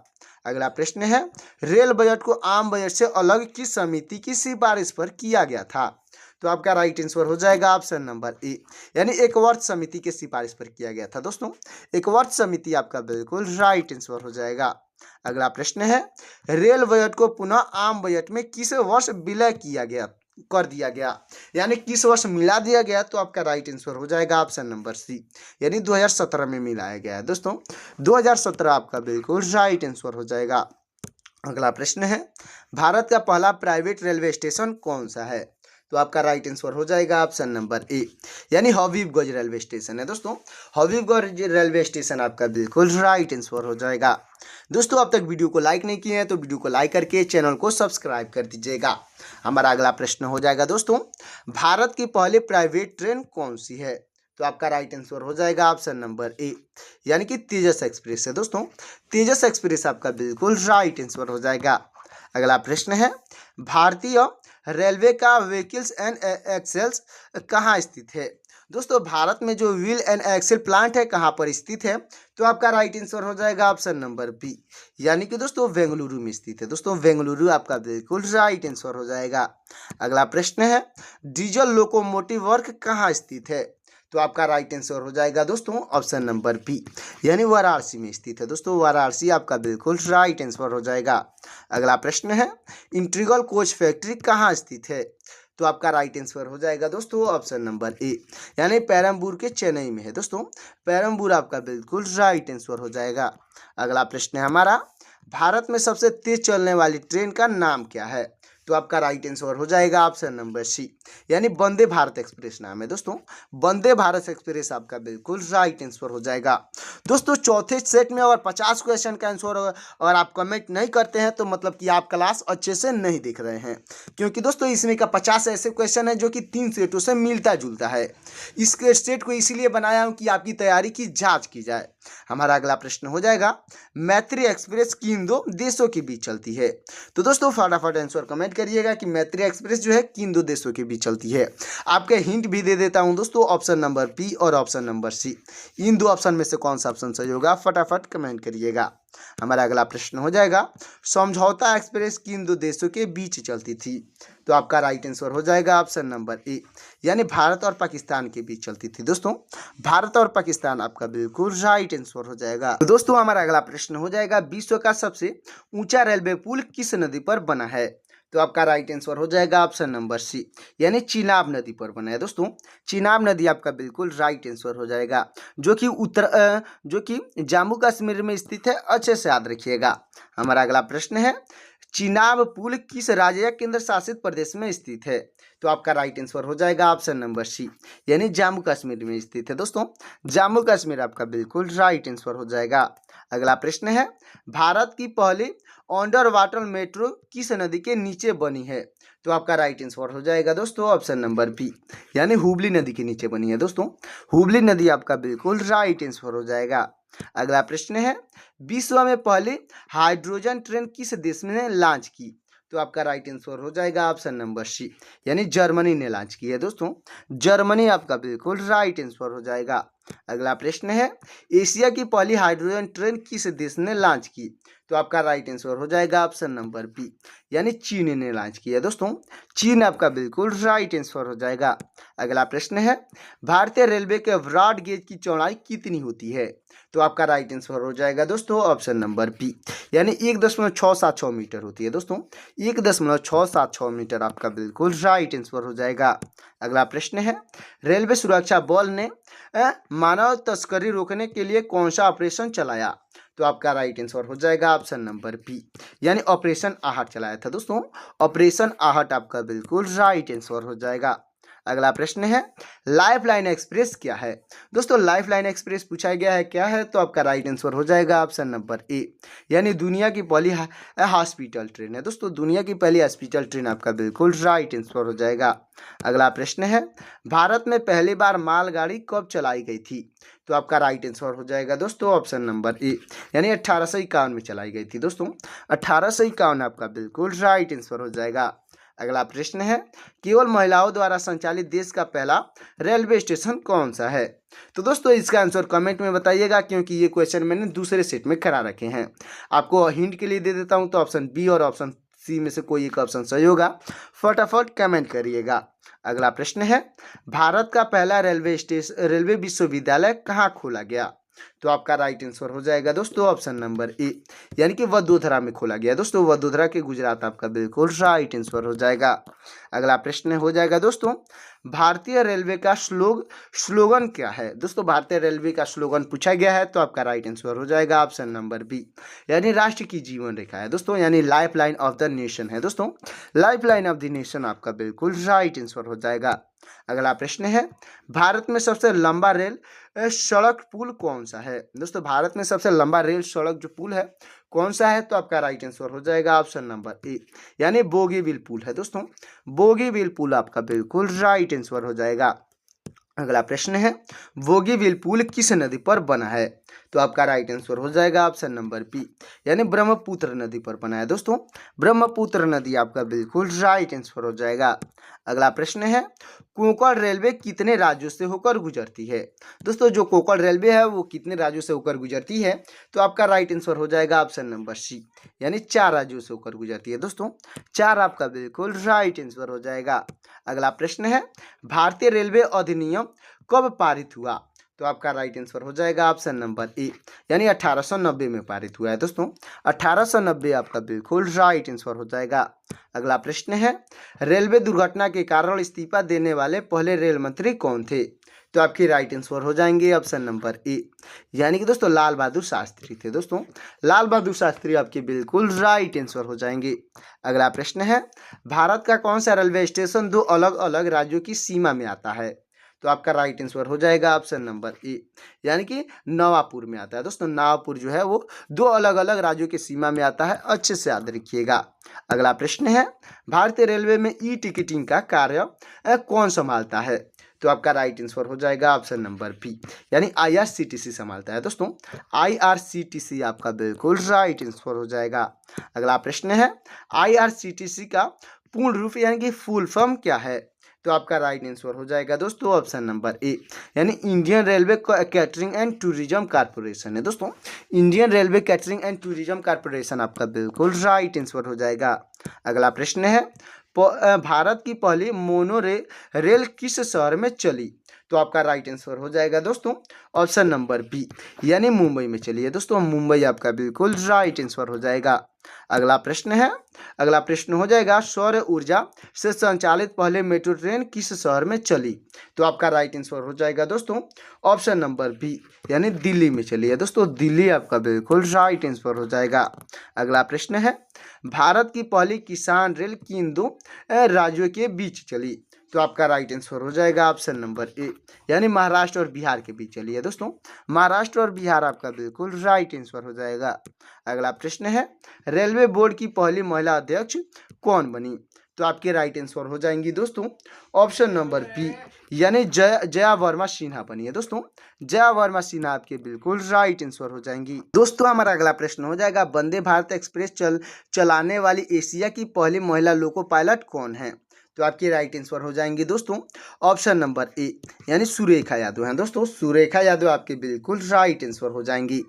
Speaker 1: अगला प्रश्न है रेल बजट को आम बजट से अलग किस समिति की सिफारिश पर किया गया था? तो आपका राइट आंसर हो जाएगा ऑप्शन नंबर ए, यानी एकवर्ष समिति के सिफारिश पर किया गया था। दोस्तों एकवर्ष समिति आपका बिल्कुल राइट आंसर हो जाएगा। अगला प्रश्न है रेल बजट को पुनः आम बजट में किस वर्ष विलय किया गया कर दिया गया, यानी किस वर्ष मिला दिया गया? तो आपका राइट आंसर हो जाएगा ऑप्शन नंबर सी, यानी 2017 में मिलाया गया है। दोस्तों 2017 आपका बिल्कुल राइट आंसर हो जाएगा। अगला प्रश्न है भारत का पहला प्राइवेट रेलवे स्टेशन कौन सा है? तो आपका राइट आंसर हो जाएगा ऑप्शन नंबर ए, यानी हबीबगंज रेलवे स्टेशन है। दोस्तों हबीबगंज रेलवे स्टेशन आपका बिल्कुल राइट आंसर हो जाएगा। दोस्तों अब तक वीडियो को लाइक नहीं किए हैं तो वीडियो को लाइक करके चैनल को सब्सक्राइब कर दीजिएगा। हमारा अगला प्रश्न हो जाएगा दोस्तों भारत की पहली प्राइवेट ट्रेन कौन सी है? तो आपका राइट आंसर हो जाएगा ऑप्शन नंबर ए, यानी कि तेजस एक्सप्रेस है। दोस्तों तेजस एक्सप्रेस आपका बिल्कुल राइट आंसर हो जाएगा। अगला प्रश्न है भारतीय रेलवे का व्हीकल्स एंड एक्सेल्स कहाँ स्थित है? दोस्तों भारत में जो व्हील एंड एक्सेल प्लांट है कहाँ पर स्थित है? तो आपका राइट आंसर हो जाएगा ऑप्शन नंबर बी, यानी कि दोस्तों बेंगलुरु में स्थित है। दोस्तों बेंगलुरु आपका बिल्कुल राइट आंसर हो जाएगा। अगला प्रश्न है डीजल लोकोमोटिव वर्क कहाँ स्थित है? तो आपका राइट आंसर हो जाएगा दोस्तों ऑप्शन नंबर बी, यानी वाराणसी में स्थित है। दोस्तों वाराणसी आपका बिल्कुल राइट आंसर हो जाएगा। अगला प्रश्न है इंटीग्रल कोच फैक्ट्री कहाँ स्थित है? तो आपका राइट आंसर हो जाएगा दोस्तों ऑप्शन नंबर ए, यानी पेरम्बूर के चेन्नई में है। दोस्तों पेरम्बूर आपका बिल्कुल राइट आंसर हो जाएगा। अगला प्रश्न है हमारा भारत में सबसे तेज चलने वाली ट्रेन का नाम क्या है? तो आपका राइट आंसर हो जाएगा ऑप्शन नंबर सी, यानी वंदे भारत एक्सप्रेस नाम है। दोस्तों वंदे भारत एक्सप्रेस आपका बिल्कुल राइट आंसर हो जाएगा। दोस्तों चौथे सेट में अगर 50 क्वेश्चन का आंसर अगर आप कमेंट नहीं करते हैं तो मतलब कि आप क्लास अच्छे से नहीं देख रहे हैं, क्योंकि दोस्तों इसमें का 50 ऐसे क्वेश्चन है जो कि 3 सेटों से मिलता जुलता है। इस सेट को इसीलिए बनाया हूँ कि आपकी तैयारी की जाँच की जाए। हमारा अगला प्रश्न हो जाएगा मैत्री एक्सप्रेस किन दो देशों के बीच चलती है? तो दोस्तों फटाफट आंसर कमेंट करिएगा कि मैत्री एक्सप्रेस जो है किन दो देशों के बीच चलती है। आपके हिंट भी दे देता हूं दोस्तों, ऑप्शन नंबर बी और ऑप्शन नंबर सी। इन दो ऑप्शन में से कौन सा ऑप्शन सही होगा फटाफट कमेंट करिएगा। हमारा अगला प्रश्न हो जाएगा समझौता एक्सप्रेस किन दो देशों के बीच चलती थी? तो तो आपका राइट आंसर हो जाएगा ऑप्शन नंबर ए, यानी भारत और पाकिस्तान के बीच चलती थी दोस्तों। भारत और पाकिस्तान आपका बिल्कुल राइट आंसर हो जाएगा। तो दोस्तों हमारा अगला प्रश्न हो जाएगा, विश्व का सबसे ऊंचा रेलवे पुल किस नदी पर बना है? तो आपका राइट आंसर हो जाएगा ऑप्शन नंबर सी, यानी चिनाब नदी पर बना है दोस्तों। चिनाब नदी आपका बिल्कुल राइट आंसर हो जाएगा, जो कि जम्मू कश्मीर में स्थित है। अच्छे से याद रखिएगा। हमारा अगला प्रश्न है, चिनाब पुल किस राज्य या केंद्र शासित प्रदेश में स्थित है? तो आपका राइट आंसर हो जाएगा ऑप्शन नंबर सी, यानी जम्मू कश्मीर में स्थित है दोस्तों। जम्मू कश्मीर आपका बिल्कुल राइट आंसर हो जाएगा। अगला प्रश्न है, भारत की पहली अंडर वाटर मेट्रो किस नदी के नीचे बनी है? तो आपका राइट आंसर हो जाएगा दोस्तों ऑप्शन नंबर बी, यानी हुबली नदी के नीचे बनी है दोस्तों। हुबली नदी आपका बिल्कुल राइट आंसर हो जाएगा। अगला प्रश्न है, विश्व में पहली हाइड्रोजन ट्रेन किस देश ने लॉन्च की? तो आपका राइट आंसर हो जाएगा ऑप्शन नंबर सी, यानी जर्मनी ने लॉन्च की है दोस्तों। जर्मनी आपका बिल्कुल राइट आंसर हो जाएगा। अगला प्रश्न है, एशिया की पहली हाइड्रोजन ट्रेन किस देश ने लॉन्च की? तो आपका राइट आंसर हो जाएगा ऑप्शन नंबर बी, यानी चीन ने लॉन्च की है दोस्तों। चीन आपका बिल्कुल राइट आंसर हो जाएगा। अगला प्रश्न है, भारतीय रेलवे के ब्रॉड गेज की चौड़ाई कितनी होती है? तो आपका राइट आंसर हो जाएगा दोस्तों ऑप्शन नंबर बी, यानी 1.676 मीटर होती है दोस्तों। 1.676 मीटर आपका बिल्कुल राइट आंसर हो जाएगा। अगला प्रश्न है, रेलवे सुरक्षा बल ने मानव तस्करी रोकने के लिए कौन सा ऑपरेशन चलाया? तो आपका राइट आंसर हो जाएगा ऑप्शन नंबर बी, यानी ऑपरेशन आहट चलाया था दोस्तों। ऑपरेशन आहट आपका बिल्कुल राइट आंसर हो जाएगा। अगला प्रश्न है, लाइफलाइन एक्सप्रेस क्या है? दोस्तों लाइफलाइन एक्सप्रेस पूछा गया है क्या है? तो आपका राइट आंसर हो जाएगा ऑप्शन नंबर ए, यानी दुनिया की पहली हॉस्पिटल ट्रेन है दोस्तों। दुनिया की पहली हॉस्पिटल ट्रेन आपका बिल्कुल राइट आंसर हो जाएगा। अगला प्रश्न है, भारत में पहली बार मालगाड़ी कब चलाई गई थी? तो आपका राइट आंसर हो जाएगा दोस्तों ऑप्शन नंबर ए, यानी 1851 में चलाई गई थी दोस्तों। 1851 आपका बिल्कुल राइट आंसर हो जाएगा। अगला प्रश्न है, केवल महिलाओं द्वारा संचालित देश का पहला रेलवे स्टेशन कौन सा है? तो दोस्तों इसका आंसर कमेंट में बताइएगा, क्योंकि ये क्वेश्चन मैंने दूसरे सेट में करा रखे हैं। आपको हिंट के लिए दे देता हूं, तो ऑप्शन बी और ऑप्शन सी में से कोई एक ऑप्शन सही होगा। फटाफट कमेंट करिएगा। अगला प्रश्न है, भारत का पहला रेलवे विश्वविद्यालय कहाँ खोला गया? तो आपका राइट आंसर हो जाएगा दोस्तों ऑप्शन नंबर ए, यानी कि वडोदरा में खोला गया दोस्तों। वडोदरा के गुजरात आपका बिल्कुल राइट आंसर हो जाएगा। अगला प्रश्न हो जाएगा दोस्तों, भारतीय रेलवे का स्लोगन क्या है? दोस्तों भारतीय रेलवे का स्लोगन पूछा गया है, तो आपका राइट आंसर हो जाएगा ऑप्शन नंबर बी, यानी राष्ट्र की जीवन रेखा है दोस्तों, यानी life line of the nation है दोस्तों। Life line of the nation आपका बिल्कुल राइट आंसर हो जाएगा। अगला प्रश्न है, भारत में सबसे लंबा रेल सड़क पुल कौन सा है? दोस्तों भारत में सबसे लंबा रेल सड़क जो पुल है कौन सा है? तो आपका राइट आंसर हो जाएगा ऑप्शन नंबर ए, यानी बोगीबील पुल है दोस्तों। बोगीबील पुल आपका बिल्कुल राइट आंसर हो जाएगा। अगला प्रश्न है, बोगीबील पुल किस नदी पर बना है? तो आपका राइट आंसर हो जाएगा ऑप्शन नंबर बी, यानी ब्रह्मपुत्र नदी पर बना है दोस्तों। ब्रह्मपुत्र नदी आपका बिल्कुल राइट आंसर हो जाएगा। अगला प्रश्न है, कोंकण रेलवे कितने राज्यों से होकर गुजरती है? दोस्तों जो कोंकण रेलवे है वो कितने राज्यों से होकर गुजरती है? तो आपका राइट आंसर हो जाएगा ऑप्शन नंबर सी, यानी 4 राज्यों से होकर गुजरती है दोस्तों। 4 आपका बिल्कुल राइट आंसर हो जाएगा। अगला प्रश्न है, भारतीय रेलवे अधिनियम कब पारित हुआ? तो आपका राइट आंसर हो जाएगा ऑप्शन नंबर ए, यानी 1890 में पारित हुआ है दोस्तों। 1890 आपका बिल्कुल राइट आंसर हो जाएगा। अगला प्रश्न है, रेलवे दुर्घटना के कारण इस्तीफा देने वाले पहले रेल मंत्री कौन थे? तो आपकी राइट आंसर हो जाएंगे ऑप्शन नंबर ए, यानी कि दोस्तों लाल बहादुर शास्त्री थे दोस्तों। लाल बहादुर शास्त्री आपके बिल्कुल राइट आंसर हो जाएंगे। अगला प्रश्न है, भारत का कौन सा रेलवे स्टेशन 2 अलग अलग राज्यों की सीमा में आता है? तो आपका राइट आंसर हो जाएगा ऑप्शन नंबर ए, यानी कि नवापुर में आता है दोस्तों। नवापुर जो है वो 2 अलग अलग राज्यों की सीमा में आता है, अच्छे से याद रखिएगा। अगला प्रश्न है, भारतीय रेलवे में ई टिकटिंग का कार्य कौन संभालता है? तो आपका राइट आंसर हो जाएगा ऑप्शन नंबर बी, यानी IRCTC संभालता है दोस्तों। IRCTC आपका बिल्कुल राइट आंसर हो जाएगा। अगला प्रश्न है, IRCTC का पूर्ण रूप यानी कि फुल फॉर्म क्या है? तो आपका राइट आंसर हो जाएगा दोस्तों ऑप्शन नंबर ए, यानी Indian railway catering and tourism corporation है दोस्तों। Indian railway catering and tourism corporation आपका बिल्कुल राइट आंसर हो जाएगा। अगला प्रश्न है, भारत की पहली मोनो रेल किस शहर में चली? तो आपका राइट आंसर हो जाएगा दोस्तों ऑप्शन नंबर बी, यानी मुंबई में चली है दोस्तों। मुंबई आपका बिल्कुल राइट आंसर हो जाएगा। अगला प्रश्न है, अगला प्रश्न हो जाएगा सौर ऊर्जा से संचालित पहले मेट्रो ट्रेन किस शहर में चली? तो आपका राइट आंसर हो जाएगा दोस्तों ऑप्शन नंबर बी, यानी दिल्ली में चली है दोस्तों। दिल्ली आपका बिल्कुल राइट आंसर हो जाएगा। अगला प्रश्न है, भारत की पहली किसान रेल किन दो राज्यों के बीच चली? तो आपका राइट आंसर हो जाएगा ऑप्शन नंबर ए, यानी महाराष्ट्र और बिहार के बीच चली है दोस्तों। महाराष्ट्र और बिहार आपका बिल्कुल राइट आंसर हो जाएगा। अगला प्रश्न है, रेलवे बोर्ड की पहली महिला अध्यक्ष कौन बनी? तो आपके राइट आंसर हो जाएंगी दोस्तों ऑप्शन नंबर बी, यानी जया वर्मा सिन्हा बनी है दोस्तों। जया वर्मा सिन्हा आपके बिल्कुल राइट आंसर हो जाएंगी। दोस्तों हमारा अगला प्रश्न हो जाएगा, वंदे भारत एक्सप्रेस चलाने वाली एशिया की पहली महिला लोको पायलट कौन है? तो आपके राइट आंसर हो जाएंगे दोस्तों ऑप्शन नंबर ए, यानी सुरेखा यादव हैं दोस्तों। सुरेखा यादव आपके बिल्कुल राइट आंसर हो जाएंगी।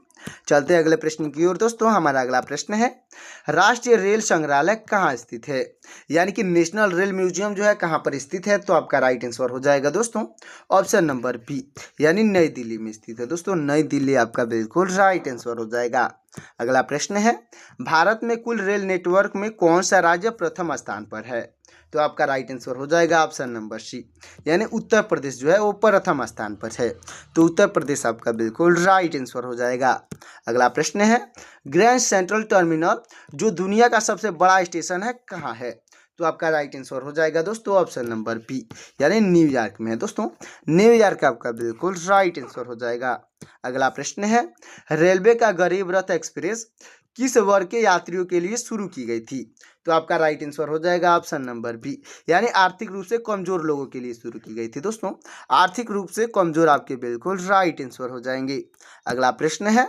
Speaker 1: चलते हैं अगले प्रश्न की ओर दोस्तों। हमारा अगला प्रश्न है, राष्ट्रीय रेल संग्रहालय कहाँ स्थित है? यानी कि नेशनल रेल म्यूजियम जो है कहाँ पर स्थित है? तो आपका राइट आंसर हो जाएगा दोस्तों ऑप्शन नंबर बी, यानी नई दिल्ली में स्थित है दोस्तों। नई दिल्ली आपका बिल्कुल राइट आंसर हो जाएगा। अगला प्रश्न है, भारत में कुल रेल नेटवर्क में कौन सा राज्य प्रथम स्थान पर है? तो आपका राइट आंसर हो जाएगा ऑप्शन नंबर सी, यानी उत्तर प्रदेश जो है वो प्रथम स्थान पर है। तो उत्तर प्रदेश आपका बिल्कुल राइट आंसर हो जाएगा। अगला प्रश्न है, ग्रैंड सेंट्रल टर्मिनल जो दुनिया का सबसे बड़ा स्टेशन है कहाँ है? तो आपका राइट आंसर हो जाएगा दोस्तों ऑप्शन नंबर बी, यानी न्यूयॉर्क में है दोस्तों। न्यूयॉर्क आपका बिल्कुल राइट आंसर हो जाएगा। अगला प्रश्न है, रेलवे का गरीब रथ एक्सप्रेस किस वर्ग के यात्रियों के लिए शुरू की गई थी? तो आपका राइट आंसर हो जाएगा ऑप्शन नंबर बी, यानी आर्थिक रूप से कमजोर लोगों के लिए शुरू की गई थी दोस्तों। आर्थिक रूप से कमजोर आपके बिल्कुल राइट आंसर हो जाएंगे। अगला प्रश्न है,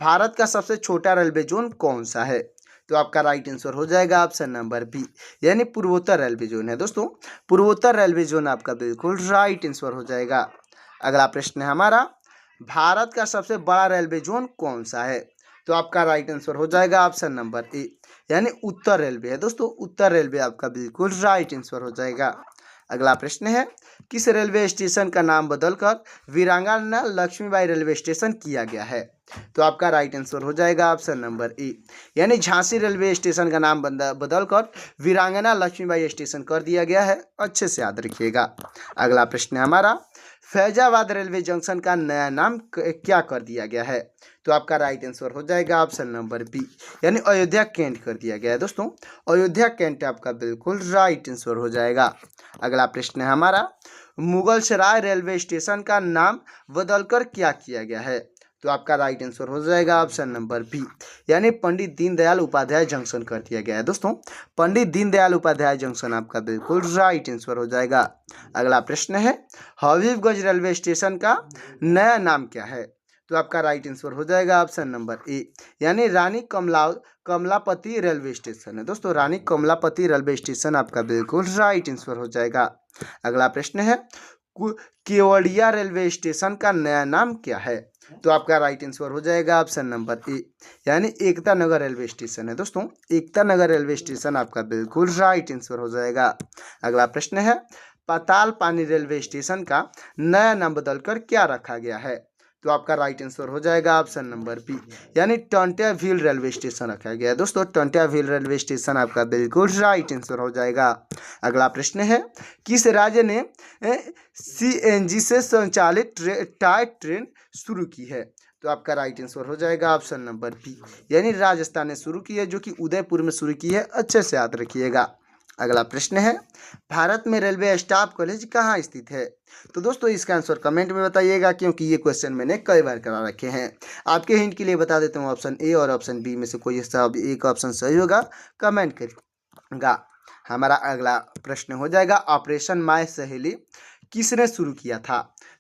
Speaker 1: भारत का सबसे छोटा रेलवे जोन कौन सा है? तो आपका राइट आंसर हो जाएगा ऑप्शन नंबर बी, यानी पूर्वोत्तर रेलवे जोन है दोस्तों। पूर्वोत्तर रेलवे जोन आपका बिल्कुल राइट आंसर हो जाएगा। अगला प्रश्न है हमारा, भारत का सबसे बड़ा रेलवे जोन कौन सा है? तो आपका राइट आंसर हो जाएगा ऑप्शन नंबर ए, यानी उत्तर रेलवे है दोस्तों। उत्तर रेलवे आपका बिल्कुल राइट आंसर हो जाएगा। अगला प्रश्न है, किस रेलवे स्टेशन का नाम बदलकर वीरांगना लक्ष्मीबाई रेलवे स्टेशन किया गया है? तो आपका राइट आंसर हो जाएगा ऑप्शन नंबर ए, यानी झांसी रेलवे स्टेशन का नाम बदलकर वीरांगना लक्ष्मीबाई स्टेशन कर दिया गया है। अच्छे से याद रखिएगा। अगला प्रश्न है हमारा, फैजाबाद रेलवे जंक्शन का नया नाम क्या कर दिया गया है? तो आपका राइट आंसर हो जाएगा ऑप्शन नंबर बी, यानी अयोध्या कैंट कर दिया गया है दोस्तों। अयोध्या कैंट आपका बिल्कुल राइट आंसर हो जाएगा। अगला प्रश्न है हमारा, मुगल सराय रेलवे स्टेशन का नाम बदलकर क्या किया गया है? तो आपका राइट आंसर हो जाएगा ऑप्शन नंबर बी, यानी पंडित दीनदयाल उपाध्याय जंक्शन कर दिया गया है दोस्तों। पंडित दीनदयाल उपाध्याय जंक्शन आपका बिल्कुल राइट आंसर हो जाएगा। अगला प्रश्न है, हबीबगंज रेलवे स्टेशन का नया नाम क्या है? तो आपका राइट आंसर हो जाएगा ऑप्शन नंबर ए, यानी रानी कमलापति रेलवे स्टेशन है दोस्तों। रानी कमलापति रेलवे स्टेशन आपका बिल्कुल राइट आंसर हो जाएगा। अगला प्रश्न है, केवड़िया रेलवे स्टेशन का नया नाम क्या है? तो आपका राइट आंसर हो जाएगा ऑप्शन नंबर ए, यानी एकता नगर रेलवे स्टेशन है दोस्तों। एकता नगर रेलवे स्टेशन आपका बिल्कुल राइट आंसर हो जाएगा। अगला प्रश्न है, पाताल पानी रेलवे स्टेशन का नया नाम बदलकर क्या रखा गया है? तो आपका राइट आंसर हो जाएगा ऑप्शन नंबर बी, यानी टंट्याभील रेलवे स्टेशन रखा गया है दोस्तों। टंट्याभील रेलवे स्टेशन आपका बिल्कुल राइट आंसर हो जाएगा। अगला प्रश्न है, किस राज्य ने सीएनजी से संचालित टॉय ट्रेन शुरू की है? तो आपका राइट आंसर हो जाएगा ऑप्शन नंबर बी, यानी राजस्थान ने शुरू की है, जो कि उदयपुर में शुरू की है। अच्छे से याद रखिएगा। अगला प्रश्न है, भारत में रेलवे स्टाफ कॉलेज कहाँ स्थित है? तो दोस्तों इसका आंसर कमेंट में बताइएगा, क्योंकि ये क्वेश्चन मैंने कई बार करा रखे हैं। आपके हिंट के लिए बता देता हूँ, ऑप्शन ए और ऑप्शन बी में से कोई एक ऑप्शन सही होगा, कमेंट करिएगा। हमारा अगला प्रश्न हो जाएगा, ऑपरेशन माय सहेली किसने शुरू किया था?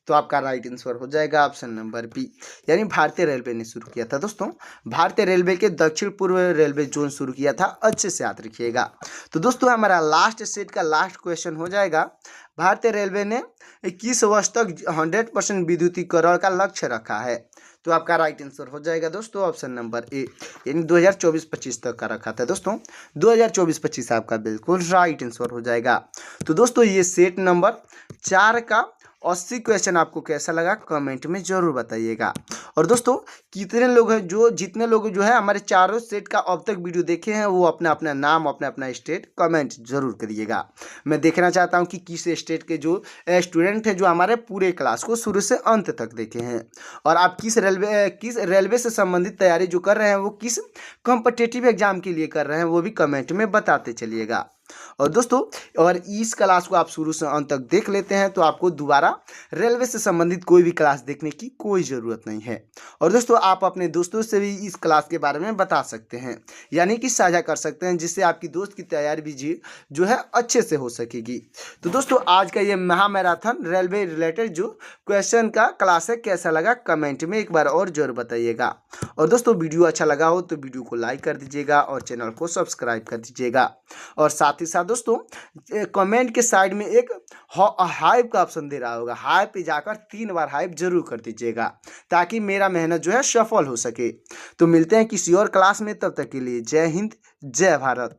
Speaker 1: तो आपका राइट आंसर हो जाएगा ऑप्शन नंबर बी, यानी भारतीय रेलवे ने शुरू किया था। दोस्तों भारतीय रेलवे के दक्षिण पूर्व रेलवे जोन शुरू किया था, अच्छे से याद रखिएगा। तो दोस्तों हमारा लास्ट सेट का लास्ट क्वेश्चन हो जाएगा, भारतीय रेलवे ने किस वर्ष तक 100% विद्युतीकरण का लक्ष्य रखा है? तो आपका राइट आंसर हो जाएगा दोस्तों ऑप्शन नंबर ए, यानी 2024-25 तक का रखा था। दोस्तों 2024-25 आपका बिल्कुल राइट आंसर हो जाएगा। तो दोस्तों ये सेट नंबर 4 का 80 क्वेश्चन आपको कैसा लगा कमेंट में जरूर बताइएगा। और दोस्तों कितने लोग हैं जितने लोग जो है हमारे चारों सेट का अब तक वीडियो देखे हैं वो अपना अपना नाम अपना अपना स्टेट कमेंट जरूर करिएगा। मैं देखना चाहता हूं कि किस स्टेट के जो स्टूडेंट हैं जो हमारे पूरे क्लास को शुरू से अंत तक देखे हैं, और आप किस रेलवे से संबंधित तैयारी जो कर रहे हैं वो किस कॉम्पिटिटिव एग्जाम के लिए कर रहे हैं वो भी कमेंट में बताते चलिएगा। और दोस्तों अगर इस क्लास को आप शुरू से अंत तक देख लेते हैं तो आपको दोबारा रेलवे से संबंधित कोई भी क्लास देखने की कोई ज़रूरत नहीं है। और दोस्तों आप अपने दोस्तों से भी इस क्लास के बारे में बता सकते हैं, यानी कि साझा कर सकते हैं, जिससे आपकी दोस्त की तैयारी भी जो है अच्छे से हो सकेगी। तो दोस्तों आज का ये महामैराथन रेलवे रिलेटेड जो क्वेश्चन का क्लास है कैसा लगा कमेंट में एक बार और जरूर बताइएगा। और दोस्तों वीडियो अच्छा लगा हो तो वीडियो को लाइक कर दीजिएगा और चैनल को सब्सक्राइब कर दीजिएगा। और साथ ही साथ दोस्तों कमेंट के साइड में एक हाइप का ऑप्शन दे रहा होगा, हाइप पे जाकर 3 बार हाइप जरूर कर दीजिएगा ताकि मेरा मेहनत जो है सफल हो सके। तो मिलते हैं किसी और क्लास में, तब तक के लिए जय हिंद जय भारत।